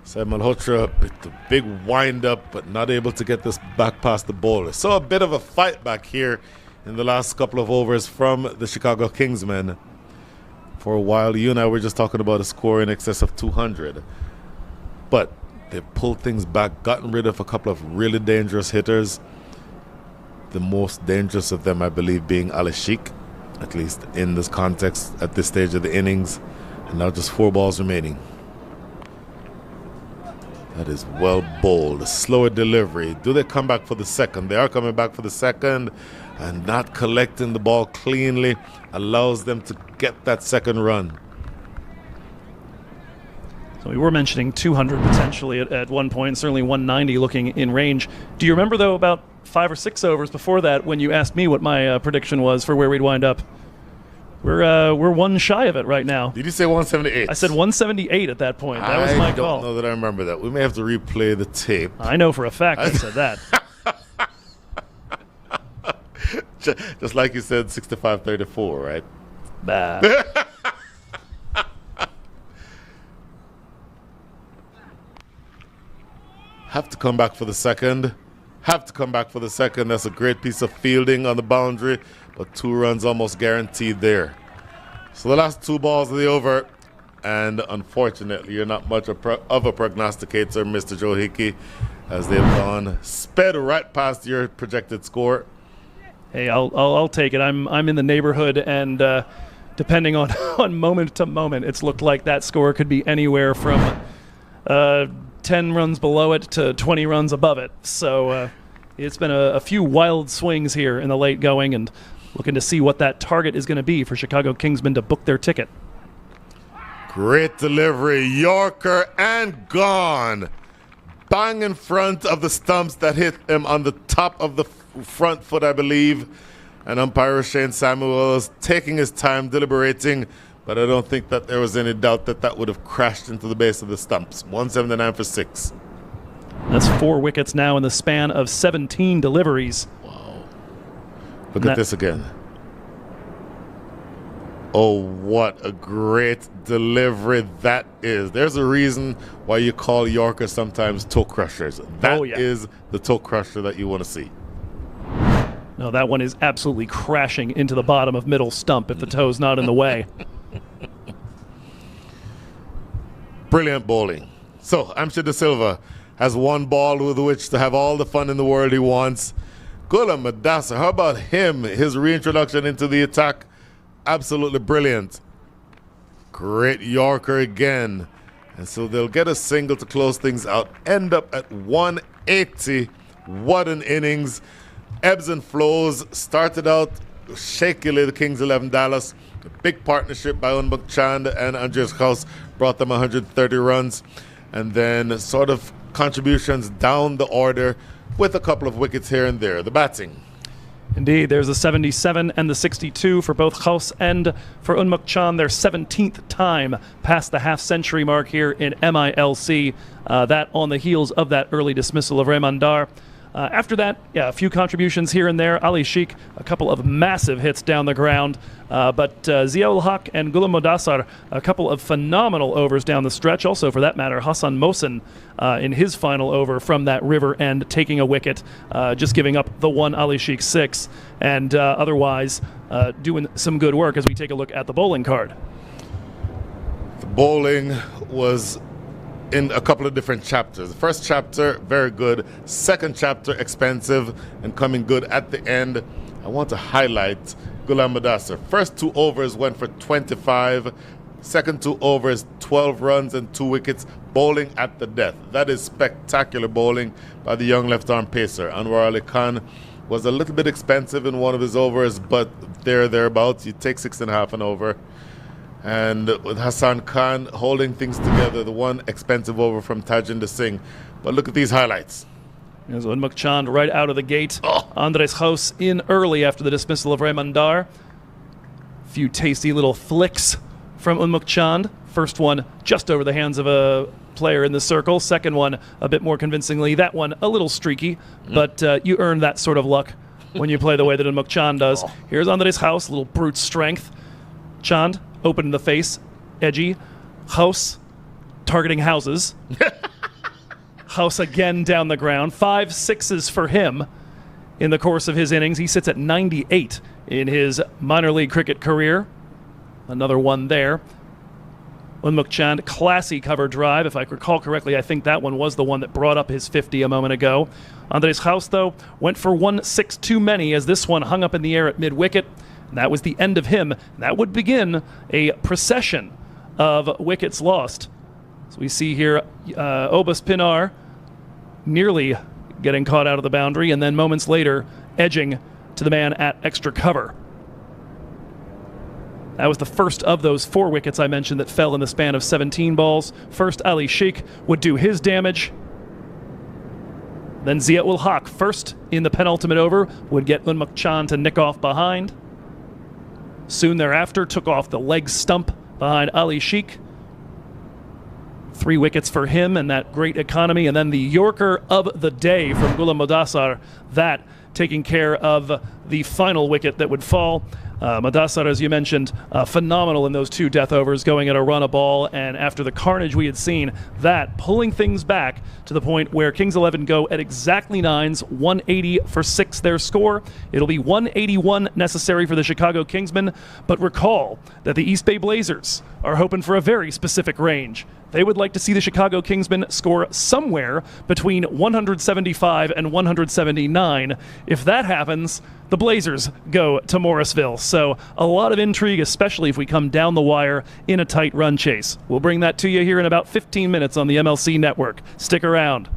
Said Malhotra with the big wind up, but not able to get this back past the bowler. So a bit of a fight back here in the last couple of overs from the Chicago Kingsmen. For a while, you and I were just talking about a score in excess of 200. But they pulled things back, gotten rid of a couple of really dangerous hitters. The most dangerous of them, I believe, being Al-Ashik, at least in this context at this stage of the innings. And now just 4 balls remaining. That is well bowled. A slower delivery. Do they come back for the second? They are coming back for the second, and not collecting the ball cleanly allows them to get that second run. So we were mentioning 200 potentially at one point, certainly 190 looking in range. Do you remember, though, about 5 or 6 overs before that when you asked me what my prediction was for where we'd wind up? We're one shy of it right now. Did you say 178? I said 178 at that point. That was my call. I don't know that I remember that. We may have to replay the tape. I know for a fact I said that. Just like you said, 65-34, right? Bah. Have to come back for the second. Have to come back for the second. That's a great piece of fielding on the boundary, but 2 runs almost guaranteed there. So the last 2 balls of the over, and unfortunately, you're not much of a prognosticator, Mr. Joe Hickey, as they've gone sped right past your projected score. Hey, I'll take it. I'm in the neighborhood, and depending on moment to moment, it's looked like that score could be anywhere from 10 runs below it to 20 runs above it. So it's been a few wild swings here in the late going, and looking to see what that target is going to be for Chicago Kingsmen to book their ticket. Great delivery. Yorker and gone. Bang in front of the stumps that hit him on the top of the front foot, I believe. And umpire Shane Samuels taking his time, deliberating, but I don't think that there was any doubt that that would have crashed into the base of the stumps. 179 for 6. That's 4 wickets now in the span of 17 deliveries. Wow. Look at this again. Oh, what a great delivery that is. There's a reason why you call Yorkers sometimes toe crushers. That is the toe crusher that you want to see. No, that one is absolutely crashing into the bottom of middle stump if the toe's not in the way. Brilliant bowling. So, Amshad De Silva has 1 ball with which to have all the fun in the world he wants. Ghulam Madasa, how about him? His reintroduction into the attack, absolutely brilliant. Great Yorker again. And so they'll get a single to close things out. End up at 180. What an innings. Ebbs and flows. Started out shakily, the Kings 11 Dallas. A big partnership by Unmuk Chand and Andres House brought them 130 runs. And then sort of contributions down the order with a couple of wickets here and there. The batting. Indeed, there's a 77 and the 62 for both House and for Unmuk Chand, their 17th time past the half-century mark here in MILC. That on the heels of that early dismissal of Raymond Dar. After that, yeah, a few contributions here and there. Ali Sheikh, a couple of massive hits down the ground. But Ziaul Haq and Ghulam Modassar, a couple of phenomenal overs down the stretch. Also, for that matter, Hassan Mohsen in his final over from that river end, taking a wicket, just giving up the one Ali Sheikh 6, and otherwise doing some good work as we take a look at the bowling card. The bowling was in a couple of different chapters. The first chapter, very good. Second chapter, expensive and coming good at the end. I want to highlight Ghulam Modassar. First 2 overs went for 25. Second 2 overs, 12 runs and 2 wickets, bowling at the death. That is spectacular bowling by the young left-arm pacer. Anwar Ali Khan was a little bit expensive in one of his overs, but thereabouts. You take 6.5 an over. And with Hassan Khan holding things together, the one expensive over from Tajinder Singh. But look at these highlights. There's Unmukt Chand right out of the gate. Andres House in early after the dismissal of Raymond Dar. A few tasty little flicks from Unmukt Chand. First one just over the hands of a player in the circle. Second one a bit more convincingly. That one a little streaky, but you earn that sort of luck when you play the way that Unmukt Chand does. Here's Andres House, little brute strength. Chand open in the face, edgy. House targeting houses. House again down the ground. 5 sixes for him in the course of his innings. He sits at 98 in his minor league cricket career. Another one there. Unmukt Chand, classy cover drive. If I recall correctly, I think that one was the one that brought up his 50 a moment ago. Andres House, though, went for 1 6 too many as this one hung up in the air at mid-wicket. And that was the end of him. That would begin a procession of wickets lost. So we see here Obas Pinar nearly getting caught out of the boundary, and then moments later edging to the man at extra cover. That was the first of those 4 wickets I mentioned that fell in the span of 17 balls. First, Ali Sheikh would do his damage. Then Ziaul Haq, first in the penultimate over, would get Unmukt Chand to nick off behind. Soon thereafter, took off the leg stump behind Ali Sheikh. 3 wickets for him and that great economy. And then the Yorker of the day from Ghulam Modassar, that taking care of the final wicket that would fall. Modassar, as you mentioned, phenomenal in those 2 death overs, going at a run a ball, and after the carnage we had seen, that pulling things back to the point where Kings 11 go at exactly 9s, 180 for 6 their score. It'll be 181 necessary for the Chicago Kingsmen, but recall that the East Bay Blazers are hoping for a very specific range. They would like to see the Chicago Kingsmen score somewhere between 175 and 179. If that happens, the Blazers go to Morrisville. So a lot of intrigue, especially if we come down the wire in a tight run chase. We'll bring that to you here in about 15 minutes on the MLC Network. Stick around.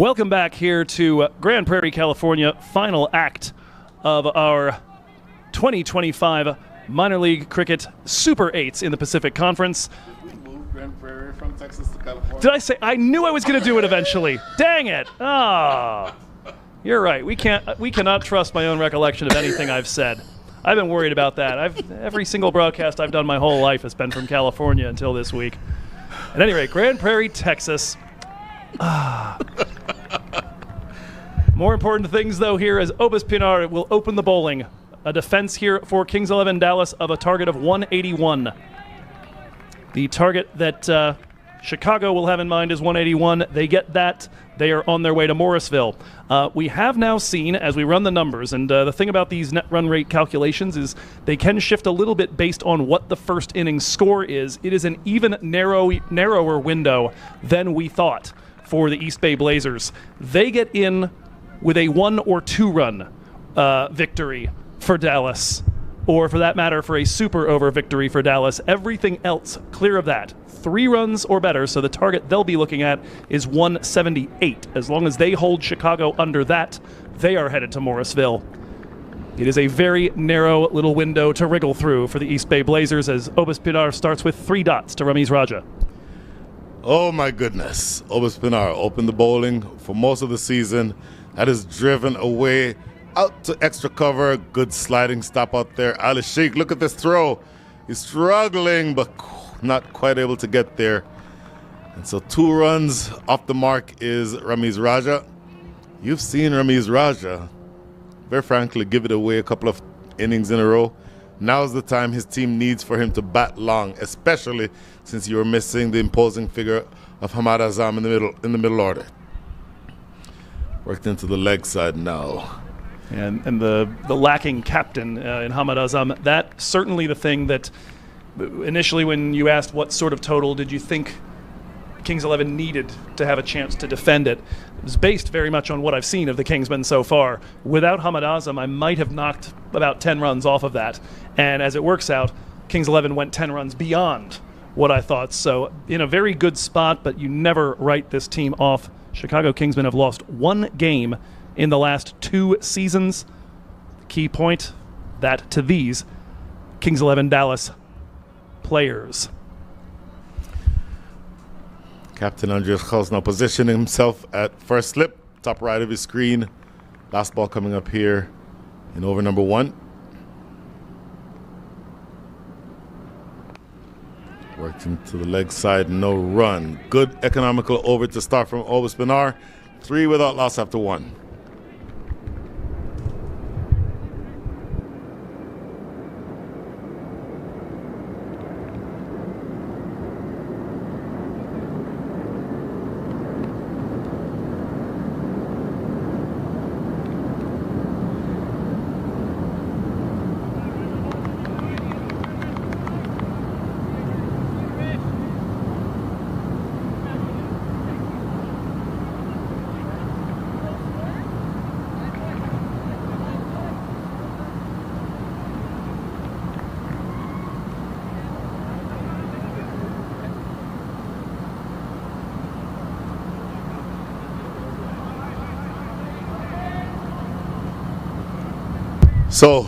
Welcome back here to Grand Prairie, California, final act of our 2025 Minor League Cricket Super 8s in the Pacific Conference. We moved Grand Prairie from Texas to California. Did I say? I knew I was going to do it eventually. Dang it. Ah, you're right. We cannot trust my own recollection of anything I've said. I've been worried about that. Every single broadcast I've done my whole life has been from California until this week. At any rate, Grand Prairie, Texas. More important things, though, here as Obis Pinar will open the bowling. A defense here for Kings 11 Dallas of a target of 181. The target that Chicago will have in mind is 181. They get that. They are on their way to Morrisville. We have now seen, as we run the numbers, and the thing about these net run rate calculations is they can shift a little bit based on what the first inning score is. It is an even narrower window than we thought for the East Bay Blazers. They get in with a 1 or 2 run victory for Dallas, or for that matter, for a super over victory for Dallas. Everything else clear of that. 3 runs or better, so the target they'll be looking at is 178. As long as they hold Chicago under that, they are headed to Morrisville. It is a very narrow little window to wriggle through for the East Bay Blazers as Obis Pinar starts with 3 dots to Ramiz Raja. Oh my goodness. Obis Pinar opened the bowling for most of the season. That is driven away out to extra cover. Good sliding stop out there. Ali Sheikh, look at this throw. He's struggling, but not quite able to get there. And so 2 runs off the mark is Ramiz Raja. You've seen Ramiz Raja, very frankly, give it away a couple of innings in a row. Now's the time his team needs for him to bat long, especially since you were missing the imposing figure of Hamad Azam in the middle order. Worked into the leg side now. And the lacking captain in Hamad Azam, that's certainly the thing that initially when you asked what sort of total did you think Kings 11 needed to have a chance to defend it, it was based very much on what I've seen of the Kingsmen so far. Without Hamad Azam, I might have knocked about 10 runs off of that. And as it works out, Kings 11 went 10 runs beyond what I thought. So in a very good spot, but you never write this team off. Chicago Kingsmen have lost 1 game in the last 2 seasons. Key point, that to these Kings 11 Dallas players. Captain Andreas Gals now positioning himself at first slip, top right of his screen. Last ball coming up here in over number 1. Worked into the leg side, no run. Good economical over to start from Obis Pinar. 3 without loss after 1. So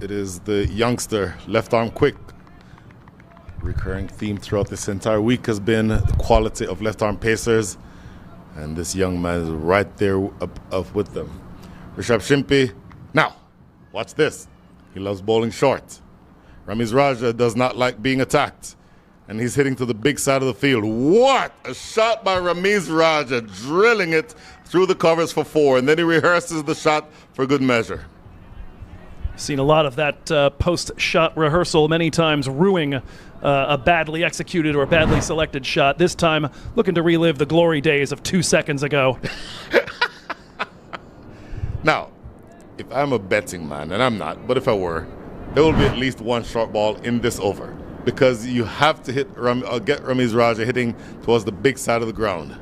it is the youngster, left arm quick. Recurring theme throughout this entire week has been the quality of left arm pacers. And this young man is right there up with them. Rishabh Shimpi, now, watch this. He loves bowling short. Ramiz Raja does not like being attacked. And he's hitting to the big side of the field. What a shot by Ramiz Raja, drilling it through the covers for 4. And then he rehearses the shot for good measure. Seen a lot of that post-shot rehearsal, many times ruining a badly executed or badly selected shot. This time, looking to relive the glory days of 2 seconds ago. Now, if I'm a betting man, and I'm not, but if I were, there will be at least 1 short ball in this over because you have to get Ramiz Raja hitting towards the big side of the ground.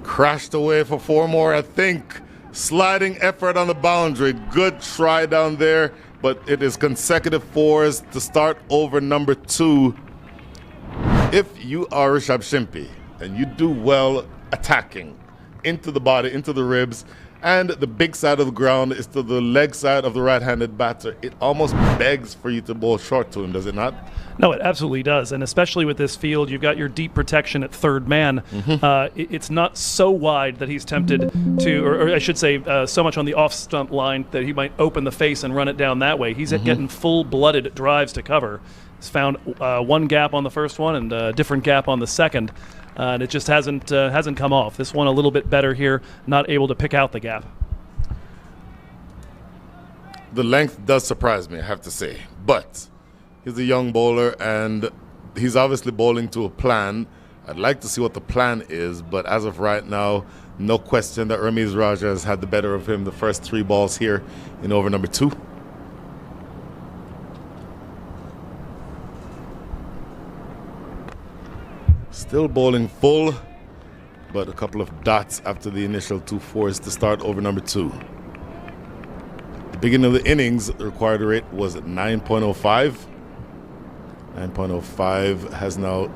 Crashed away for 4 more, I think. Sliding effort on the boundary. Good try down there, but it is consecutive 4s to start over number 2. If you are Rishabh Shimpi and you do well attacking into the body, into the ribs, and the big side of the ground is to the leg side of the right-handed batter. It almost begs for you to bowl short to him, does it not? No, it absolutely does. And especially with this field, you've got your deep protection at third man. It's not so wide that he's tempted to, or I should say, so much on the off-stump line that he might open the face and run it down that way. He's getting full-blooded drives to cover. He's found one gap on the first one and a different gap on the second. And it just hasn't come off. This one a little bit better here, not able to pick out the gap. The length does surprise me, I have to say. But he's a young bowler, and he's obviously bowling to a plan. I'd like to see what the plan is, but as of right now, no question that Ramiz Raja has had the better of him the first 3 balls here in over number 2. Still bowling full, but a couple of dots after the initial 2 fours to start over number 2. The beginning of the innings, the required rate was 9.05. 9.05 has now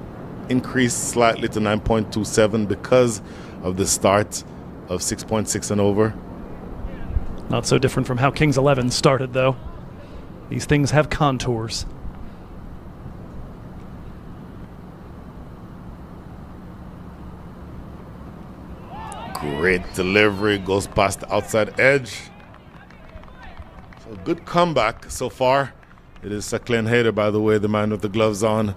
increased slightly to 9.27 because of the start of 6.6 and over. Not so different from how Kings 11 started, though. These things have contours. Great delivery, goes past the outside edge. So good comeback so far. It is Saklen Hader, by the way, the man with the gloves on.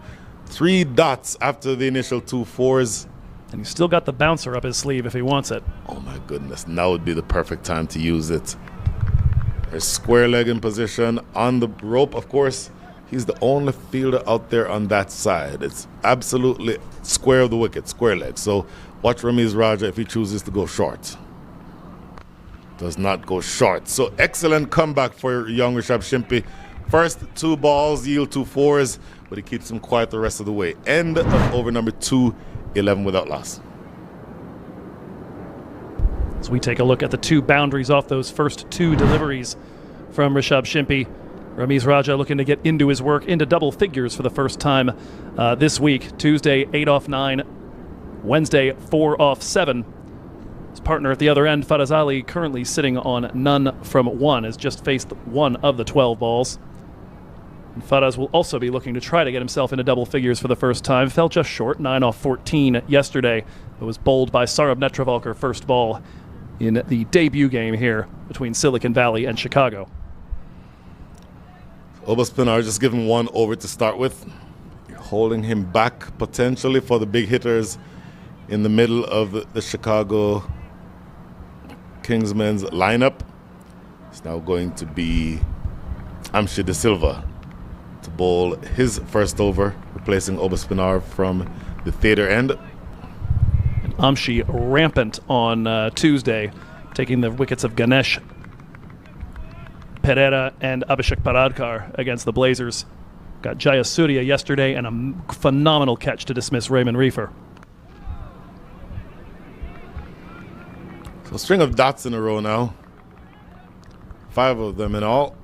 3 dots after the initial 2 fours. And he's still got the bouncer up his sleeve if he wants it. Oh my goodness, now would be the perfect time to use it. There's square leg in position on the rope, of course. He's the only fielder out there on that side. It's absolutely square of the wicket, square leg. So watch Ramiz Raja if he chooses to go short. Does not go short. So excellent comeback for young Rishabh Shimpi. First 2 balls yield 2 fours, but he keeps him quiet the rest of the way. End of over number 2, 11 without loss. As we take a look at the 2 boundaries off those first 2 deliveries from Rishabh Shimpi. Ramiz Raja looking to get into his work, into double figures for the first time this week. Tuesday, 8 off 9. Wednesday, 4 off 7. His partner at the other end, Faraz Ali, currently sitting on none from 1, has just faced 1 of the 12 balls. And Faraz will also be looking to try to get himself into double figures for the first time. Fell just short, 9 off 14 yesterday. It was bowled by Saurabh Netravalkar first ball in the debut game here between Silicon Valley and Chicago. Oba Spinar just given 1 over to start with. Holding him back potentially for the big hitters in the middle of the Chicago Kingsmen's lineup. It's now going to be Amshi De Silva to bowl his first over, replacing Oba Spinar from the theater end. And Amshi rampant on Tuesday, taking the wickets of Ganesh Pereira and Abhishek Paradkar against the Blazers. Got Jayasuriya yesterday and a phenomenal catch to dismiss Raymond Reefer. So a string of dots in a row now. 5 of them in all.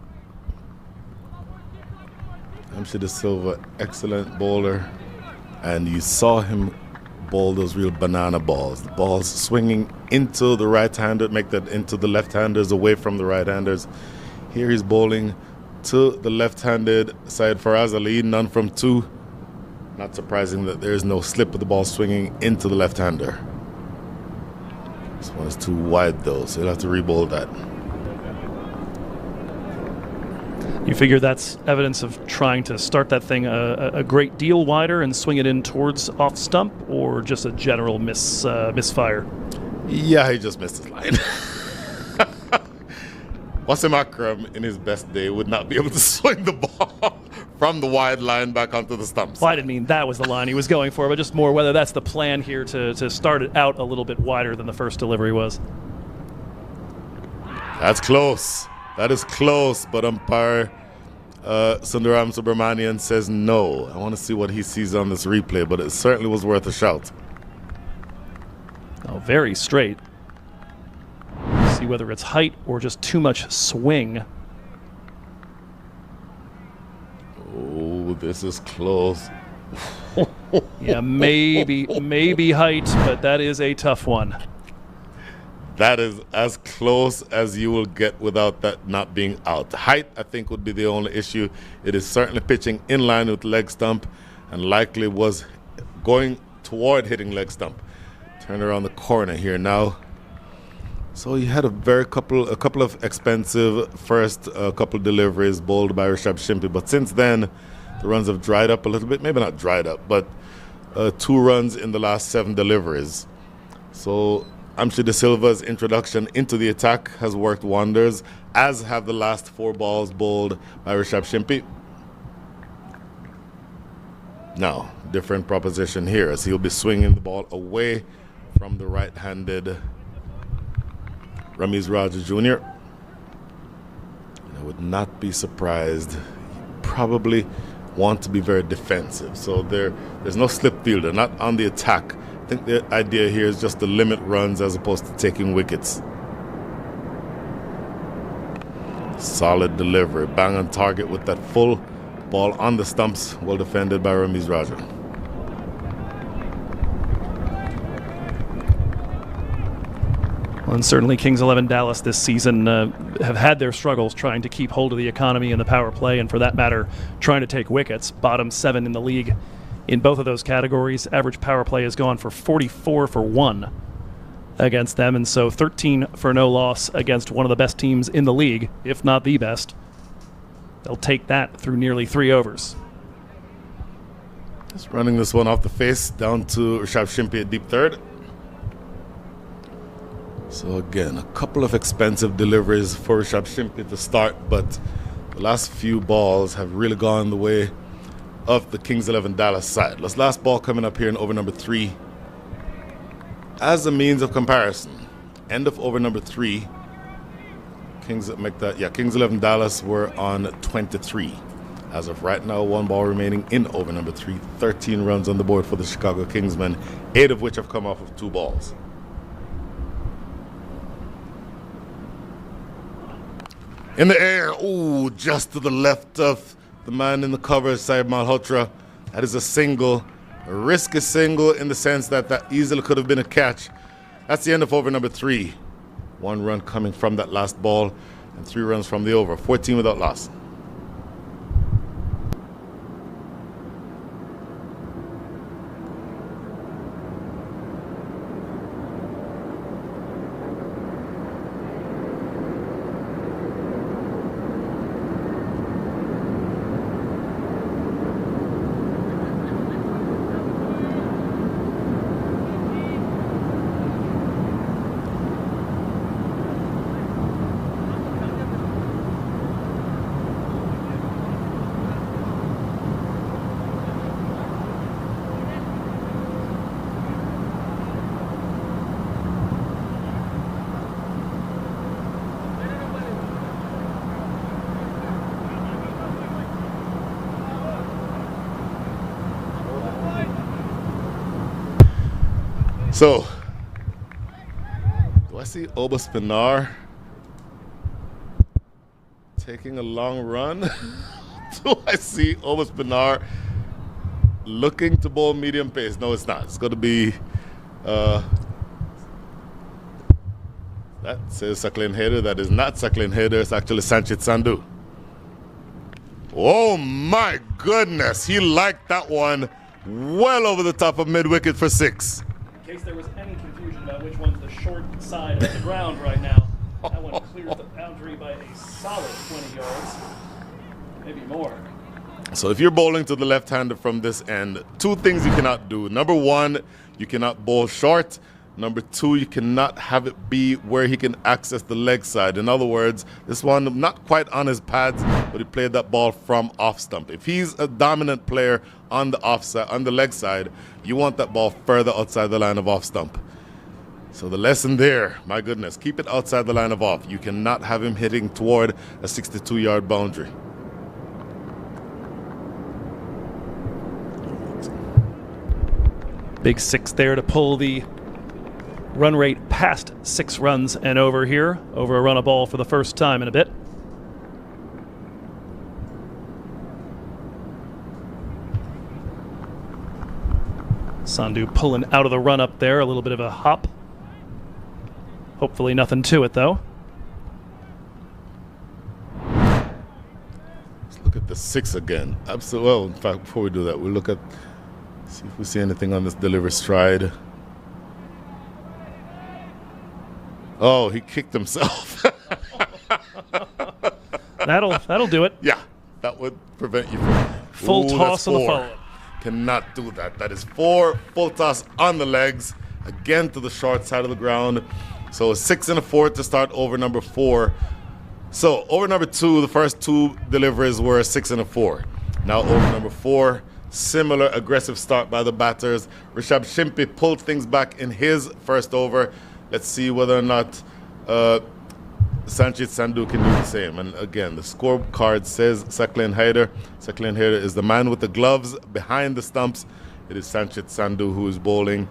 Amshi De Silva, excellent bowler. And you saw him bowl those real banana balls. The balls swinging into the right-hander, make that into the left-handers, away from the right-handers. Here he's bowling to the left-handed side for Faraz Ali, none from 2. Not surprising that there is no slip with the ball swinging into the left-hander. This one is too wide though, so he'll have to re-bowl that. You figure that's evidence of trying to start that thing a great deal wider and swing it in towards off stump, or just a general misfire? Yeah, he just missed his line. Wasim Akram, in his best day, would not be able to swing the ball from the wide line back onto the stumps. Well, I didn't mean that was the line he was going for, but just more whether that's the plan here to start it out a little bit wider than the first delivery was. That's close. That is close, but umpire Sundaram Subramanian says no. I want to see what he sees on this replay, but it certainly was worth a shout. Oh, very straight. See whether it's height or just too much swing. Oh, this is close. Yeah, maybe height, but that is a tough one. That is as close as you will get without that not being out. Height, I think, would be the only issue. It is certainly pitching in line with leg stump and likely was going toward hitting leg stump. Turn around the corner here now. So he had a couple of expensive first couple deliveries bowled by Rishabh Shimpi, but since then the runs have dried up a little bit. Maybe not dried up, but 2 runs in the last 7 deliveries. So Amshi De Silva's introduction into the attack has worked wonders, as have the last 4 balls bowled by Rishabh Shimpi. Now, different proposition here, as he'll be swinging the ball away from the right-handed Ramiz Raja Jr. And I would not be surprised. He probably want to be very defensive. So there's no slip fielder, not on the attack. I think the idea here is just to limit runs as opposed to taking wickets. Solid delivery. Bang on target with that full ball on the stumps. Well defended by Ramiz Raja. Well, and certainly Kings 11 Dallas this season have had their struggles trying to keep hold of the economy and the power play, and for that matter, trying to take wickets. Bottom 7 in the league in both of those categories. Average power play has gone for 44 for 1 against them, and so 13 for no loss against one of the best teams in the league, if not the best. They'll take that through nearly 3 overs. Just running this one off the face down to Rishabh Shimpi at deep third. So again, a couple of expensive deliveries for Rishabh Shimpi to start, but the last few balls have really gone the way of the Kings 11 Dallas side. This last ball coming up here in over number 3. As a means of comparison, end of over number 3, Kings 11 Dallas were on 23. As of right now, 1 ball remaining in over number 3. 13 runs on the board for the Chicago Kingsmen, 8 of which have come off of 2 balls. In the air, ooh, just to the left of the man in the cover, Saeed Malhotra. That is a single, a risky single in the sense that that easily could have been a catch. That's the end of over number 3. 1 run coming from that last ball and 3 runs from the over. 14 without loss. So, do I see Oba Spinar taking a long run? Do I see Oba Spinar looking to bowl medium pace? No, it's not. It's going to be, that says Sakleen Haider. That is not Sakleen Haider. It's actually Sanchit Sandhu. Oh my goodness. He liked that one well over the top of mid-wicket for 6. In case there was any confusion about which one's the short side of the ground right now, that one clears the boundary by a solid 20 yards, maybe more. So if you're bowling to the left-hander from this end, 2 things you cannot do. Number 1, you cannot bowl short. Number 2, you cannot have it be where he can access the leg side. In other words, this one not quite on his pads, but he played that ball from off stump. If he's a dominant player on the offside, on the leg side, you want that ball further outside the line of off stump. So the lesson there, my goodness, keep it outside the line of off. You cannot have him hitting toward a 62-yard boundary. Big 6 there to pull the run rate past 6 runs and over here, over a run a ball for the first time in a bit. Sandhu pulling out of the run up there, a little bit of a hop. Hopefully nothing to it, though. Let's look at the 6 again. Absolutely. Well, in fact, before we do that, we'll look at, see if we see anything on this delivery stride. Oh, he kicked himself. That'll do it. Yeah, that would prevent you from Full toss on the 4. follow-up. Cannot do that. That is 4 full toss on the legs, again to the short side of the ground. So a 6 and a 4 to start over number 4. So over number 2, the first 2 deliveries were a 6 and a 4. Now over number 4, similar aggressive start by the batters. Rishabh Shimpi pulled things back in his first over. Let's see whether or not Sanchit Sandhu can do the same. And again, the scorecard says Sakleen Haider. Sakleen Haider is the man with the gloves behind the stumps. It is Sanchit Sandhu who is bowling.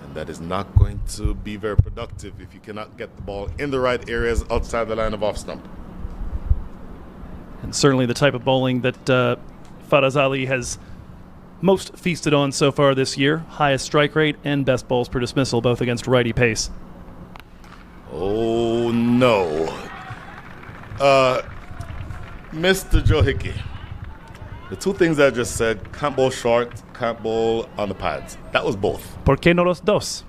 And that is not going to be very productive if you cannot get the ball in the right areas outside the line of off stump. And certainly the type of bowling that Faraz Ali has most feasted on so far this year. Highest strike rate and best balls per dismissal, both against righty pace. Oh, no. Mr. Joe Hickey, the 2 things I just said, can't bowl short, can't bowl on the pads. That was both. ¿Por qué no los dos?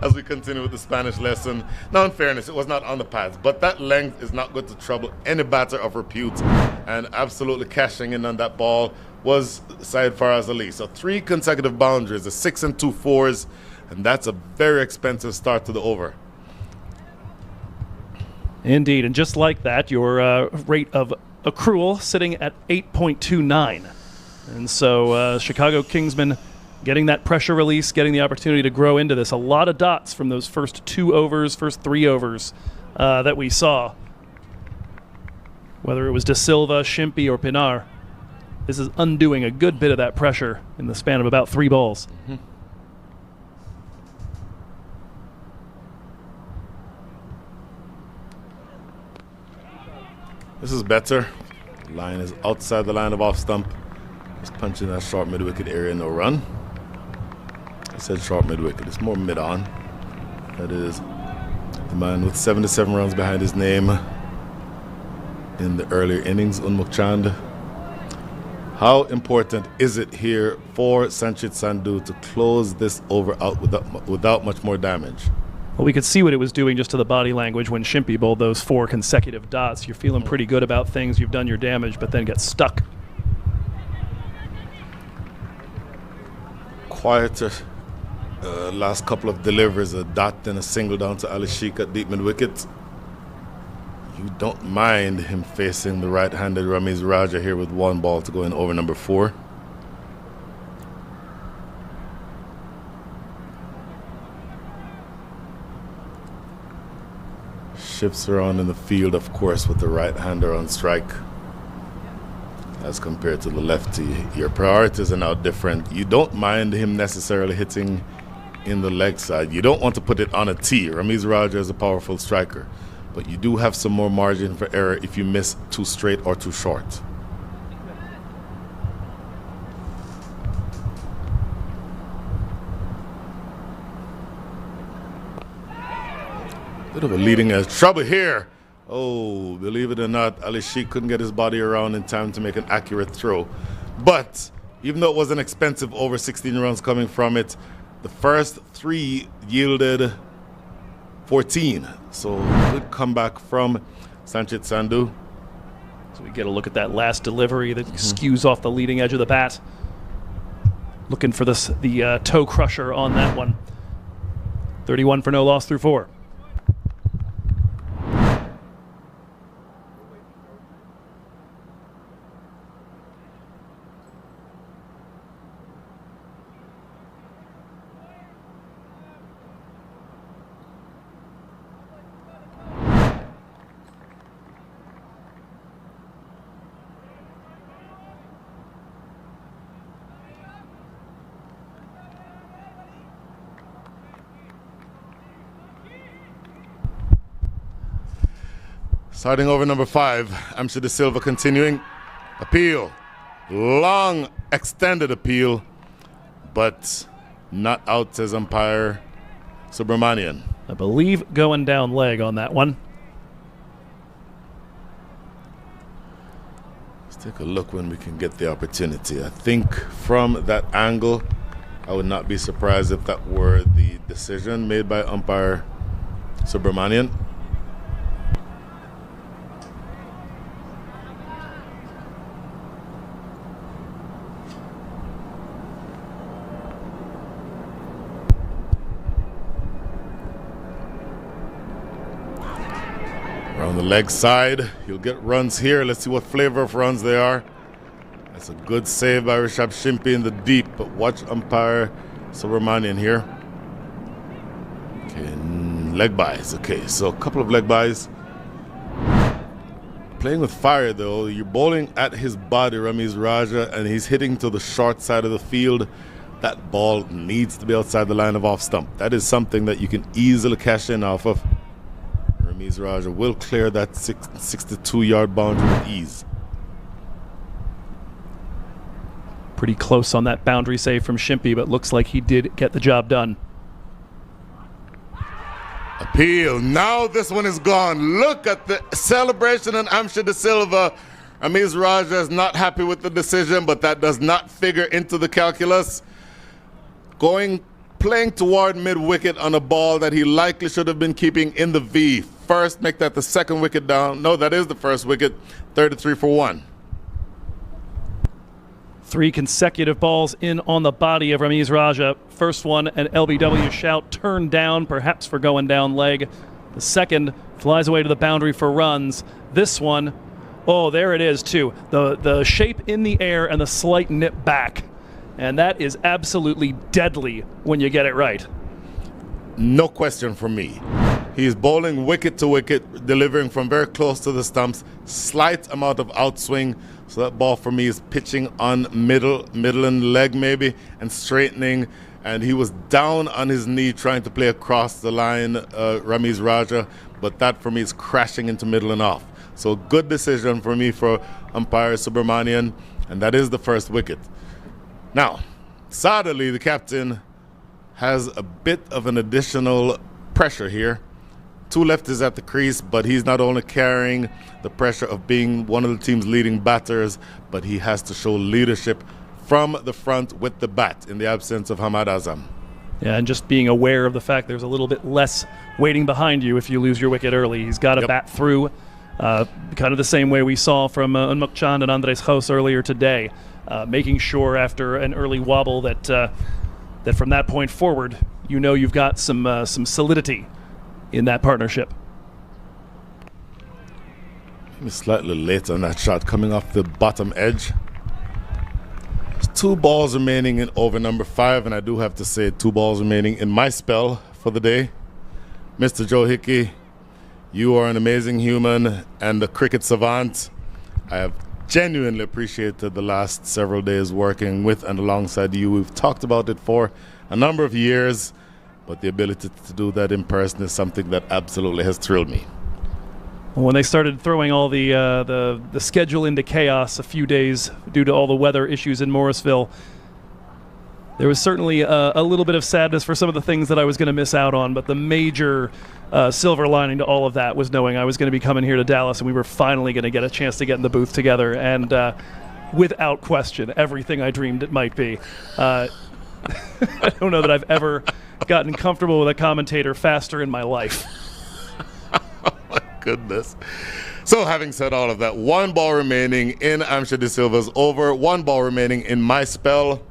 As we continue with the Spanish lesson. Now, in fairness, it was not on the pads, but that length is not going to trouble any batter of repute. And absolutely cashing in on that ball was Syed Faraz Ali. So 3 consecutive boundaries, a 6 and 2 4s, and that's a very expensive start to the over. Indeed, and just like that, your rate of accrual sitting at 8.29. And so Chicago Kingsmen getting that pressure release, getting the opportunity to grow into this. A lot of dots from those first 2 overs, first 3 overs that we saw. Whether it was De Silva, Shimpi, or Pinar, this is undoing a good bit of that pressure in the span of about 3 balls. Mm-hmm. This is better. Line is outside the line of off stump. Just punching that short mid wicket area, no run. I said short mid wicket. It's more mid on. That is the man with 77 runs behind his name in the earlier innings, Unmukt Chand. How important is it here for Sanchit Sandhu to close this over out without much more damage? Well, we could see what it was doing just to the body language when Shimpi bowled those 4 consecutive dots. You're feeling pretty good about things. You've done your damage, but then get stuck. Quieter last couple of deliveries, a dot and a single down to Ali Sheikh at deep mid wicket. You don't mind him facing the right-handed Ramiz Raja here with 1 ball to go in over number 4. Shifts around in the field, of course, with the right-hander on strike as compared to the lefty. Your priorities are now different. You don't mind him necessarily hitting in the leg side. You don't want to put it on a tee. Ramiz Raja is a powerful striker, but you do have some more margin for error if you miss too straight or too short. Bit of a leading edge trouble here. Oh, believe it or not, Ali Sheikh couldn't get his body around in time to make an accurate throw. But even though it was an expensive over 16 runs coming from it, the first 3 yielded 14. So good comeback from Sanchit Sandhu. So we get a look at that last delivery that skews off the leading edge of the bat. Looking for the toe crusher on that one. 31 for no loss through 4. Starting over number 5, Amshad De Silva continuing. Appeal. Long extended appeal, but not out, says umpire Subramanian. I believe going down leg on that one. Let's take a look when we can get the opportunity. I think from that angle, I would not be surprised if that were the decision made by umpire Subramanian. Around the leg side, you'll get runs here. Let's see what flavor of runs they are. That's a good save by Rishabh Shimpi in the deep, but watch umpire Subramanian here. Okay, leg buys. Okay, so a couple of leg buys. Playing with fire though, you're bowling at his body, Ramiz Raja, and he's hitting to the short side of the field. That ball needs to be outside the line of off stump. That is something that you can easily cash in off of. Ramiz Raja will clear that 62-yard boundary with ease. Pretty close on that boundary save from Shimpi, but looks like he did get the job done. Appeal. Now this one is gone. Look at the celebration on Amsha De Silva. Ramiz Raja is not happy with the decision, but that does not figure into the calculus. Playing toward mid-wicket on a ball that he likely should have been keeping in the V. First, make that the second wicket down. No, that is the first wicket. 33 for 1. 3 consecutive balls in on the body of Ramiz Raja. First one, an LBW shout, turned down, perhaps for going down leg. The second flies away to the boundary for runs. This one, oh, there it is too. The shape in the air and the slight nip back. And that is absolutely deadly when you get it right. No question for me. He's bowling wicket to wicket, delivering from very close to the stumps. Slight amount of outswing. So that ball for me is pitching on middle and leg maybe, and straightening. And he was down on his knee trying to play across the line, Ramiz Raja. But that for me is crashing into middle and off. So good decision for me for umpire Subramanian. And that is the first wicket. Now, sadly, the captain has a bit of an additional pressure here. 2 lefties at the crease, but he's not only carrying the pressure of being one of the team's leading batters, but he has to show leadership from the front with the bat in the absence of Hamad Azam. Yeah, and just being aware of the fact there's a little bit less waiting behind you if you lose your wicket early. He's got to bat through, kind of the same way we saw from Unmukt Chand and Andres Gous earlier today. Making sure after an early wobble that from that point forward, you know you've got some solidity in that partnership. Maybe slightly late on that shot, coming off the bottom edge. There's 2 balls remaining in over number 5, and I do have to say 2 balls remaining in my spell for the day. Mr. Joe Hickey, you are an amazing human and a cricket savant. I have genuinely appreciated the last several days working with and alongside you. We've talked about it for a number of years, but the ability to do that in person is something that absolutely has thrilled me. Well, when they started throwing all the schedule into chaos a few days due to all the weather issues in Morrisville, there was certainly a little bit of sadness for some of the things that I was going to miss out on, but the major silver lining to all of that was knowing I was going to be coming here to Dallas and we were finally going to get a chance to get in the booth together, and without question, everything I dreamed it might be. I don't know that I've ever gotten comfortable with a commentator faster in my life. Oh my goodness. So having said all of that, 1 ball remaining in Amsha De Silva's over, 1 ball remaining in my spell.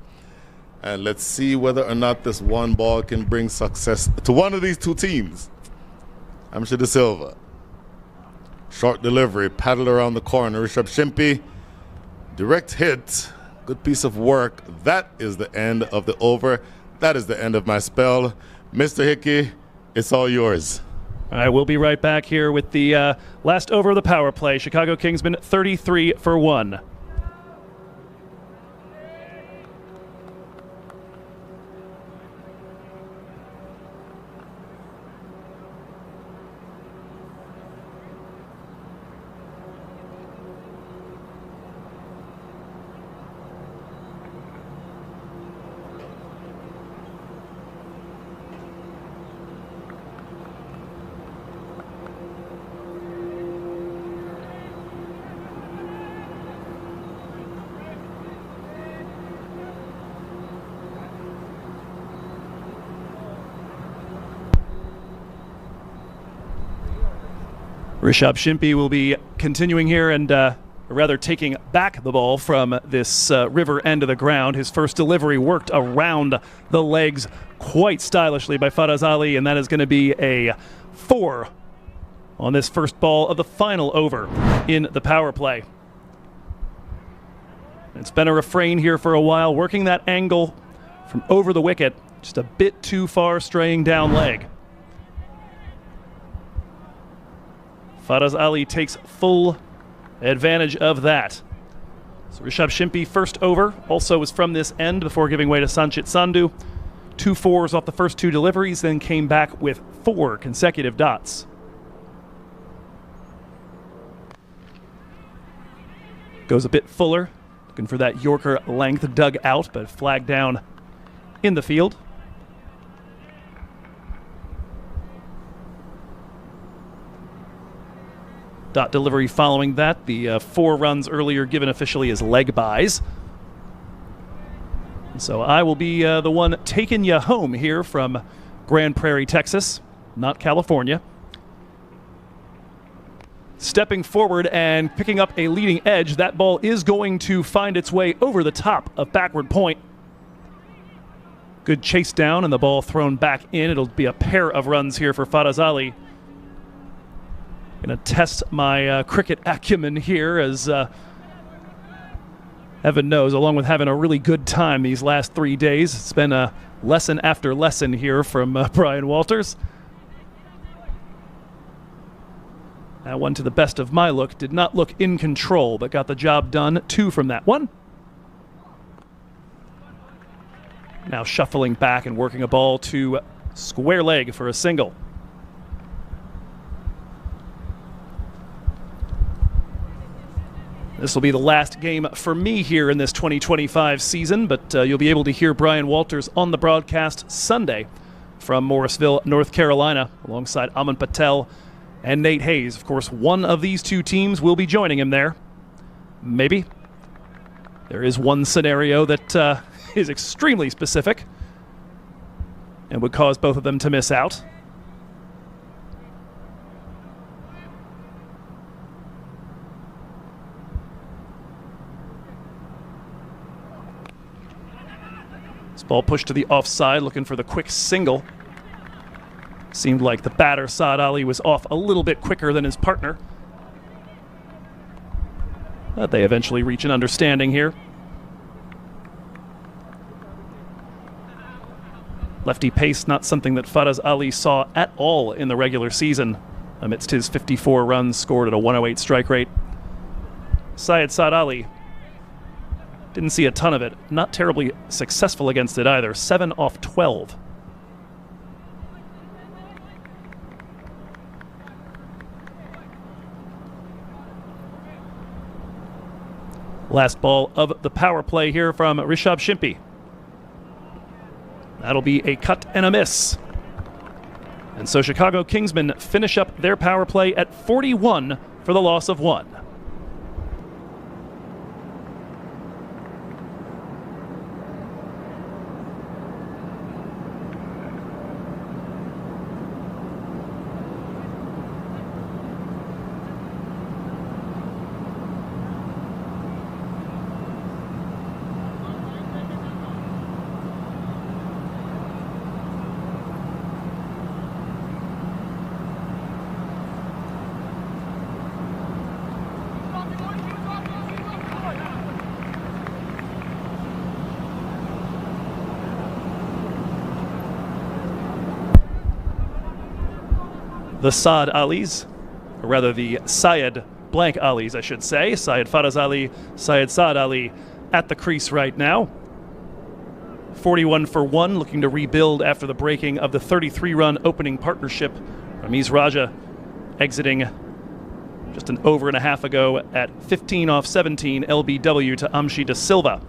And let's see whether or not this 1 ball can bring success to one of these 2 teams. Amsha De Silva. Short delivery, paddle around the corner. Rishabh Shimpi. Direct hit. Good piece of work. That is the end of the over. That is the end of my spell. Mr. Hickey, it's all yours. All right, we'll be right back here with the last over of the power play. Chicago Kingsmen 33 for 1. Rishabh Shimpi will be continuing here and rather taking back the ball from this river end of the ground. His first delivery worked around the legs quite stylishly by Faraz Ali, and that is going to be a 4 on this first ball of the final over in the power play. It's been a refrain here for a while, working that angle from over the wicket, just a bit too far straying down leg. Faraz Ali takes full advantage of that. So Rishabh Shimpi first over also was from this end before giving way to Sanchit Sandhu. 2 4s off the first 2 deliveries, then came back with 4 consecutive dots. Goes a bit fuller, looking for that Yorker length dug out, but flagged down in the field. Dot delivery following that. The 4 runs earlier given officially as leg byes. So I will be the one taking you home here from Grand Prairie, Texas, not California. Stepping forward and picking up a leading edge. That ball is going to find its way over the top of backward point. Good chase down and the ball thrown back in. It'll be a pair of runs here for Faraz Ali. Going to test my cricket acumen here, as Evan knows, along with having a really good time these last 3 days. It's been a lesson after lesson here from Brian Walters. That one, to the best of my look, did not look in control, but got the job done. 2 from that one. Now shuffling back and working a ball to square leg for a single. This will be the last game for me here in this 2025 season, but you'll be able to hear Brian Walters on the broadcast Sunday from Morrisville, North Carolina, alongside Aman Patel and Nate Hayes. Of course, one of these 2 teams will be joining him there. Maybe. There is one scenario that is extremely specific and would cause both of them to miss out. Ball pushed to the offside, looking for the quick single. Seemed like the batter, Saad Ali, was off a little bit quicker than his partner. But they eventually reach an understanding here. Lefty pace, not something that Faraz Ali saw at all in the regular season, amidst his 54 runs scored at a 108 strike rate. Syed Saad Ali didn't see a ton of it. Not terribly successful against it either. 7 off 12. Last ball of the power play here from Rishabh Shimpi. That'll be a cut and a miss. And so Chicago Kingsmen finish up their power play at 41 for the loss of 1. The Saad Alis, or rather the Syed blank Alis, I should say. Syed Faraz Ali, Syed Saad Ali at the crease right now. 41 for 1, looking to rebuild after the breaking of the 33-run opening partnership. Ramiz Raja exiting just an over and a half ago at 15 off 17 LBW to Amshi De Silva.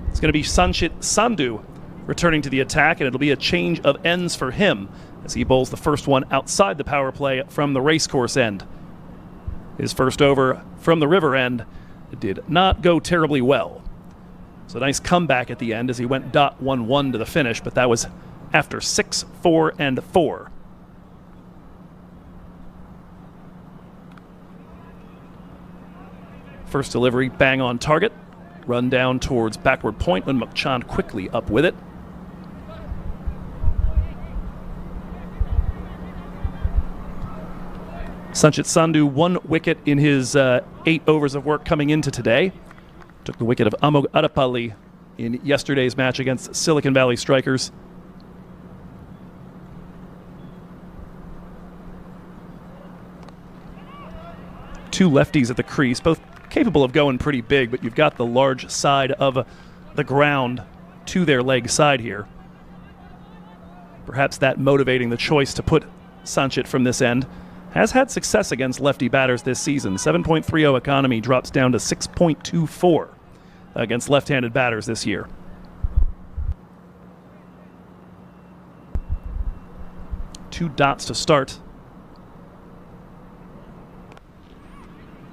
It's going to be Sanchit Sandhu returning to the attack, and it'll be a change of ends for him as he bowls the first one outside the power play from the racecourse end. His first over from the river end did not go terribly well. So a nice comeback at the end as he went .11 to the finish, but that was after 6, 4, and 4. First delivery, bang on target. Run down towards backward point when Mukchand quickly up with it. Sanchit Sandhu 1 wicket in his 8 overs of work coming into today. Took the wicket of Amog Adapalli in yesterday's match against Silicon Valley Strikers. Two lefties at the crease, both capable of going pretty big, but you've got the large side of the ground to their leg side here. Perhaps that motivating the choice to put Sanchit from this end. Has had success against lefty batters this season. 7.30 economy drops down to 6.24 against left-handed batters this year. Two dots to start.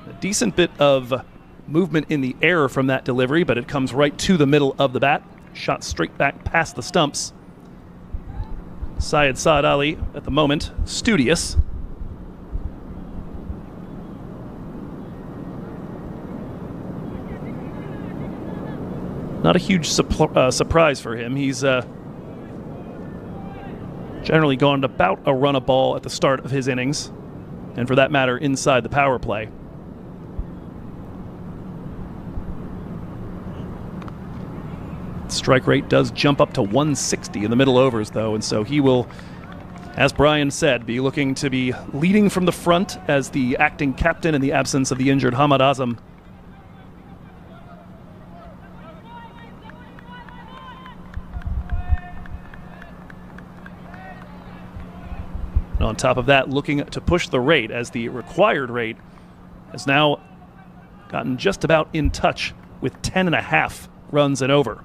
A decent bit of movement in the air from that delivery, but it comes right to the middle of the bat. Shot straight back past the stumps. Syed Saad Ali, at the moment, studious. Not a huge surprise for him. He's generally gone about a run a ball at the start of his innings, and for that matter, inside the power play. Strike rate does jump up to 160 in the middle overs, though, and so he will, as Brian said, be looking to be leading from the front as the acting captain in the absence of the injured Hamad Azam. And on top of that, looking to push the rate as the required rate has now gotten just about in touch with 10.5 runs and over.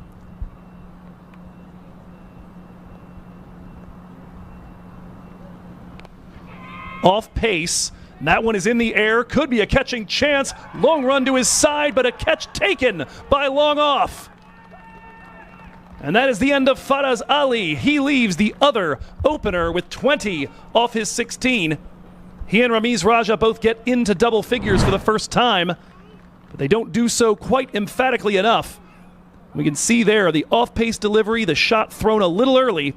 Off pace, and that one is in the air, could be a catching chance. Long run to his side, but a catch taken by Long Off. And that is the end of Faraz Ali. He leaves the other opener with 20 off his 16. He and Ramiz Raja both get into double figures for the first time, but they don't do so quite emphatically enough. We can see there the off-pace delivery, the shot thrown a little early.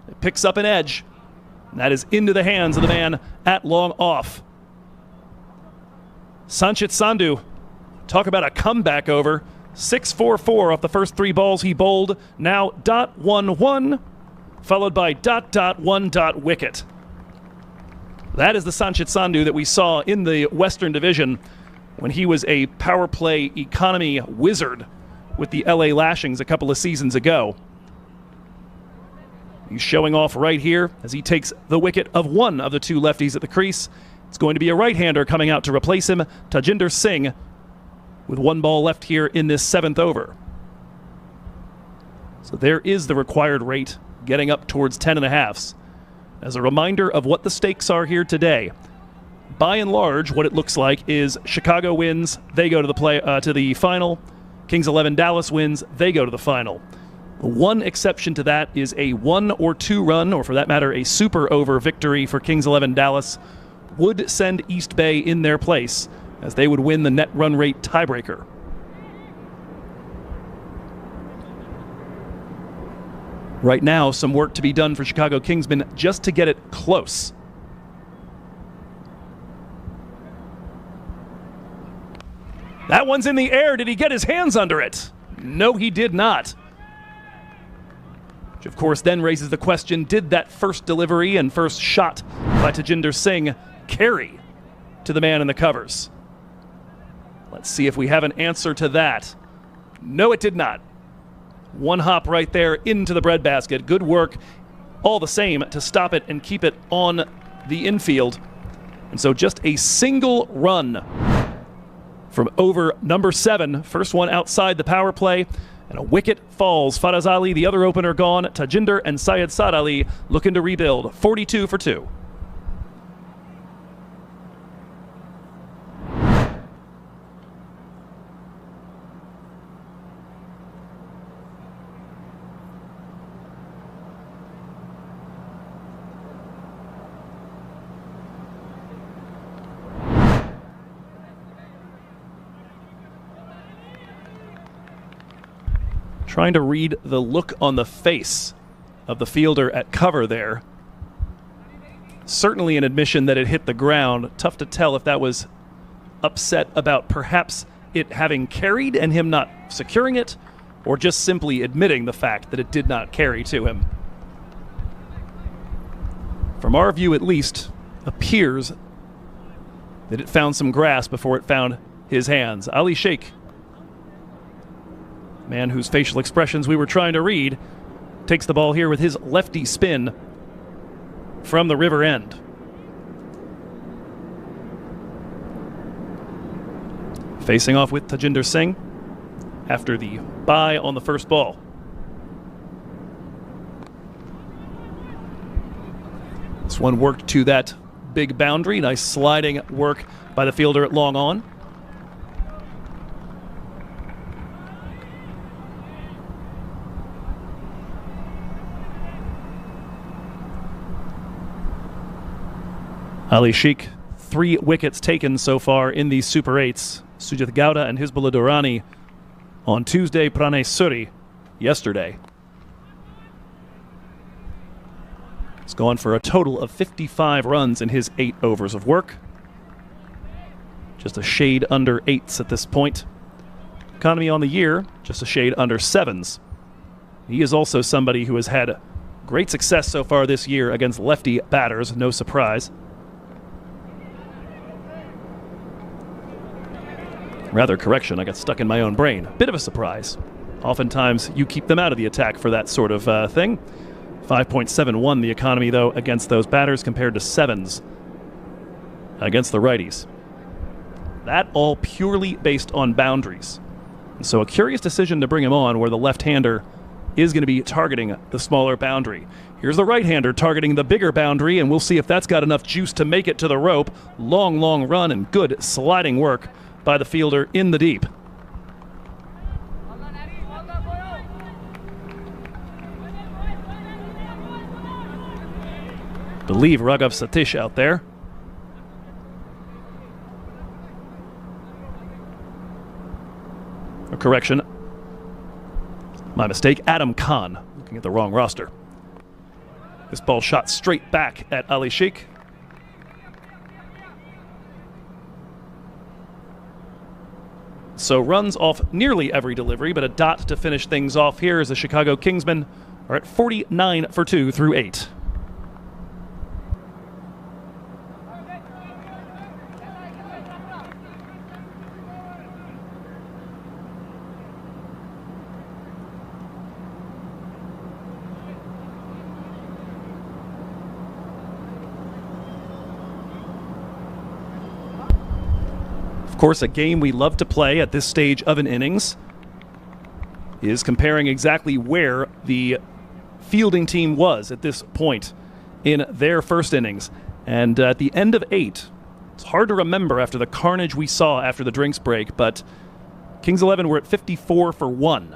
It picks up an edge, and that is into the hands of the man at Long Off. Sanchit Sandhu, talk about a comeback over. 6-4-4 off the first 3 balls he bowled. Now .11, followed by .1 wicket. That is the Sanchit Sandhu that we saw in the Western Division when he was a power play economy wizard with the LA Lashings a couple of seasons ago. He's showing off right here as he takes the wicket of one of the 2 lefties at the crease. It's going to be a right-hander coming out to replace him, Tajinder Singh, with 1 ball left here in this 7th over. So there is the required rate, getting up towards 10.5. As a reminder of what the stakes are here today, by and large, what it looks like is Chicago wins, they go to the final. Kings 11 Dallas wins, they go to the final. The one exception to that is a 1 or 2 run, or for that matter, a super over victory for Kings 11 Dallas would send East Bay in their place, as they would win the net run rate tiebreaker. Right now, some work to be done for Chicago Kingsmen just to get it close. That one's in the air. Did he get his hands under it? No, he did not. Which, of course, then raises the question, did that first delivery and first shot by Tajinder Singh carry to the man in the covers? Let's see if we have an answer to that. No, it did not. 1 hop right there into the breadbasket. Good work all the same to stop it and keep it on the infield. And so just a single run from over number 7. First one outside the power play. And a wicket falls. Faraz Ali, the other opener, gone. Tajinder and Syed Saad Ali looking to rebuild. 42 for 2. Trying to read the look on the face of the fielder at cover there. Certainly an admission that it hit the ground. Tough to tell if that was upset about perhaps it having carried and him not securing it, or just simply admitting the fact that it did not carry to him. From our view at least, appears that it found some grass before it found his hands. Ali Sheikh, man whose facial expressions we were trying to read, takes the ball here with his lefty spin from the river end. Facing off with Tajinder Singh after the bye on the first ball. This one worked to that big boundary. Nice sliding work by the fielder at long on. Ali Sheikh, 3 wickets taken so far in these Super 8s. Sujith Gowda and Hizbullah Durrani on Tuesday, Pranay Suri yesterday. He's gone for a total of 55 runs in his 8 overs of work. Just a shade under 8s at this point. Economy on the year, just a shade under 7s. He is also somebody who has had great success so far this year against lefty batters, no surprise. Rather, correction, I got stuck in my own brain. Bit of a surprise. Oftentimes, you keep them out of the attack for that sort of thing. 5.71 the economy, though, against those batters compared to 7s against the righties. That all purely based on boundaries. And so a curious decision to bring him on where the left-hander is going to be targeting the smaller boundary. Here's the right-hander targeting the bigger boundary, and we'll see if that's got enough juice to make it to the rope. Long, long run and good sliding work by the fielder in the deep. Believe Raghav Satish out there. A correction. My mistake. Adam Khan. Looking at the wrong roster. This ball shot straight back at Ali Sheikh. So runs off nearly every delivery, but a dot to finish things off here as the Chicago Kingsmen are at 49 for 2 through 8. Of course, a game we love to play at this stage of an innings is comparing exactly where the fielding team was at this point in their first innings. And at the end of 8, it's hard to remember after the carnage we saw after the drinks break, but Kings 11 were at 54 for 1.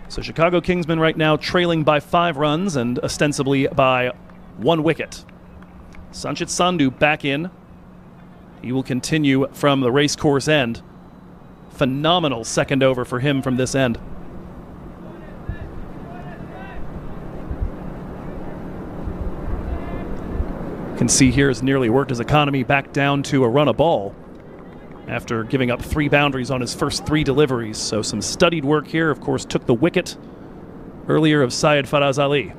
So Chicago Kingsmen right now trailing by 5 runs and ostensibly by 1 wicket. Sanchit Sandhu back in. He will continue from the race course end. Phenomenal second over for him from this end. You can see here has nearly worked his economy back down to a run a ball after giving up 3 boundaries on his first 3 deliveries. So some studied work here. Of course, took the wicket earlier of Syed Faraz Ali.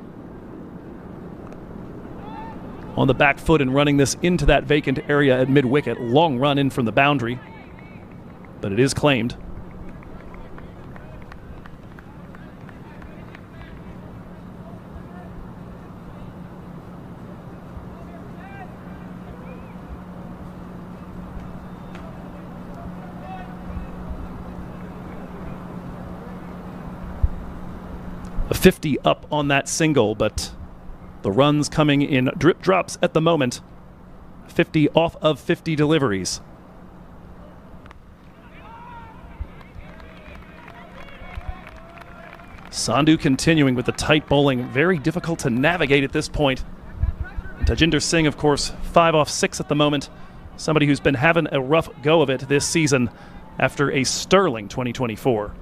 On the back foot and running this into that vacant area at mid-wicket. Long run in from the boundary, but it is claimed. A 50 up on that single, but the runs coming in drip drops at the moment. 50 off of 50 deliveries. Sandhu continuing with the tight bowling. Very difficult to navigate at this point. And Tajinder Singh, of course, 5 off 6 at the moment. Somebody who's been having a rough go of it this season after a sterling 2024.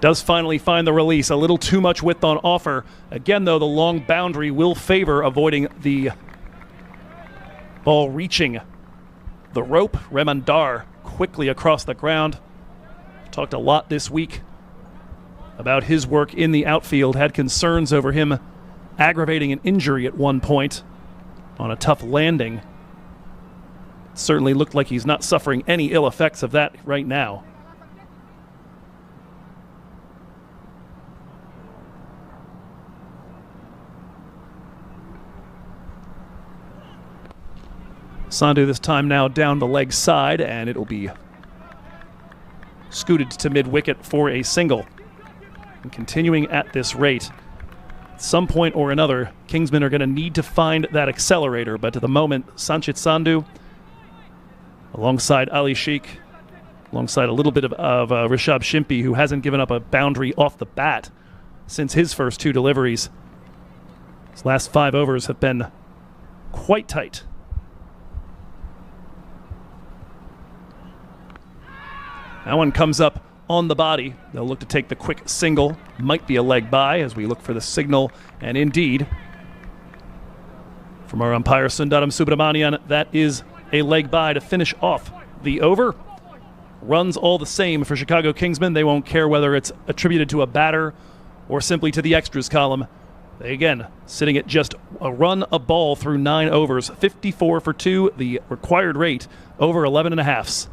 Does finally find the release. A little too much width on offer. Again, though, the long boundary will favor avoiding the ball reaching the rope. Remandar quickly across the ground. Talked a lot this week about his work in the outfield. Had concerns over him aggravating an injury at one point on a tough landing. Certainly looked like he's not suffering any ill effects of that right now. Sandhu this time now down the leg side, and it'll be scooted to mid-wicket for a single. And continuing at this rate, at some point or another, Kingsmen are going to need to find that accelerator, but at the moment, Sanchit Sandhu, alongside Ali Sheikh, alongside a little bit of Rishabh Shimpi, who hasn't given up a boundary off the bat since his first 2 deliveries. His last 5 overs have been quite tight. That one comes up on the body. They'll look to take the quick single. Might be a leg by as we look for the signal. And indeed, from our umpire Sundaram Subramanian, that is a leg by to finish off the over. Runs all the same for Chicago Kingsmen. They won't care whether it's attributed to a batter or simply to the extras column. They again sitting at just a run a ball through 9 overs. 54 for 2, the required rate over 11.5.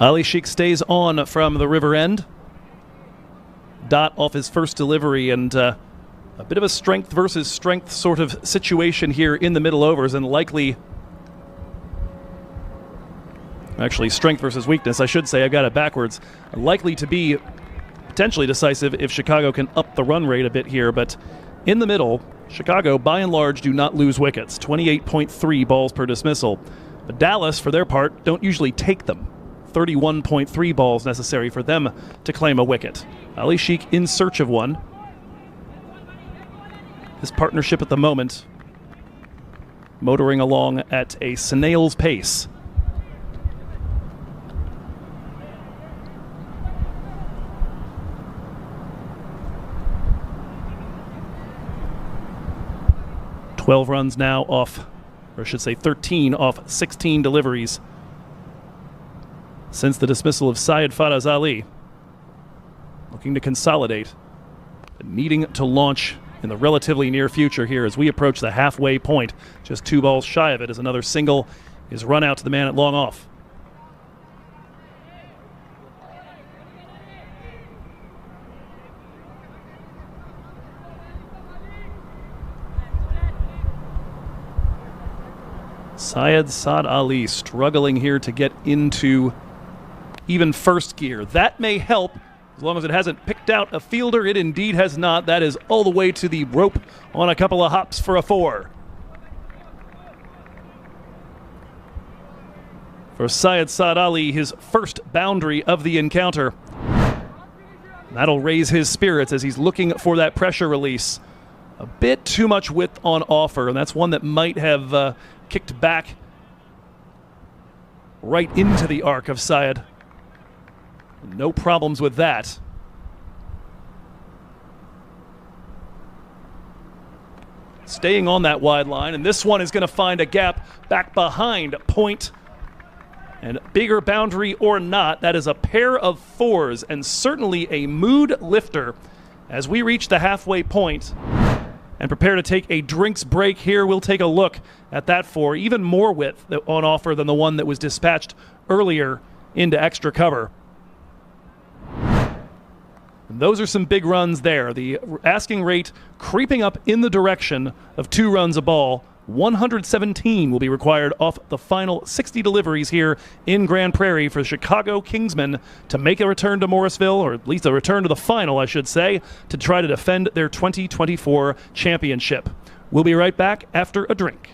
Ali Sheikh stays on from the river end. Dot off his first delivery, and a bit of a strength versus strength sort of situation here in the middle overs, and likely, actually strength versus weakness, I should say, I got it backwards. Likely to be potentially decisive if Chicago can up the run rate a bit here, but in the middle, Chicago by and large do not lose wickets, 28.3 balls per dismissal. But Dallas, for their part, don't usually take them. 31.3 balls necessary for them to claim a wicket. Ali Sheikh in search of one. His partnership at the moment motoring along at a snail's pace. "12 runs now off, or I should say 13 off 16 deliveries since the dismissal of Syed Faraz Ali. Looking to consolidate, but needing to launch in the relatively near future here as we approach the halfway point. Just 2 balls shy of it as another single is run out to the man at long off. Syed Saad Ali struggling here to get into even first gear. That may help as long as it hasn't picked out a fielder. It indeed has not. That is all the way to the rope on a couple of hops for a 4. For Syed Saad Ali, his first boundary of the encounter. That'll raise his spirits as he's looking for that pressure release. A bit too much width on offer, and that's one that might have kicked back right into the arc of Syed. No problems with that. Staying on that wide line, and this one is going to find a gap back behind point. And bigger boundary or not, that is a pair of 4s and certainly a mood lifter as we reach the halfway point and prepare to take a drinks break here. We'll take a look at that 4, even more width on offer than the one that was dispatched earlier into extra cover. And those are some big runs there. The asking rate creeping up in the direction of 2 runs a ball 117 will be required off the final 60 deliveries here in Grand Prairie for Chicago Kingsmen to make a return to Morrisville, or at least a return to the final, I should say, to try to defend their 2024 championship. We'll be right back after a drink.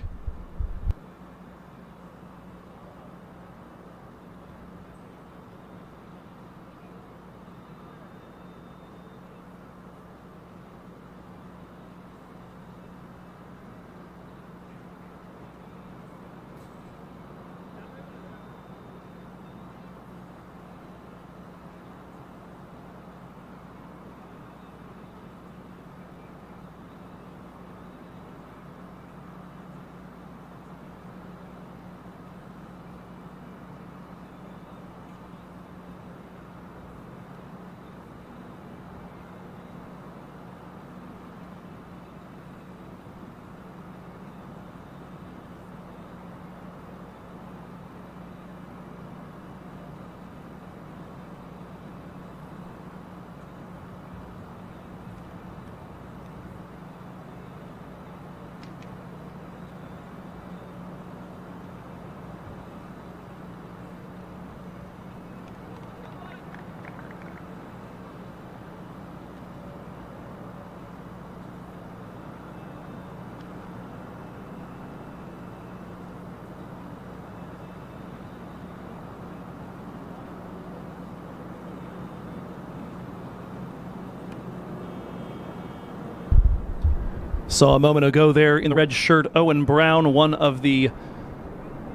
Saw a moment ago there in the red shirt Owen Brown, one of the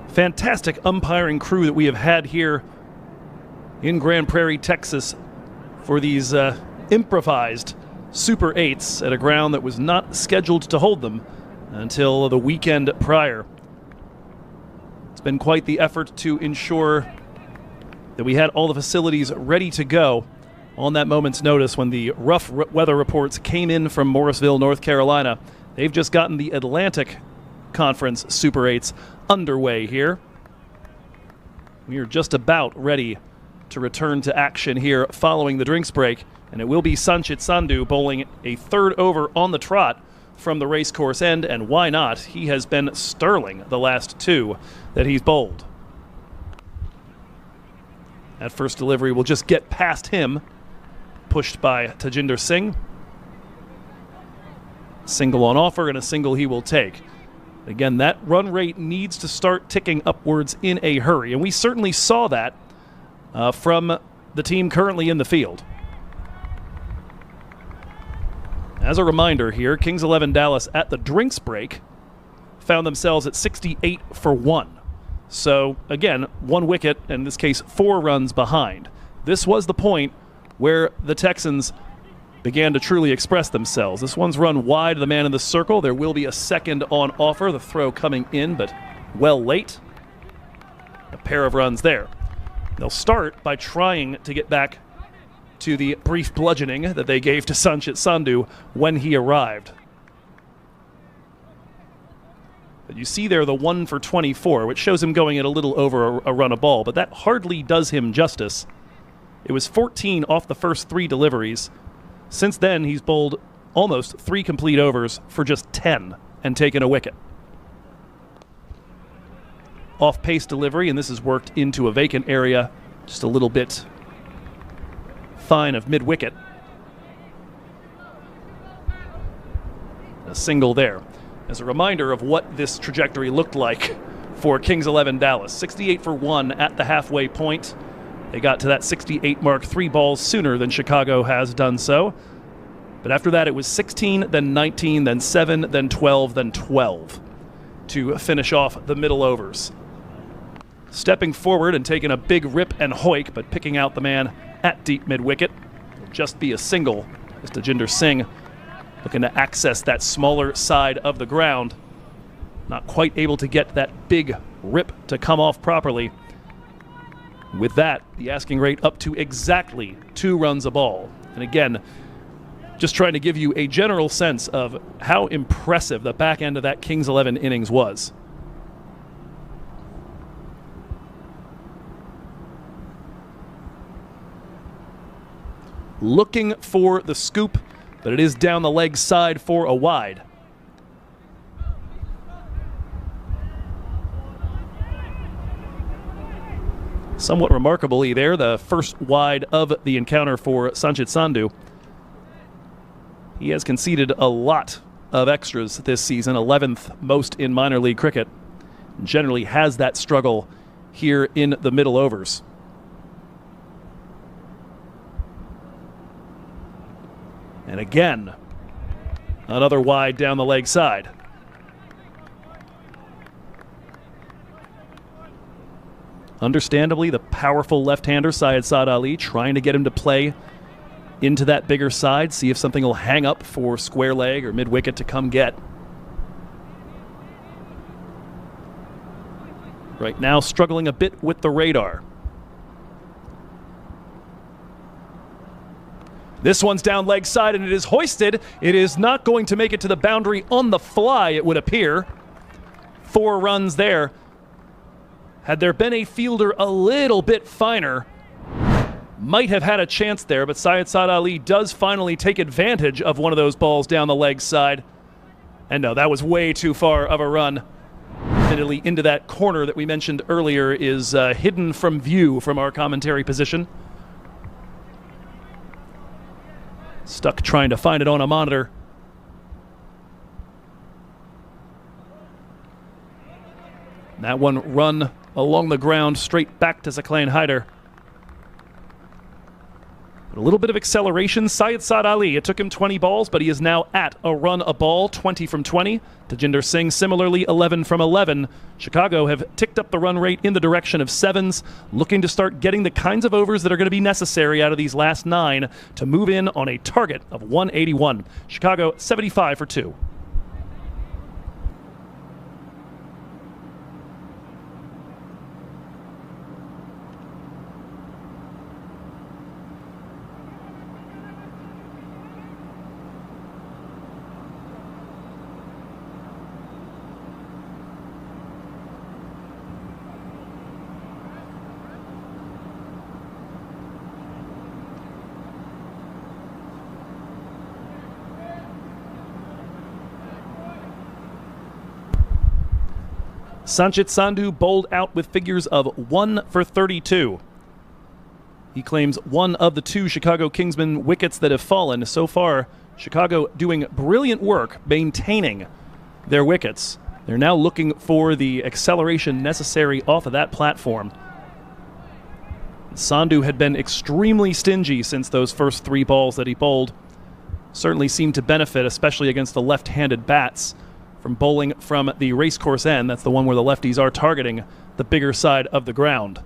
fantastic umpiring crew that we have had here in Grand Prairie, Texas for these improvised Super 8s at a ground that was not scheduled to hold them until the weekend prior. It's been quite the effort to ensure that we had all the facilities ready to go on that moment's notice when the rough weather reports came in from Morrisville, North Carolina. They've just gotten the Atlantic Conference Super 8s underway here. We are just about ready to return to action here following the drinks break, and it will be Sanchit Sandhu bowling a third over on the trot from the racecourse end, and why not? He has been sterling the last two that he's bowled. That first delivery will just get past him, pushed by Tajinder Singh. Single on offer, and a single he will take. Again, that run rate needs to start ticking upwards in a hurry, and we certainly saw that from the team currently in the field. As a reminder here, Kings 11 Dallas at the drinks break found themselves at 68 for 1. So, again, 1 wicket, in this case 4 runs behind. This was the point where the Texans began to truly express themselves. This one's run wide of the man in the circle. There will be a second on offer. The throw coming in, but well late. A pair of runs there. They'll start by trying to get back to the brief bludgeoning that they gave to Sanchit Sandhu when he arrived. But you see there the 1 for 24, which shows him going at a little over a run a ball, but that hardly does him justice. It was 14 off the first 3 deliveries. Since then, he's bowled almost 3 complete overs for just 10 and taken a wicket. Off-pace delivery, and this is worked into a vacant area just a little bit fine of mid-wicket. A single there. As a reminder of what this trajectory looked like for Kings 11 Dallas. 68 for 1 at the halfway point. They got to that 68 mark 3 balls sooner than Chicago has done so. But after that, it was 16, then 19, then 7, then 12, then 12 to finish off the middle overs. Stepping forward and taking a big rip and hoik, but picking out the man at deep mid-wicket. It'll just be a single as Tajinder Singh looking to access that smaller side of the ground. Not quite able to get that big rip to come off properly. With that, the asking rate up to exactly 2 runs a ball. And again, just trying to give you a general sense of how impressive the back end of that Kings 11 innings was. Looking for the scoop, but it is down the leg side for a wide. Somewhat remarkably there, the first wide of the encounter for Sanchit Sandhu. He has conceded a lot of extras this season, 11th most in minor league cricket. Generally has that struggle here in the middle overs. And again, another wide down the leg side. Understandably, the powerful left-hander Syed Saad Ali trying to get him to play into that bigger side, see if something will hang up for square leg or mid-wicket to come get. Right now, struggling a bit with the radar. This one's down leg side, and it is hoisted. It is not going to make it to the boundary on the fly, it would appear. 4 runs there. Had there been a fielder a little bit finer, might have had a chance there, but Syed Saad Ali does finally take advantage of one of those balls down the leg side. And no, that was way too far of a run. Admittedly, into that corner that we mentioned earlier is hidden from view from our commentary position. Stuck trying to find it on a monitor. That one run along the ground straight back to Zaclain Haider. But a little bit of acceleration. Syed Saad Ali, it took him 20 balls, but he is now at a run a ball, 20 from 20. Tajinder Singh, similarly, 11 from 11. Chicago have ticked up the run rate in the direction of 7s, looking to start getting the kinds of overs that are going to be necessary out of these last 9 to move in on a target of 181. Chicago, 75 for 2. Sanchit Sandhu bowled out with figures of 1 for 32. He claims one of the 2 Chicago Kingsmen wickets that have fallen. So far, Chicago doing brilliant work maintaining their wickets. They're now looking for the acceleration necessary off of that platform. Sandhu had been extremely stingy since those first 3 balls that he bowled. Certainly seemed to benefit, especially against the left-handed bats, from bowling from the racecourse end. That's the one where the lefties are targeting the bigger side of the ground.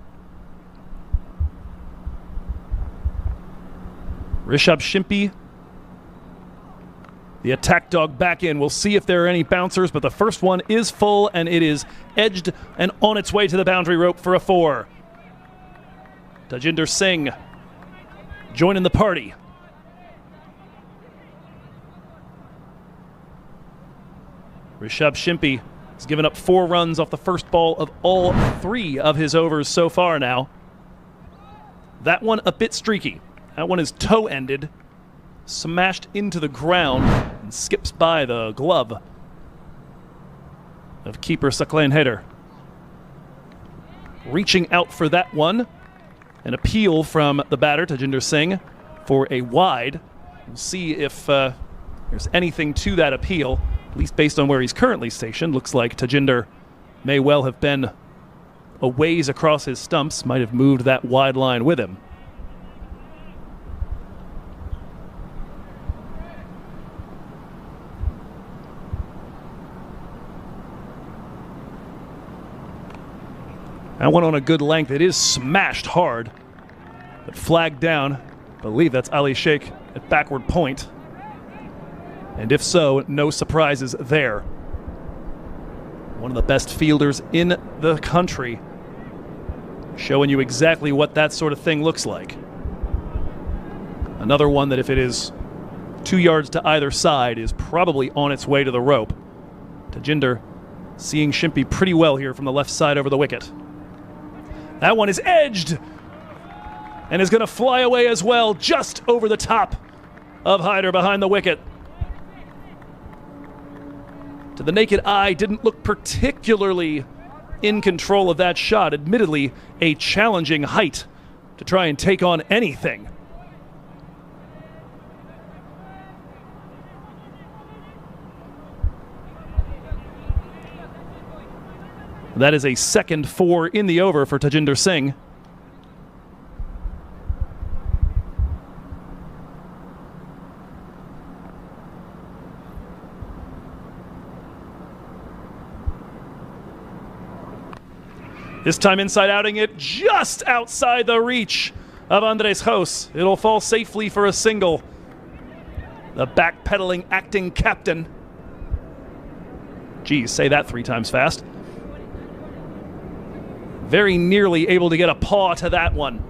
Rishabh Shimpi, the attack dog, back in. We'll see if there are any bouncers, but the first one is full, and it is edged and on its way to the boundary rope for a 4. Tajinder Singh joining the party. Rishabh Shimpi has given up 4 runs off the first ball of all 3 of his overs so far now. That one a bit streaky. That one is toe-ended, smashed into the ground, and skips by the glove of keeper Zaclain Haider. Reaching out for that one. An appeal from the batter, Tajinder Singh, for a wide. We'll see if there's anything to that appeal. At least based on where he's currently stationed, looks like Tajinder may well have been a ways across his stumps, might have moved that wide line with him. That one on a good length. It is smashed hard, but flagged down. I believe that's Ali Sheikh at backward point. And if so, no surprises there. One of the best fielders in the country, showing you exactly what that sort of thing looks like. Another one that if it is 2 yards to either side is probably on its way to the rope. Tajinder seeing Shimpi pretty well here from the left side over the wicket. That one is edged and is going to fly away as well, just over the top of Haider behind the wicket. To the naked eye, didn't look particularly in control of that shot. Admittedly, a challenging height to try and take on anything. That is a second 4 in the over for Tajinder Singh. This time inside outing it just outside the reach of Andres Jos. It'll fall safely for a single. The backpedaling acting captain. Geez, say that 3 times fast. Very nearly able to get a paw to that one.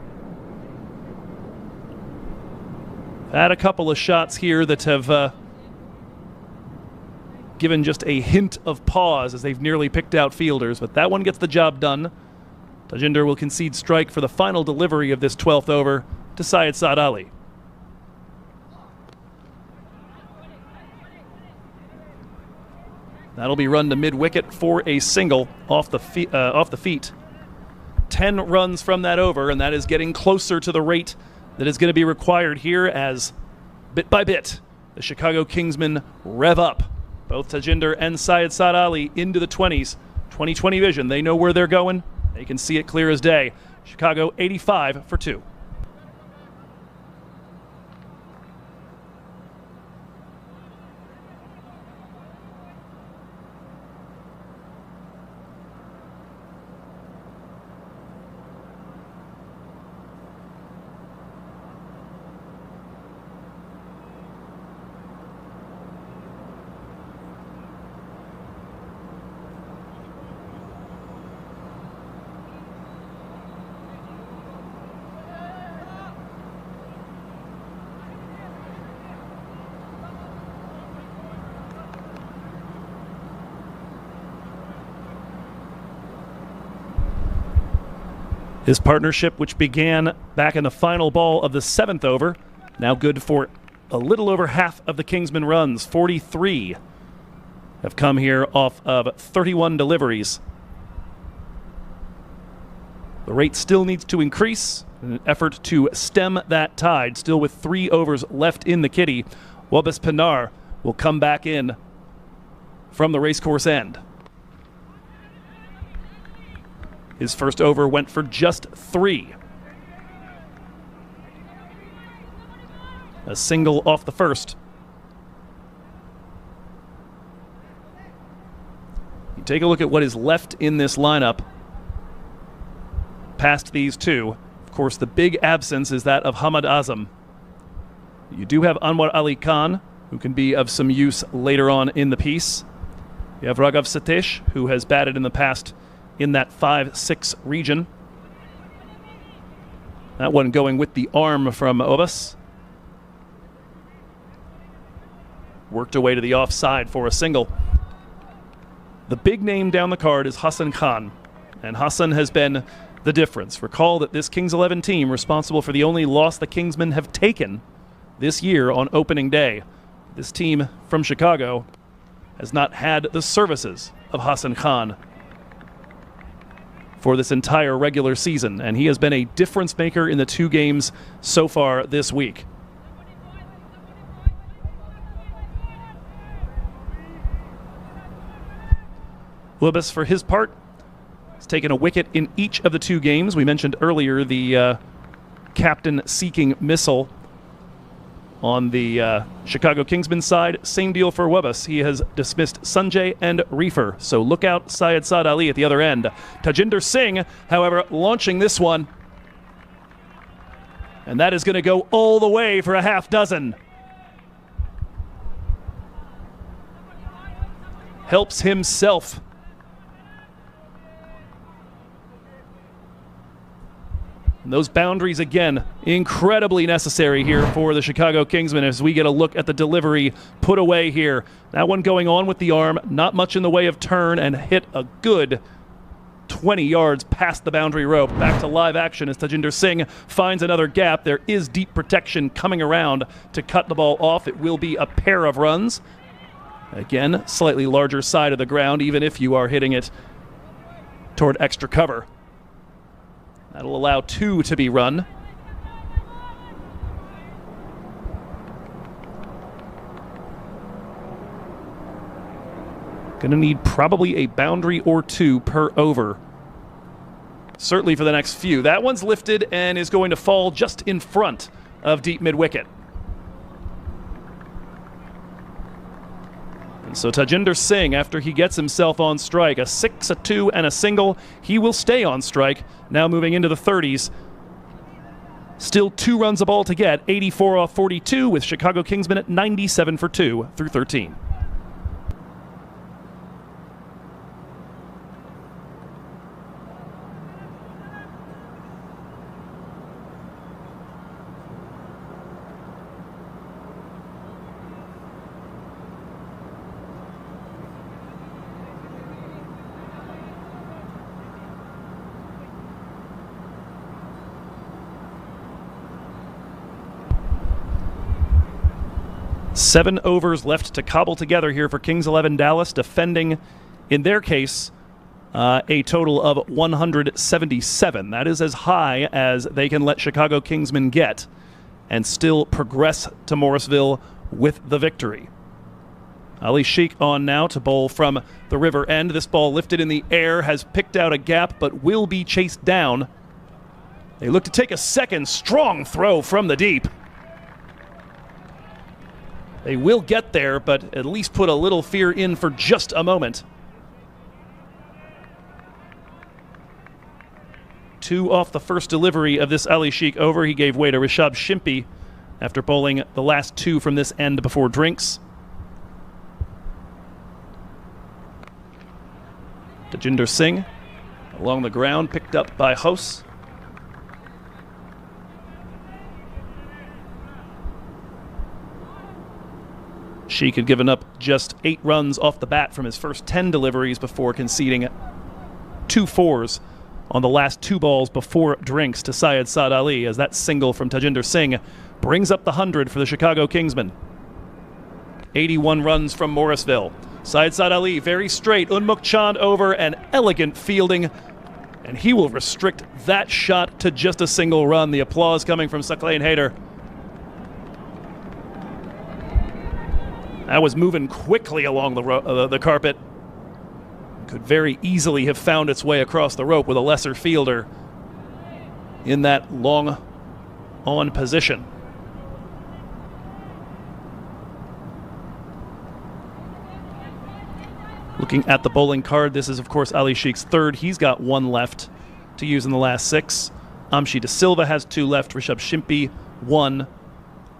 Had a couple of shots here that have given just a hint of pause as they've nearly picked out fielders, but that one gets the job done. Tajinder will concede strike for the final delivery of this 12th over to Syed Saad Ali. That'll be run to mid-wicket for a single off the feet. 10 runs from that over, and that is getting closer to the rate that is going to be required here as, bit by bit, the Chicago Kingsmen rev up. Both Tajinder and Syed Saad Ali into the 20s. 20/20 vision. They know where they're going. They can see it clear as day. Chicago 85 for 2. His partnership, which began back in the final ball of the 7th over, now good for a little over half of the Kingsmen runs. 43 have come here off of 31 deliveries. The rate still needs to increase in an effort to stem that tide. Still with 3 overs left in the kitty, Wabis Pinar will come back in from the racecourse end. His first over went for just 3. A single off the first. You take a look at what is left in this lineup past these 2. Of course, the big absence is that of Hamad Azam. You do have Anwar Ali Khan, who can be of some use later on in the piece. You have Raghav Satish, who has batted in the past in that 5-6 region. That one going with the arm from Obas. Worked away to the offside for a single. The big name down the card is Hassan Khan, and Hassan has been the difference. Recall that this Kings 11 team, responsible for the only loss the Kingsmen have taken this year on opening day. This team from Chicago has not had the services of Hassan Khan for this entire regular season, and he has been a difference maker in the 2 games so far this week. Lubis, for his part, has taken a wicket in each of the 2 games. We mentioned earlier the captain-seeking missile on the Chicago Kingsmen side. Same deal for Webus. He has dismissed Sanjay and Reefer. So look out, Syed Saad Ali at the other end. Tajinder Singh, however, launching this one. And that is going to go all the way for a half dozen. Helps himself. And those boundaries, again, incredibly necessary here for the Chicago Kingsmen as we get a look at the delivery put away here. That one going on with the arm, not much in the way of turn, and hit a good 20 yards past the boundary rope. Back to live action as Tajinder Singh finds another gap. There is deep protection coming around to cut the ball off. It will be a pair of runs. Again, slightly larger side of the ground, even if you are hitting it toward extra cover. That'll allow 2 to be run. Going to need probably a boundary or 2 per over. Certainly for the next few. That one's lifted and is going to fall just in front of deep mid-wicket. And so Tajinder Singh, after he gets himself on strike, a 6, a 2, and a single, he will stay on strike, now moving into the 30s. Still 2 runs a ball to get, 84 off 42, with Chicago Kingsmen at 97 for 2 through 13. Seven overs left to cobble together here for Kings 11 Dallas, defending, in their case, a total of 177. That is as high as they can let Chicago Kingsmen get and still progress to Morrisville with the victory. Ali Sheikh on now to bowl from the river end. This ball lifted in the air, has picked out a gap, but will be chased down. They look to take a second strong throw from the deep. They will get there, but at least put a little fear in for just a moment. 2 off the first delivery of this Ali Sheikh over. He gave way to Rishabh Shimpi after bowling the last 2 from this end before drinks. Tajinder Singh along the ground, picked up by Hose. Sheikh had given up just 8 runs off the bat from his first 10 deliveries before conceding 2 fours on the last 2 balls before drinks to Syed Saad Ali, as that single from Tajinder Singh brings up the 100 for the Chicago Kingsmen. 81 runs from Morrisville. Syed Saad Ali very straight. Unmuk Chand over, an elegant fielding, and he will restrict that shot to just a single run. The applause coming from Saqlain Haider. That was moving quickly along the carpet. Could very easily have found its way across the rope with a lesser fielder in that long on position. Looking at the bowling card, this is of course Ali Sheikh's 3rd. He's got 1 left to use in the last 6. Amshi De Silva has 2 left. Rishabh Shimpi 1.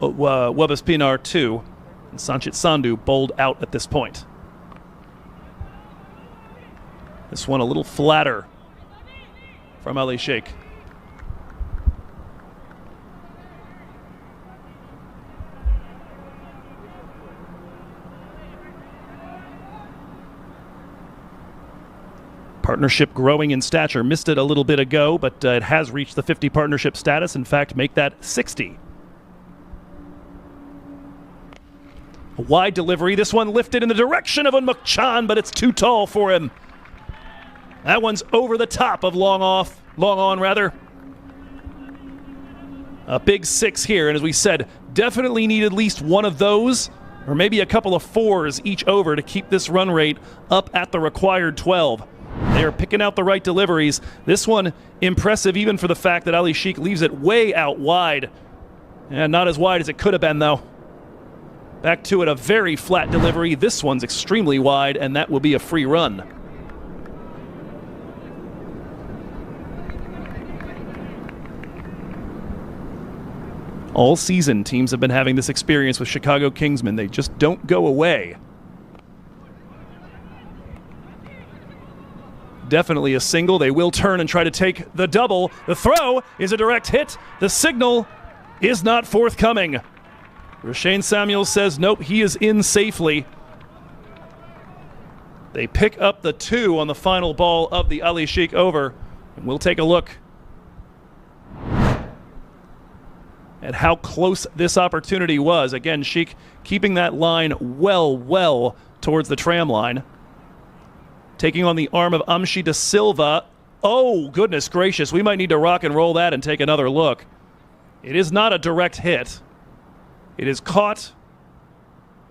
Wabas Pinar 2. And Sanchit Sandhu bowled out at this point. This one a little flatter from Ali Sheikh. Partnership growing in stature. Missed it a little bit ago, but it has reached the 50 partnership status. In fact, make that 60. A wide delivery. This one lifted in the direction of Unmuk Chand, but it's too tall for him. That one's over the top of long on rather. A big 6 here, and as we said, definitely need at least one of those, or maybe a couple of 4s each over to keep this run rate up at the required 12. They are picking out the right deliveries. This one impressive even for the fact that Ali Sheikh leaves it way out wide. And not as wide as it could have been, though. Back to it, a very flat delivery. This one's extremely wide, and that will be a free run. All season, teams have been having this experience with Chicago Kingsmen. They just don't go away. Definitely a single. They will turn and try to take the double. The throw is a direct hit. The signal is not forthcoming. Rashane Samuels says nope, he is in safely. They pick up the 2 on the final ball of the Ali Sheikh over. And we'll take a look at how close this opportunity was. Again, Sheikh keeping that line well towards the tram line. taking on the arm of Amshi de Silva. Oh, goodness gracious. We might need to rock and roll that and take another look. It is not a direct hit. It is caught,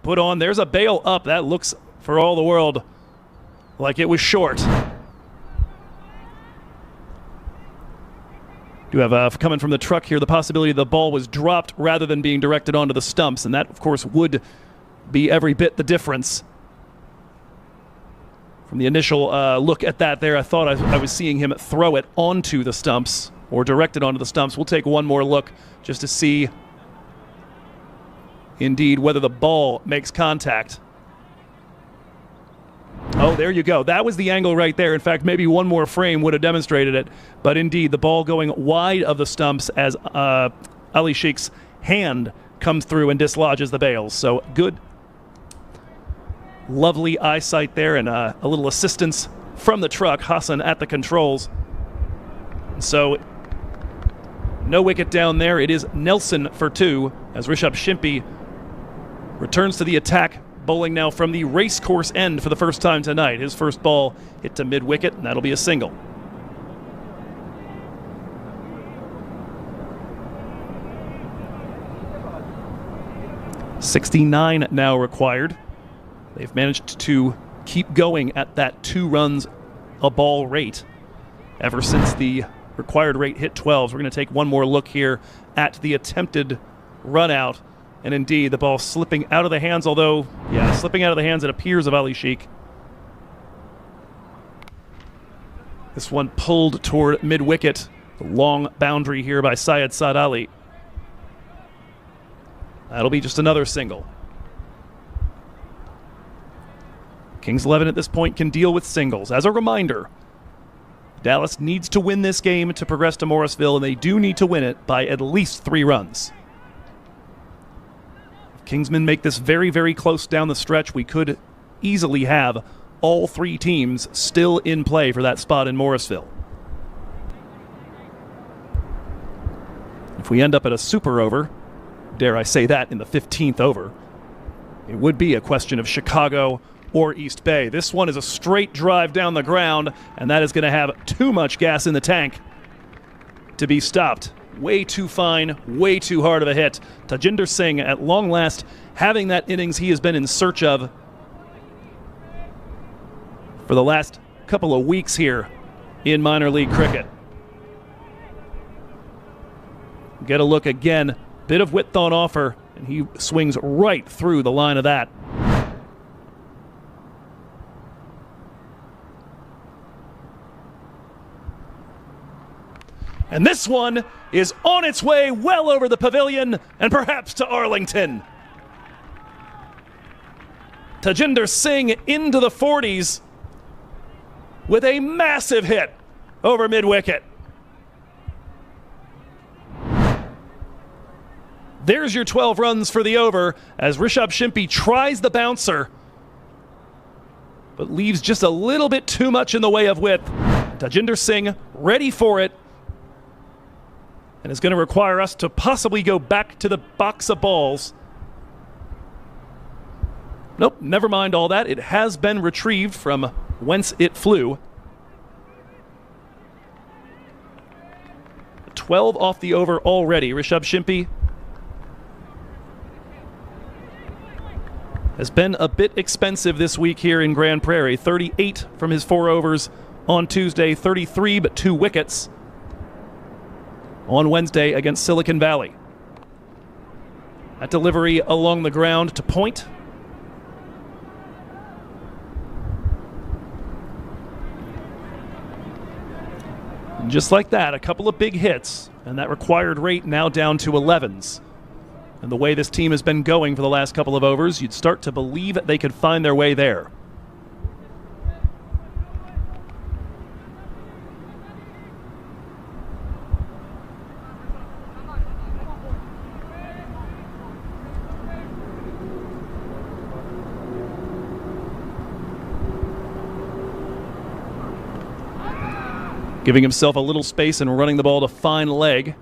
put on. There's a bail up. That looks, for all the world, like it was short. You have coming from the truck here the possibility the ball was dropped rather than being directed onto the stumps, and that, of course, would be every bit the difference. From the initial look at that there, I thought I was seeing him throw it onto the stumps or direct it onto the stumps. We'll take one more look just to see, indeed, whether the ball makes contact. Oh, there you go. That was the angle right there. In fact, maybe one more frame would have demonstrated it. But indeed, the ball going wide of the stumps as Ali Sheikh's hand comes through and dislodges the bails. So good, lovely eyesight there, and a little assistance from the truck. Hassan at the controls. So no wicket down there. It is Nelson for 2 as Rishabh Shimpi returns to the attack, bowling now from the race course end for the first time tonight. His first ball hit to mid-wicket, and that'll be a single. .69 now required. They've managed to keep going at that 2 runs a ball rate ever since the required rate hit 12. So we're going to take one more look here at the attempted run out. And indeed, the ball slipping out of the hands, although, yeah, slipping out of the hands, it appears, of Ali Sheikh. This one pulled toward mid-wicket. The long boundary here by Syed Saad Ali. That'll be just another single. Kings 11 at this point can deal with singles. As a reminder, Dallas needs to win this game to progress to Morrisville, and they do need to win it by at least 3 runs. Kingsmen make this very, very close down the stretch. We could easily have all 3 teams still in play for that spot in Morrisville. If we end up at a super over, dare I say that, in the 15th over, it would be a question of Chicago or East Bay. This one is a straight drive down the ground, and that is going to have too much gas in the tank to be stopped. Way too fine, way too hard of a hit. Tajinder Singh, at long last, having that innings he has been in search of for the last couple of weeks here in minor league cricket. Get a look again. Bit of width on offer, and he swings right through the line of that. And this one is on its way well over the pavilion and perhaps to Arlington. Tajinder Singh into the 40s with a massive hit over mid-wicket. There's your 12 runs for the over as Rishabh Shimpi tries the bouncer, but leaves just a little bit too much in the way of width. Tajinder Singh ready for it, and it's going to require us to possibly go back to the box of balls. Nope, never mind all that. It has been retrieved from whence it flew. 12 off the over already. Rishabh Shimpi has been a bit expensive this week here in Grand Prairie. 38 from his 4 overs on Tuesday, 33 but 2 wickets on Wednesday against Silicon Valley. That delivery along the ground to point. And just like that, a couple of big hits, and that required rate now down to 11s. And the way this team has been going for the last couple of overs, you'd start to believe they could find their way there. Giving himself a little space and running the ball to fine leg.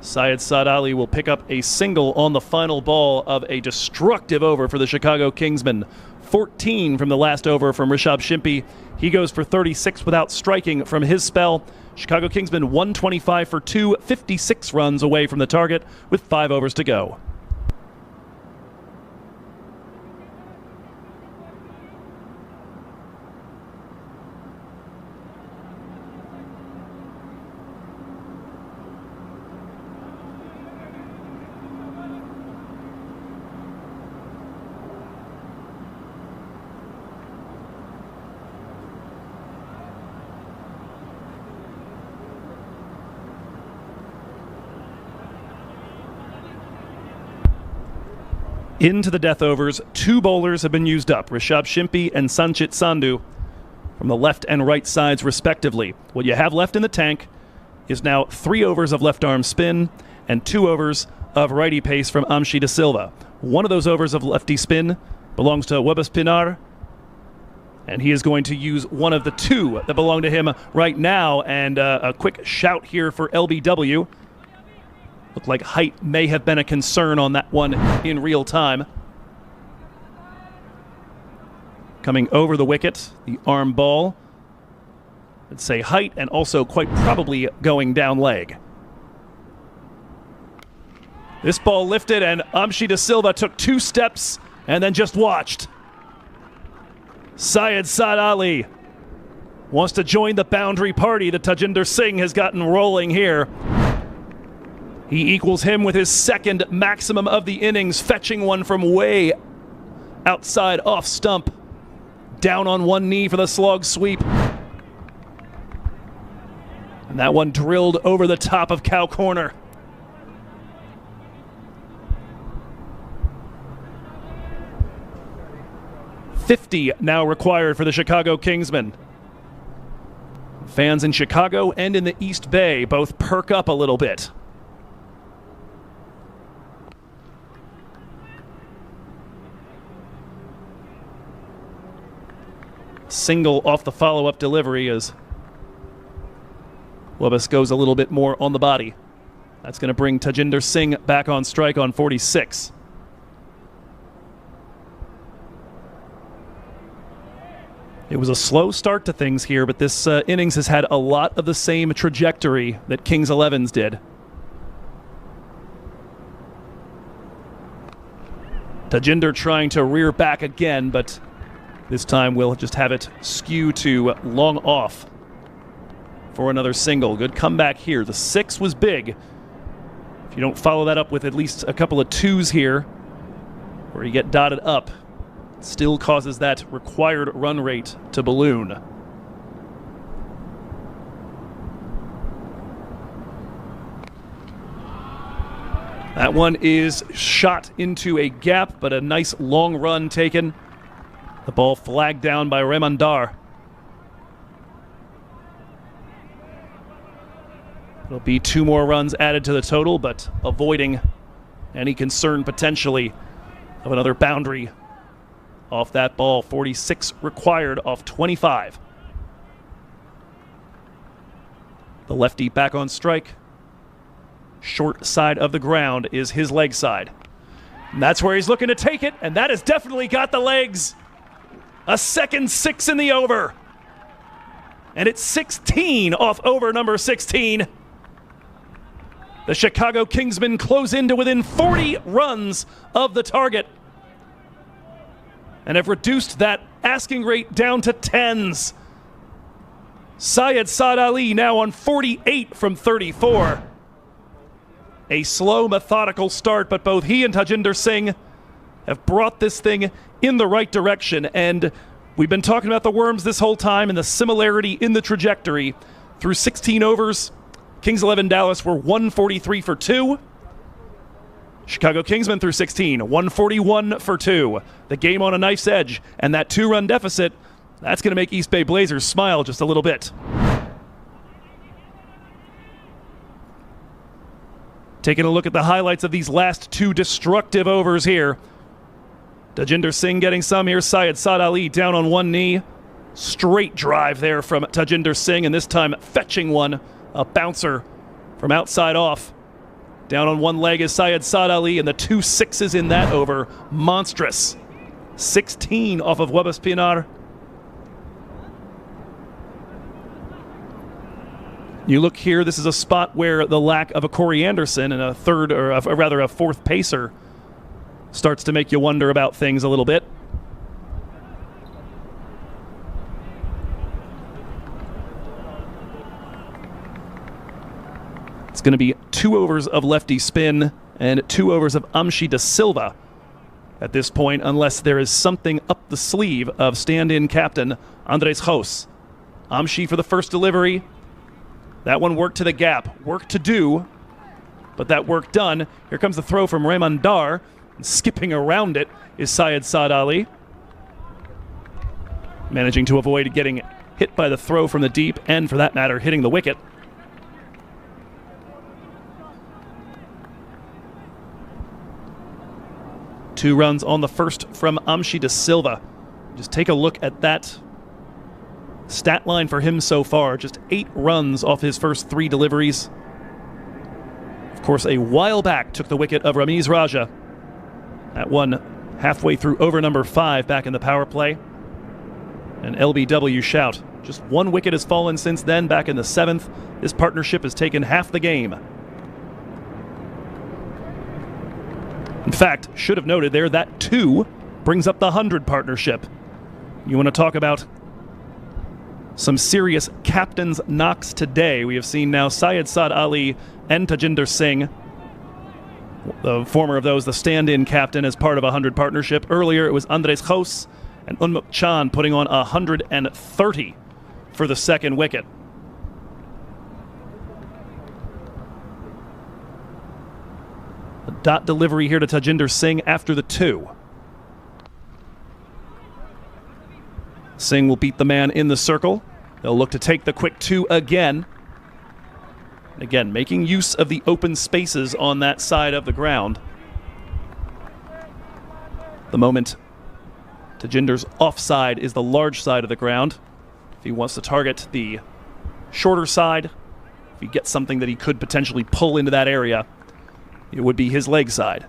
Syed Saad Ali will pick up a single on the final ball of a destructive over for the Chicago Kingsmen. 14 from the last over from Rishabh Shimpi. He goes for 36 without striking from his spell. Chicago Kingsmen 125 for 2, 56 runs away from the target with 5 overs to go. Into the death overs, 2 bowlers have been used up, Rishabh Shimpi and Sanchit Sandhu, from the left and right sides respectively. What you have left in the tank is now 3 overs of left arm spin and 2 overs of righty pace from Amshi De Silva. One of those overs of lefty spin belongs to Webes Pinar, and he is going to use one of the 2 that belong to him right now. And a quick shout here for LBW. Looked like height may have been a concern on that one in real time. Coming over the wicket, the arm ball. Let's say height and also quite probably going down leg. This ball lifted and Amshi De Silva took 2 steps and then just watched. Syed Saad Ali wants to join the boundary party that Tajinder Singh has gotten rolling here. He equals him with his 2nd maximum of the innings, fetching one from way outside off stump. Down on one knee for the slog sweep. And that one drilled over the top of cow corner. .50 now required for the Chicago Kingsmen. Fans in Chicago and in the East Bay both perk up a little bit. Single off the follow-up delivery as Webes goes a little bit more on the body. That's going to bring Tajinder Singh back on strike on 46. It was a slow start to things here, but this innings has had a lot of the same trajectory that Kings 11's did. Tajinder trying to rear back again, but this time we'll just have it skew to long off for another single. Good comeback here. The 6 was big. If you don't follow that up with at least a couple of 2s here, where you get dotted up, it still causes that required run rate to balloon. That one is shot into a gap, but a nice long run taken. The ball flagged down by Remandar. There'll be 2 more runs added to the total, but avoiding any concern potentially of another boundary off that ball. 46 required off 25. The lefty back on strike. Short side of the ground is his leg side. And that's where he's looking to take it, and that has definitely got the legs. A second 6 in the over. And it's 16 off over number 16. The Chicago Kingsmen close in to within 40 runs of the target and have reduced that asking rate down to 10s. Syed Saad Ali now on 48 from 34. A slow, methodical start, but both he and Tajinder Singh have brought this thing in the right direction. And we've been talking about the worms this whole time and the similarity in the trajectory. Through 16 overs, Kings 11 Dallas were 143 for 2. Chicago Kingsmen through 16, 141 for 2. The game on a knife's edge, and that 2-run deficit, that's going to make East Bay Blazers smile just a little bit. Taking a look at the highlights of these last 2 destructive overs here. Tajinder Singh getting some here. Syed Saad Ali down on one knee. Straight drive there from Tajinder Singh, and this time fetching one, a bouncer from outside off. Down on one leg is Syed Saad Ali, and the 2 sixes in that over. Monstrous. 16 off of Webber Pinar. You look here, this is a spot where the lack of a Corey Anderson and a third, or rather a fourth pacer starts to make you wonder about things a little bit. It's going to be 2 overs of lefty spin and 2 overs of Amshi de Silva at this point, unless there is something up the sleeve of stand-in captain Andres Jos. Amshi for the first delivery. That one worked to the gap. Work to do, but that work done. Here comes the throw from Rehman Dar. Skipping around it is Syed Saad Ali. Managing to avoid getting hit by the throw from the deep, and for that matter, hitting the wicket. Two runs on the first from Amshi de Silva. Just take a look at that stat line for him so far. Just 8 runs off his first 3 deliveries. Of course, a while back took the wicket of Ramiz Raja. That one halfway through over number 5 back in the power play. An LBW shout. Just 1 wicket has fallen since then, back in the 7th. This partnership has taken half the game. In fact, should have noted there that 2 brings up the 100 partnership. You want to talk about some serious captain's knocks today. We have seen now Syed Saad Ali and Tajinder Singh, the former of those the stand-in captain as part of a 100 partnership. Earlier it was Andres Jos and Unmukt Chan putting on 130 for the second wicket. A dot delivery here to Tajinder Singh after the 2. Singh will beat the man in the circle. They'll look to take the quick 2 again. Again, making use of the open spaces on that side of the ground. The moment Tajinder's offside is the large side of the ground. If he wants to target the shorter side, if he gets something that he could potentially pull into that area, it would be his leg side.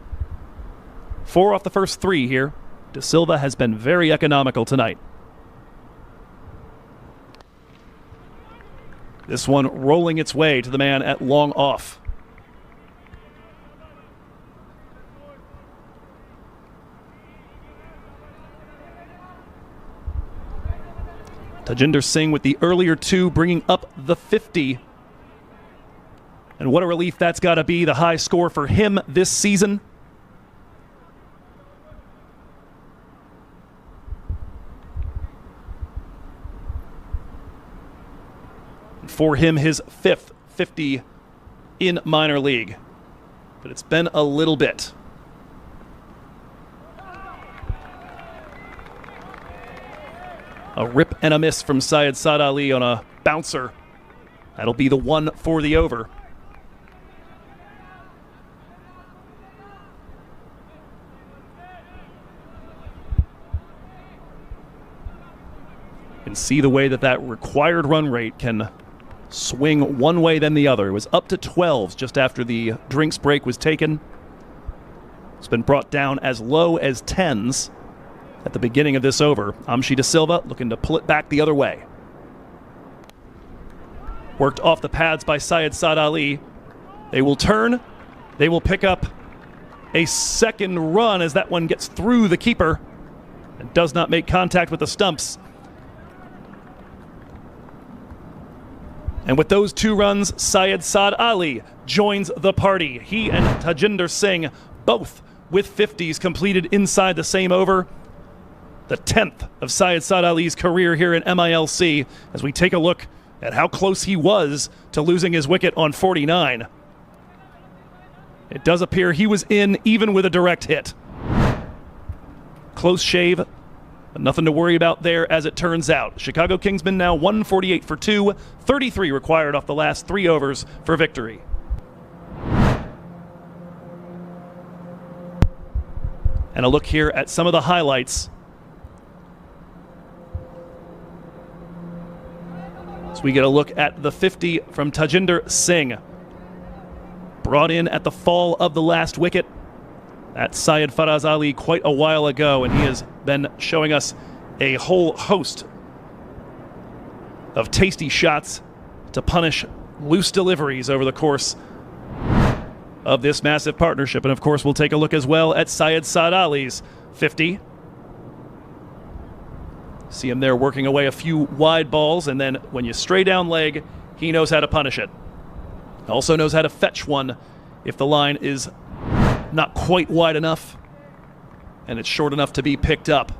4 off the first 3 here. De Silva has been very economical tonight. This one rolling its way to the man at long off. Tajinder Singh with the earlier 2 bringing up the 50. And what a relief that's got to be, the high score for him this season. For him, his 5th 50 in minor league. But it's been a little bit. A rip and a miss from Syed Saad Ali on a bouncer. That'll be the 1 for the over. You can see the way that required run rate can swing one way then the other. It was up to 12s just after the drinks break was taken. It's been brought down as low as 10s at the beginning of this over. Amshi de Silva looking to pull it back the other way. Worked off the pads by Syed Saad Ali. They will turn. They will pick up a second run as that one gets through the keeper and does not make contact with the stumps. And with those 2 runs, Syed Saad Ali joins the party. He and Tajinder Singh, both with 50s completed inside the same over. The 10th of Syed Saad Ali's career here in MILC, as we take a look at how close he was to losing his wicket on 49. It does appear he was in even with a direct hit. Close shave, but nothing to worry about there as it turns out. Chicago Kingsmen now 148 for 2, 33 required off the last 3 overs for victory. And a look here at some of the highlights. So we get a look at the 50 from Tajinder Singh. brought in at the fall of the last wicket. That's Syed Faraz Ali quite a while ago, and he has been showing us a whole host of tasty shots to punish loose deliveries over the course of this massive partnership. And of course, we'll take a look as well at Syed Saad Ali's 50. See him there working away a few wide balls, and then when you stray down leg, he knows how to punish it. Also knows how to fetch one if the line is not quite wide enough and it's short enough to be picked up.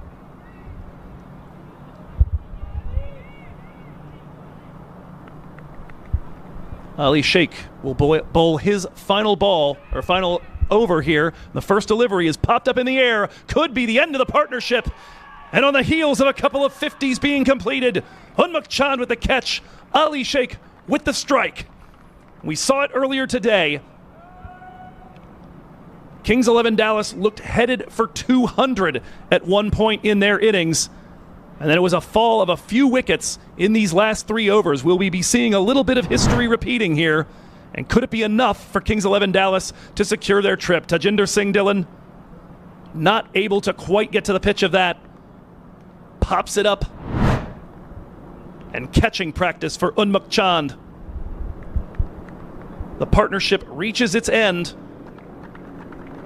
Ali Sheikh will bowl his final ball, or final over here. The first delivery is popped up in the air. Could be the end of the partnership. And on the heels of a couple of 50s being completed, Unmukt Chand with the catch, Ali Sheikh with the strike. We saw it earlier today. Kings 11 Dallas looked headed for 200 at one point in their innings. And then it was a fall of a few wickets in these last 3 overs. Will we be seeing a little bit of history repeating here? And could it be enough for Kings 11 Dallas to secure their trip? Tajinder Singh Dhillon not able to quite get to the pitch of that. Pops it up. And catching practice for Unmukt Chand. The partnership reaches its end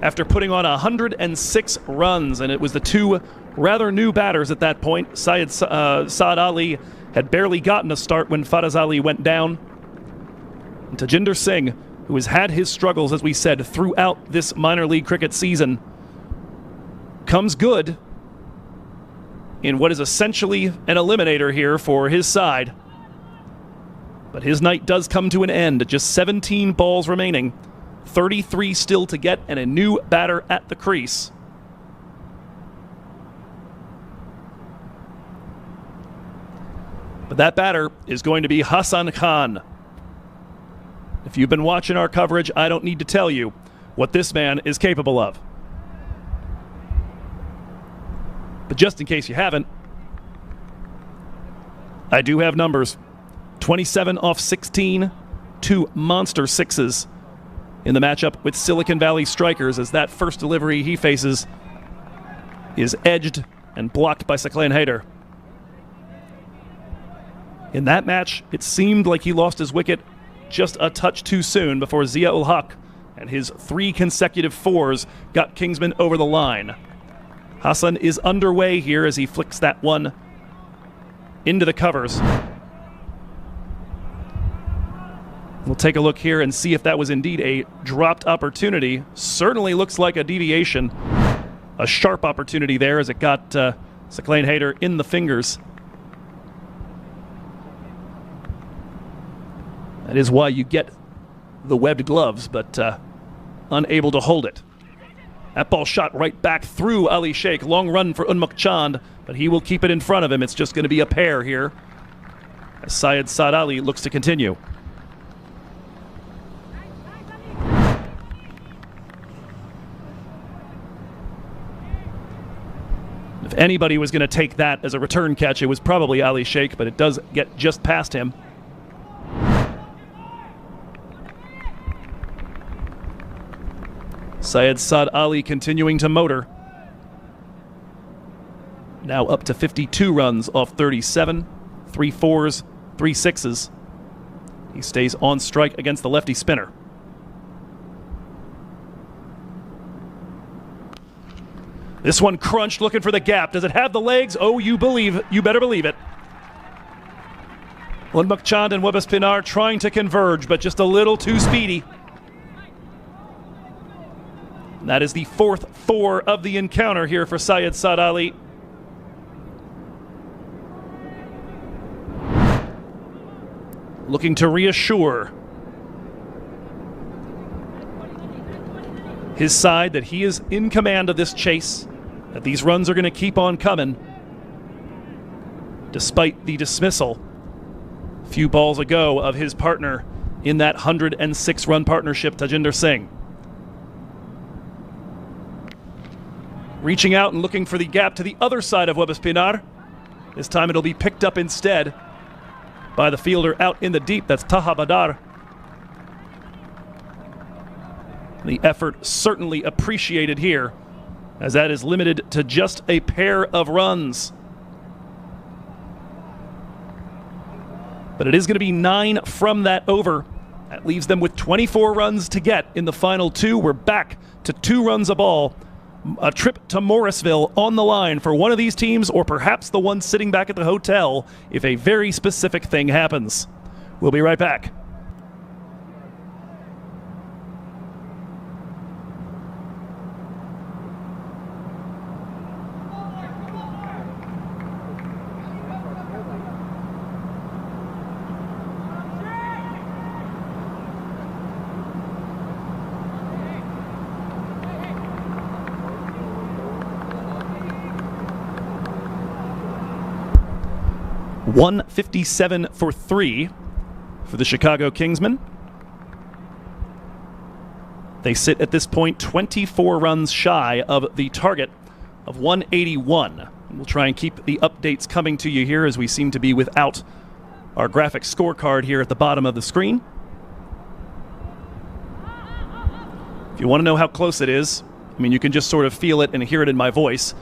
after putting on 106 runs, and it was the two rather new batters at that point. Syed Saad Ali had barely gotten a start when Faraz Ali went down. And Tajinder Singh, who has had his struggles, as we said, throughout this minor league cricket season, comes good in what is essentially an eliminator here for his side. But his night does come to an end. Just 17 balls remaining. 33 still to get, and a new batter at the crease. But that batter is going to be Hassan Khan. If you've been watching our coverage, I don't need to tell you what this man is capable of. But just in case you haven't, I do have numbers. 27 off 16, 2 monster sixes in the matchup with Silicon Valley Strikers, as that first delivery he faces is edged and blocked by Saqlain Haider. In that match, it seemed like he lost his wicket just a touch too soon before Zia ul Haq and his 3 consecutive 4s got Kingsmen over the line. Hassan is underway here as he flicks that one into the covers. We'll take a look here and see if that was indeed a dropped opportunity. Certainly looks like a deviation. A sharp opportunity there as it got Saqlain Haider in the fingers. That is why you get the webbed gloves, but unable to hold it. That ball shot right back through Ali Sheikh. Long run for Unmukt Chand, but he will keep it in front of him. It's just going to be a pair here as Syed Saad Ali looks to continue. If anybody was going to take that as a return catch, it was probably Ali Sheikh, but it does get just past him. Syed Saad Ali continuing to motor. Now up to 52 runs off 37, 3 4s, 3 6s. He stays on strike against the lefty spinner. This one crunched, looking for the gap. Does it have the legs? Oh, you better believe it. Unmukt Chand and Webis Pinar trying to converge, but just a little too speedy. And that is the 4th 4 of the encounter here for Syed Saad Ali. Looking to reassure his side that he is in command of this chase, that these runs are going to keep on coming despite the dismissal a few balls ago of his partner in that 106-run partnership, Tajinder Singh. Reaching out and looking for the gap to the other side of Webis Pinar. This time it'll be picked up instead by the fielder out in the deep. That's Taha Badar. The effort certainly appreciated here, as that is limited to just a pair of runs. But it is going to be 9 from that over. That leaves them with 24 runs to get in the final 2. We're back to 2 runs a ball. A trip to Morrisville on the line for one of these teams, or perhaps the one sitting back at the hotel if a very specific thing happens. We'll be right back. .157 for 3 for the Chicago Kingsmen. They sit at this point 24 runs shy of the target of 181. We'll try and keep the updates coming to you here, as we seem to be without our graphic scorecard here at the bottom of the screen. If you want to know how close it is, I mean, you can just sort of feel it and hear it in my voice.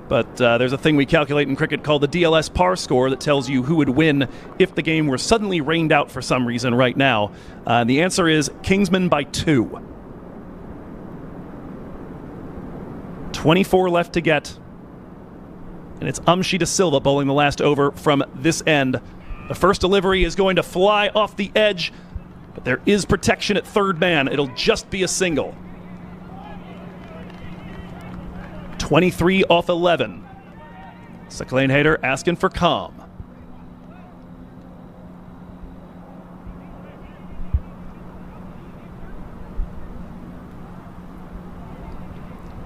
But there's a thing we calculate in cricket called the DLS par score that tells you who would win if the game were suddenly rained out for some reason right now. And the answer is Kingsmen by 2. 24 left to get. And it's De Silva bowling the last over from this end. The first delivery is going to fly off the edge, but there is protection at third man. It'll just be a single. 23 off 11. Sakalain Hayter asking for calm.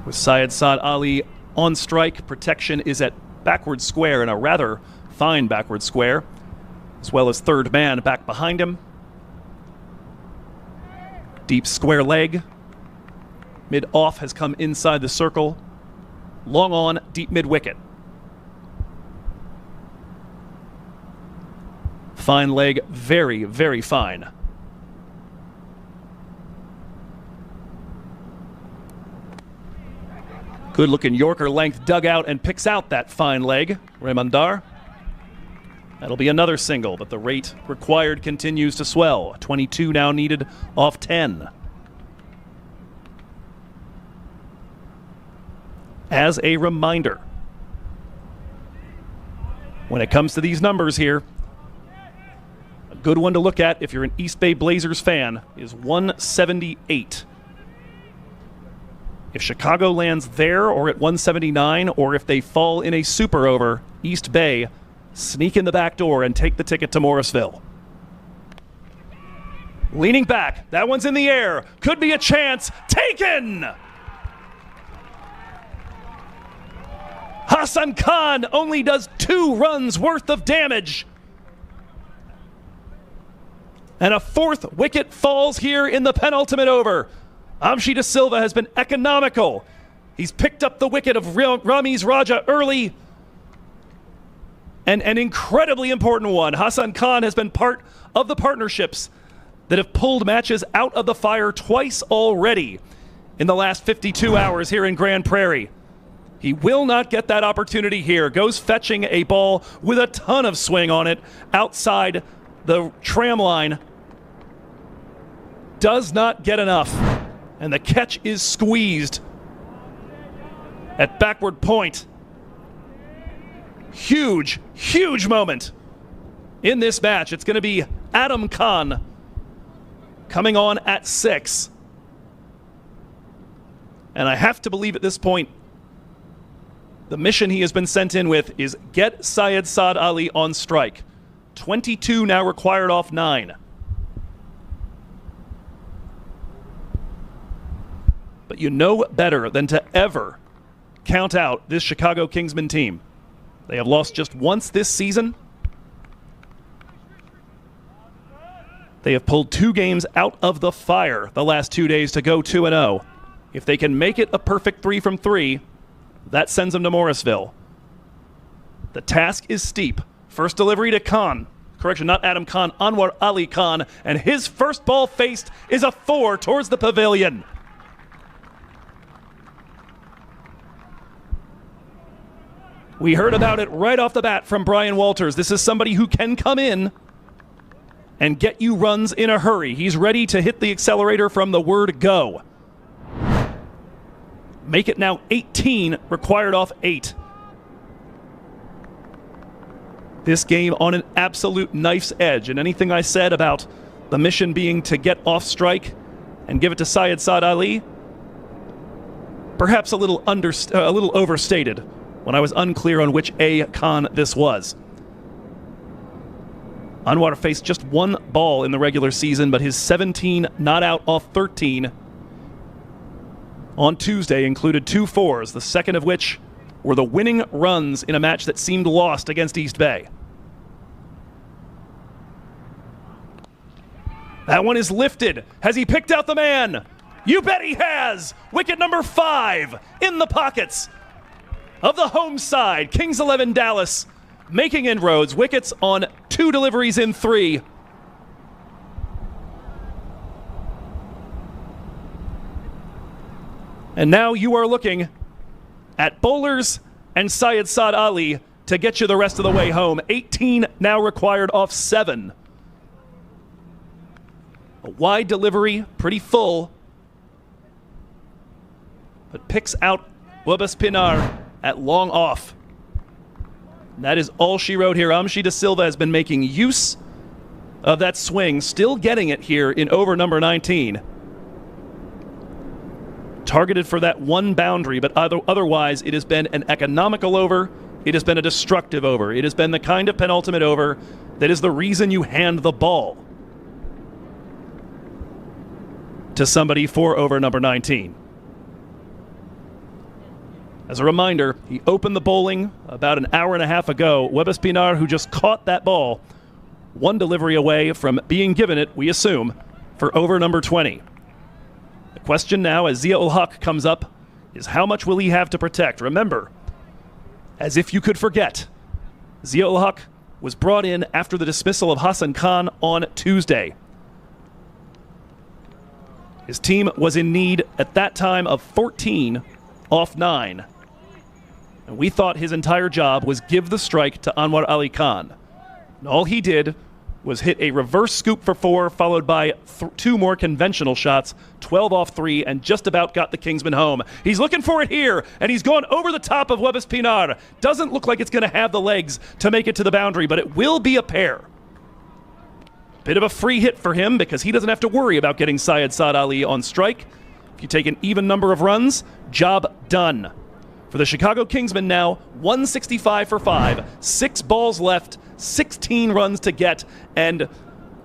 With Syed Saad Ali on strike, protection is at backward square, and a rather fine backward square, as well as third man back behind him. Deep square leg. Mid-off has come inside the circle. Long on, deep mid-wicket. Fine leg, very, very fine. Good-looking Yorker length dug out and picks out that fine leg, Raymondar. That'll be another single, but the rate required continues to swell. 22 now needed off 10. As a reminder, when it comes to these numbers here, a good one to look at if you're an East Bay Blazers fan is 178. If Chicago lands there or at 179, or if they fall in a super over, East Bay sneak in the back door and take the ticket to Morrisville. Leaning back, that one's in the air, could be a chance, taken! Hassan Khan only does 2 runs worth of damage. And a 4th wicket falls here in the penultimate over. De Silva has been economical. He's picked up the wicket of Ramiz Raja early. And an incredibly important one. Hassan Khan has been part of the partnerships that have pulled matches out of the fire twice already in the last 52 hours here in Grand Prairie. He will not get that opportunity here. Goes fetching a ball with a ton of swing on it outside the tram line. Does not get enough. And the catch is squeezed at backward point. Huge, huge moment in this match. It's going to be Adam Khan coming on at 6. And I have to believe at this point, the mission he has been sent in with is get Syed Saad Ali on strike. 22 now required off 9. But you know better than to ever count out this Chicago Kingsmen team. They have lost just once this season. They have pulled 2 games out of the fire the last 2 days to go 2-0. If they can make it a perfect 3 from 3, that sends them to Morrisville. The task is steep. First delivery to Khan. Correction, not Adam Khan, Anwar Ali Khan. And his first ball faced is a 4 towards the pavilion. We heard about it right off the bat from Brian Walters. This is somebody who can come in and get you runs in a hurry. He's ready to hit the accelerator from the word go. Make it now 18, required off 8. This game on an absolute knife's edge. And anything I said about the mission being to get off strike and give it to Syed Saad Ali, perhaps a little overstated when I was unclear on which A-Con this was. Anwar faced just one ball in the regular season, but his 17 not out off 13 on Tuesday included 2 4s, the second of which were the winning runs in a match that seemed lost against East Bay. That one is lifted. Has he picked out the man? You bet he has! Wicket number 5 in the pockets of the home side. Kings 11 Dallas making inroads. Wickets on 2 deliveries in 3. And now you are looking at bowlers and Syed Saad Ali to get you the rest of the way home. 18 now required off 7. A wide delivery, pretty full, but picks out Wabas Pinar at long off. And that is all she wrote here. Amshi De Silva has been making use of that swing, still getting it here in over number 19. Targeted for that one boundary, but otherwise it has been an economical over. It has been a destructive over. It has been the kind of penultimate over that is the reason you hand the ball to somebody for over number 19. As a reminder, he opened the bowling about an hour and a half ago. Wabas Pinar, who just caught that ball, one delivery away from being given it, we assume, for over number 20. The question now, as Zia-ul Haq comes up, is how much will he have to protect? Remember, as if you could forget, Zia-ul Haq was brought in after the dismissal of Hassan Khan on Tuesday. His team was in need at that time of 14 off 9. And we thought his entire job was give the strike to Anwar Ali Khan. And all he did was hit a reverse scoop for 4, followed by 2 more conventional shots, 12 off 3, and just about got the Kingsmen home. He's looking for it here, and he's gone over the top of Wabas Pinar. Doesn't look like it's going to have the legs to make it to the boundary, but it will be a pair. Bit of a free hit for him because he doesn't have to worry about getting Syed Saad Ali on strike. If you take an even number of runs, job done. For the Chicago Kingsmen now, 165 for 5, 6 balls left, 16 runs to get, and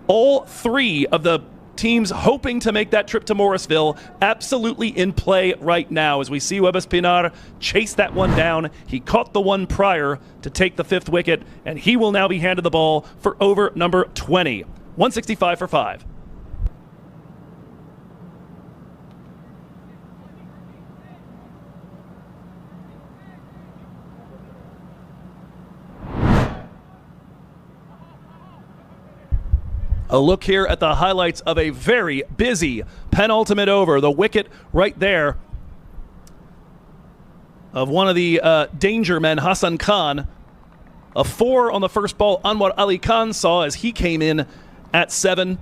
all 3 of the teams hoping to make that trip to Morrisville absolutely in play right now as we see Wabas Pinar chase that one down. He caught the one prior to take the 5th wicket, and he will now be handed the ball for over number 20. 165 for 5. A look here at the highlights of a very busy penultimate over. The wicket right there of one of the danger men, Hassan Khan. A 4 on the first ball Anwar Ali Khan saw as he came in at 7.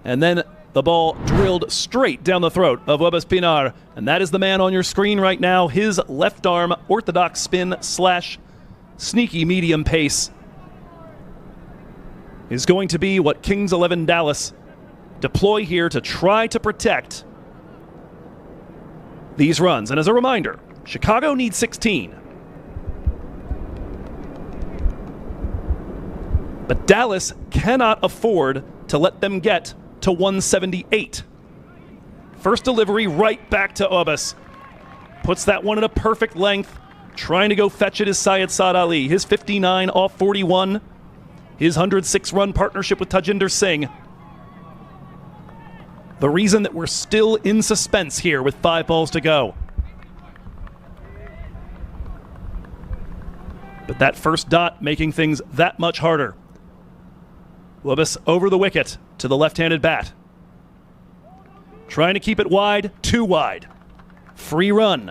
And then the ball drilled straight down the throat of Wabas Pinar. And that is the man on your screen right now. His left arm orthodox spin / sneaky medium pace is going to be what Kings 11 Dallas deploy here to try to protect these runs. And as a reminder, Chicago needs 16. But Dallas cannot afford to let them get to 178. First delivery right back to Wabas. Puts that one at a perfect length. Trying to go fetch it is Syed Saad Ali. His 59 off 41. His 106-run partnership with Tajinder Singh. The reason that we're still in suspense here with 5 balls to go. But that first dot making things that much harder. Wubis over the wicket to the left-handed bat. Trying to keep it wide, too wide. Free run.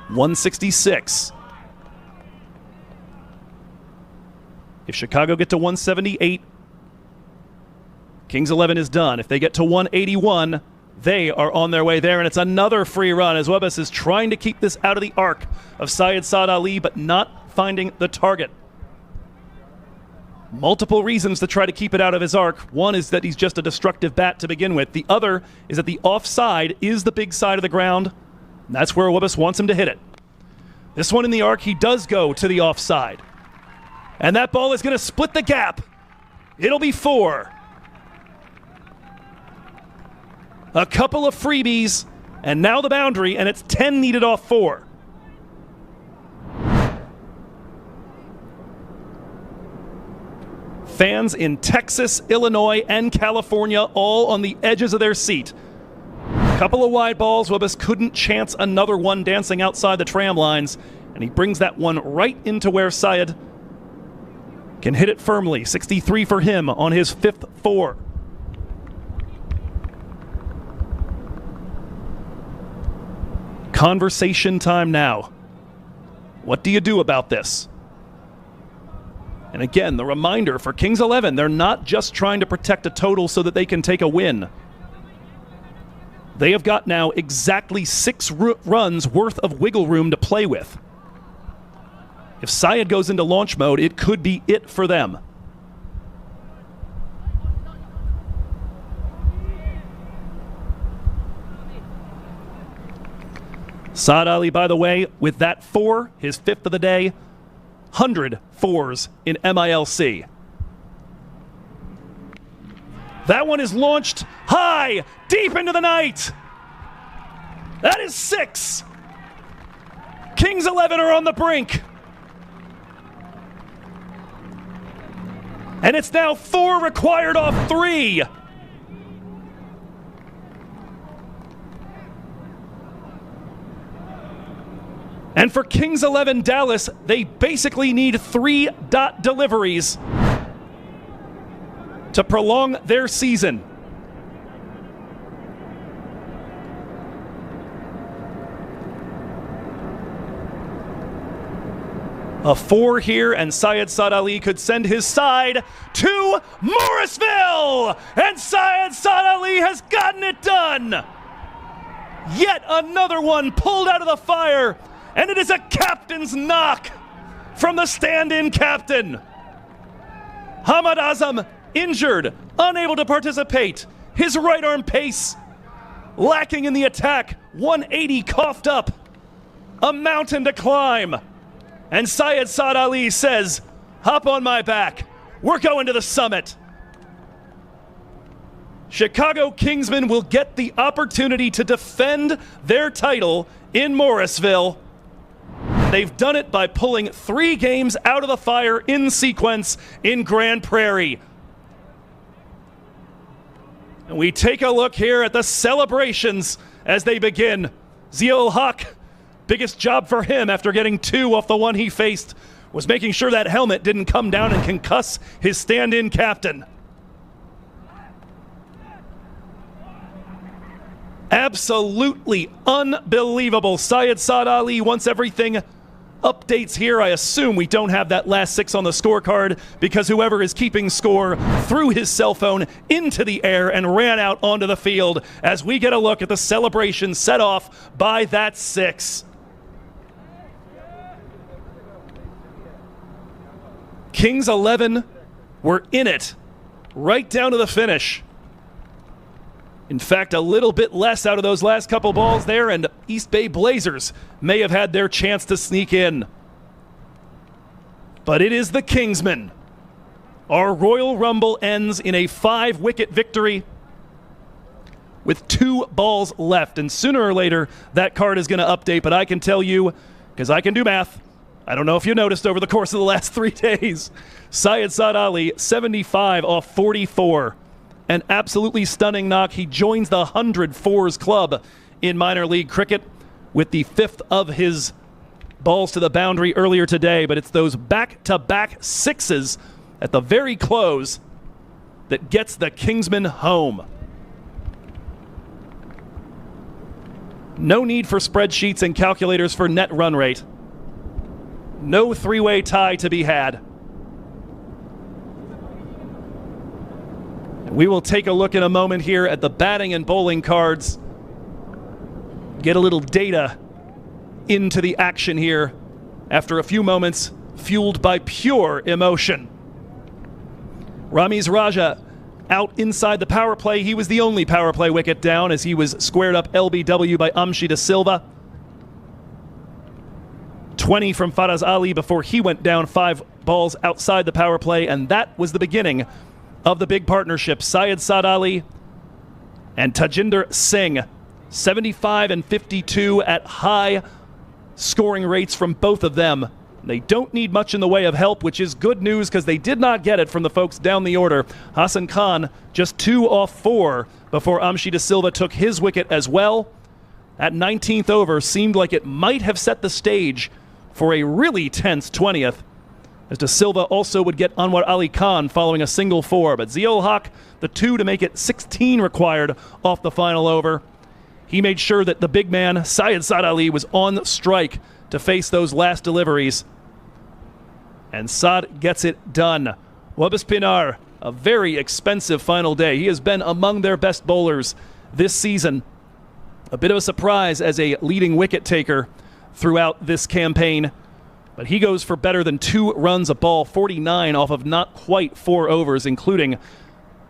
166. If Chicago get to 178, Kings 11 is done. If they get to 181, they are on their way there, and it's another free run as Wubis is trying to keep this out of the arc of Syed Saad Ali, but not finding the target. Multiple reasons to try to keep it out of his arc. One is that he's just a destructive bat to begin with. The other is that the offside is the big side of the ground, and that's where Wubis wants him to hit it. This one in the arc, he does go to the offside. And that ball is going to split the gap. It'll be 4. A couple of freebies, and now the boundary, and it's 10 needed off 4. Fans in Texas, Illinois, and California all on the edges of their seat. Couple of wide balls. Wubis couldn't chance another one dancing outside the tram lines, and he brings that one right into where Syed can hit it firmly. 63 for him on his 5th 4. Conversation time now. What do you do about this? And again, the reminder for Kings 11, they're not just trying to protect a total so that they can take a win. They have got now exactly 6 runs worth of wiggle room to play with. If Syed goes into launch mode, it could be it for them. Saad Ali, by the way, with that 4, his 5th of the day, 100 4s in MILC. That one is launched high, deep into the night. That is 6. Kings 11 are on the brink. And it's now 4 required off 3. And for Kings 11 Dallas, they basically need 3 dot deliveries to prolong their season. A 4 here, and Syed Saad Ali could send his side to Morrisville! And Syed Saad Ali has gotten it done! Yet another one pulled out of the fire, and it is a captain's knock from the stand-in captain. Hamad Azam injured, unable to participate. His right arm pace lacking in the attack. 180 coughed up. A mountain to climb. And Syed Saad Ali says, hop on my back. We're going to the summit. Chicago Kingsmen will get the opportunity to defend their title in Morrisville. They've done it by pulling 3 games out of the fire in sequence in Grand Prairie. And we take a look here at the celebrations as they begin. Ziaul Haq, biggest job for him after getting 2 off the one he faced was making sure that helmet didn't come down and concuss his stand-in captain. Absolutely unbelievable. Syed Saad Ali, once everything updates here, I assume we don't have that last 6 on the scorecard because whoever is keeping score threw his cell phone into the air and ran out onto the field as we get a look at the celebration set off by that 6. Kings 11 were in it right down to the finish. In fact, a little bit less out of those last couple balls there, and East Bay Blazers may have had their chance to sneak in. But it is the Kingsmen. Our Royal Rumble ends in a 5-wicket victory with 2 balls left, and sooner or later that card is going to update, but I can tell you, because I can do math, I don't know if you noticed over the course of the last 3 days, Syed Saad Ali, 75 off 44. An absolutely stunning knock. He joins the 100 4s club in minor league cricket with the 5th of his balls to the boundary earlier today, but it's those back-to-back sixes at the very close that gets the Kingsmen home. No need for spreadsheets and calculators for net run rate. No three-way tie to be had. We will take a look in a moment here at the batting and bowling cards. Get a little data into the action here after a few moments fueled by pure emotion. Ramiz Raja out inside the power play. He was the only power play wicket down as he was squared up LBW by Amshi De Silva. 20 from Faraz Ali before he went down 5 balls outside the power play, and that was the beginning of the big partnership. Syed Saad Ali and Tajinder Singh, 75 and 52 at high scoring rates from both of them. They don't need much in the way of help, which is good news because they did not get it from the folks down the order. Hassan Khan just 2 off 4 before Amshi De Silva took his wicket as well. That 19th over seemed like it might have set the stage for a really tense 20th, as De Silva also would get Anwar Ali Khan following a single 4. But Ziaul Haq, the 2 to make it 16 required off the final over. He made sure that the big man, Syed Saad Ali, was on strike to face those last deliveries. And Saad gets it done. Wabis Pinar, a very expensive final day. He has been among their best bowlers this season. A bit of a surprise as a leading wicket taker throughout this campaign. But he goes for better than 2 runs a ball, 49 off of not quite 4 overs, including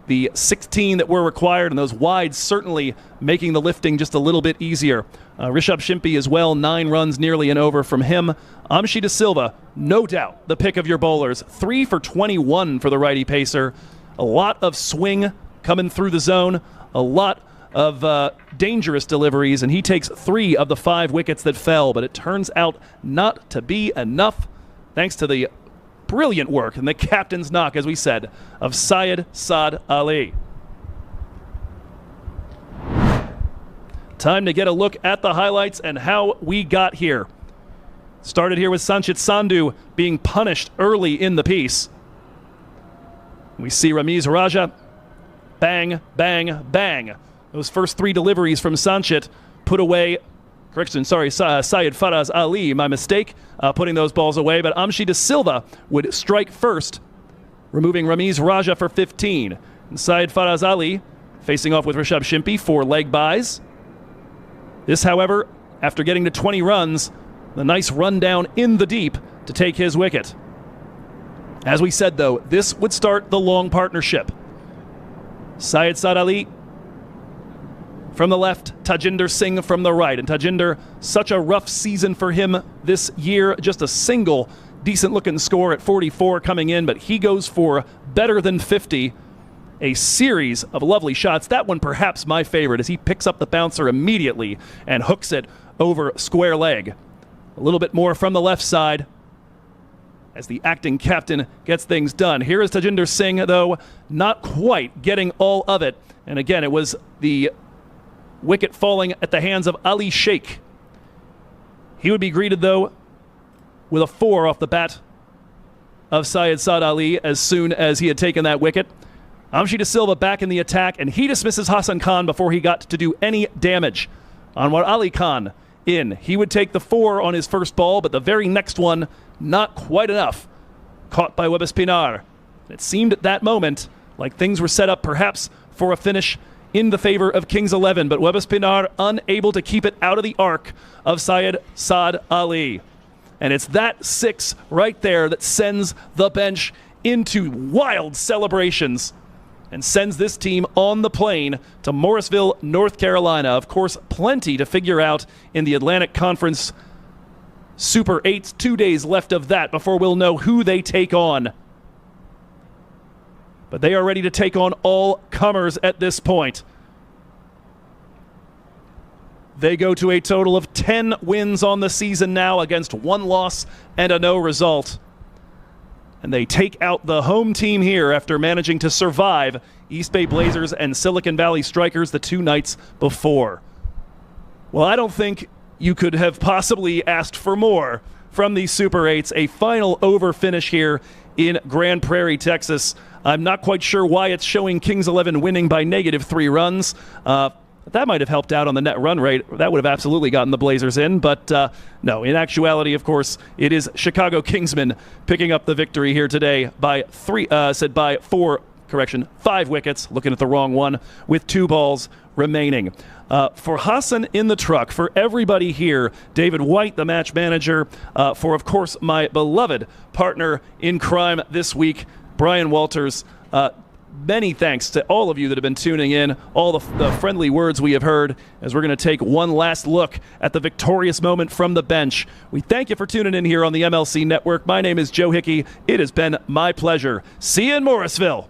the 16 that were required, and those wides certainly making the lifting just a little bit easier. Rishabh Shimpi as well, 9 runs, nearly an over from him. Amshi De Silva, no doubt the pick of your bowlers. 3 for 21 for the righty pacer. A lot of swing coming through the zone, a lot of dangerous deliveries, and he takes 3 of the 5 wickets that fell, but it turns out not to be enough thanks to the brilliant work and the captain's knock, as we said, of Syed Saad Ali. Time to get a look at the highlights and how we got here. Started here with Sanchit Sandhu being punished early in the piece. We see Ramiz Raja, bang, bang, bang. Those first 3 deliveries from Sanchit put away, Syed Faraz Ali, my mistake, putting those balls away. But Amshi De Silva would strike first, removing Ramiz Raja for 15. And Syed Faraz Ali facing off with Rishabh Shimpi, 4 leg buys. This, however, after getting to 20 runs, the nice run down in the deep to take his wicket. As we said, though, this would start the long partnership. Syed Saad Ali from the left, Tajinder Singh from the right. And Tajinder, such a rough season for him this year. Just a single decent-looking score at 44 coming in, but he goes for better than 50. A series of lovely shots. That one perhaps my favorite as he picks up the bouncer immediately and hooks it over square leg. A little bit more from the left side as the acting captain gets things done. Here is Tajinder Singh, though, not quite getting all of it. And again, it was the wicket falling at the hands of Ali Sheikh. He would be greeted, though, with a 4 off the bat of Syed Saad Ali as soon as he had taken that wicket. Amshi De Silva back in the attack, and he dismisses Hassan Khan before he got to do any damage. Anwar Ali Khan in. He would take the 4 on his first ball, but the very next one, not quite enough. Caught by Wabis Pinar. It seemed at that moment like things were set up perhaps for a finish in the favor of Kings 11, but Wabis Pinar unable to keep it out of the arc of Syed Saad Ali. And it's that 6 right there that sends the bench into wild celebrations and sends this team on the plane to Morrisville, North Carolina. Of course, plenty to figure out in the Atlantic Conference Super 8. 2 days left of that before we'll know who they take on. But they are ready to take on all comers at this point. They go to a total of 10 wins on the season now against 1 loss and a no result. And they take out the home team here after managing to survive East Bay Blazers and Silicon Valley Strikers the 2 nights before. Well, I don't think you could have possibly asked for more from the Super 8s. A final over finish here in Grand Prairie, Texas. I'm not quite sure why it's showing Kings 11 winning by -3 runs. That might have helped out on the net run rate. That would have absolutely gotten the Blazers in. But no, in actuality, of course, it is Chicago Kingsmen picking up the victory here today by 5 wickets. Looking at the wrong one with 2 balls remaining. For Hassan in the truck, for everybody here, David White, the match manager, for, of course, my beloved partner in crime this week, Brian Walters, many thanks to all of you that have been tuning in, all the friendly words we have heard as we're going to take one last look at the victorious moment from the bench. We thank you for tuning in here on the MLC Network. My name is Joe Hickey. It has been my pleasure. See you in Morrisville.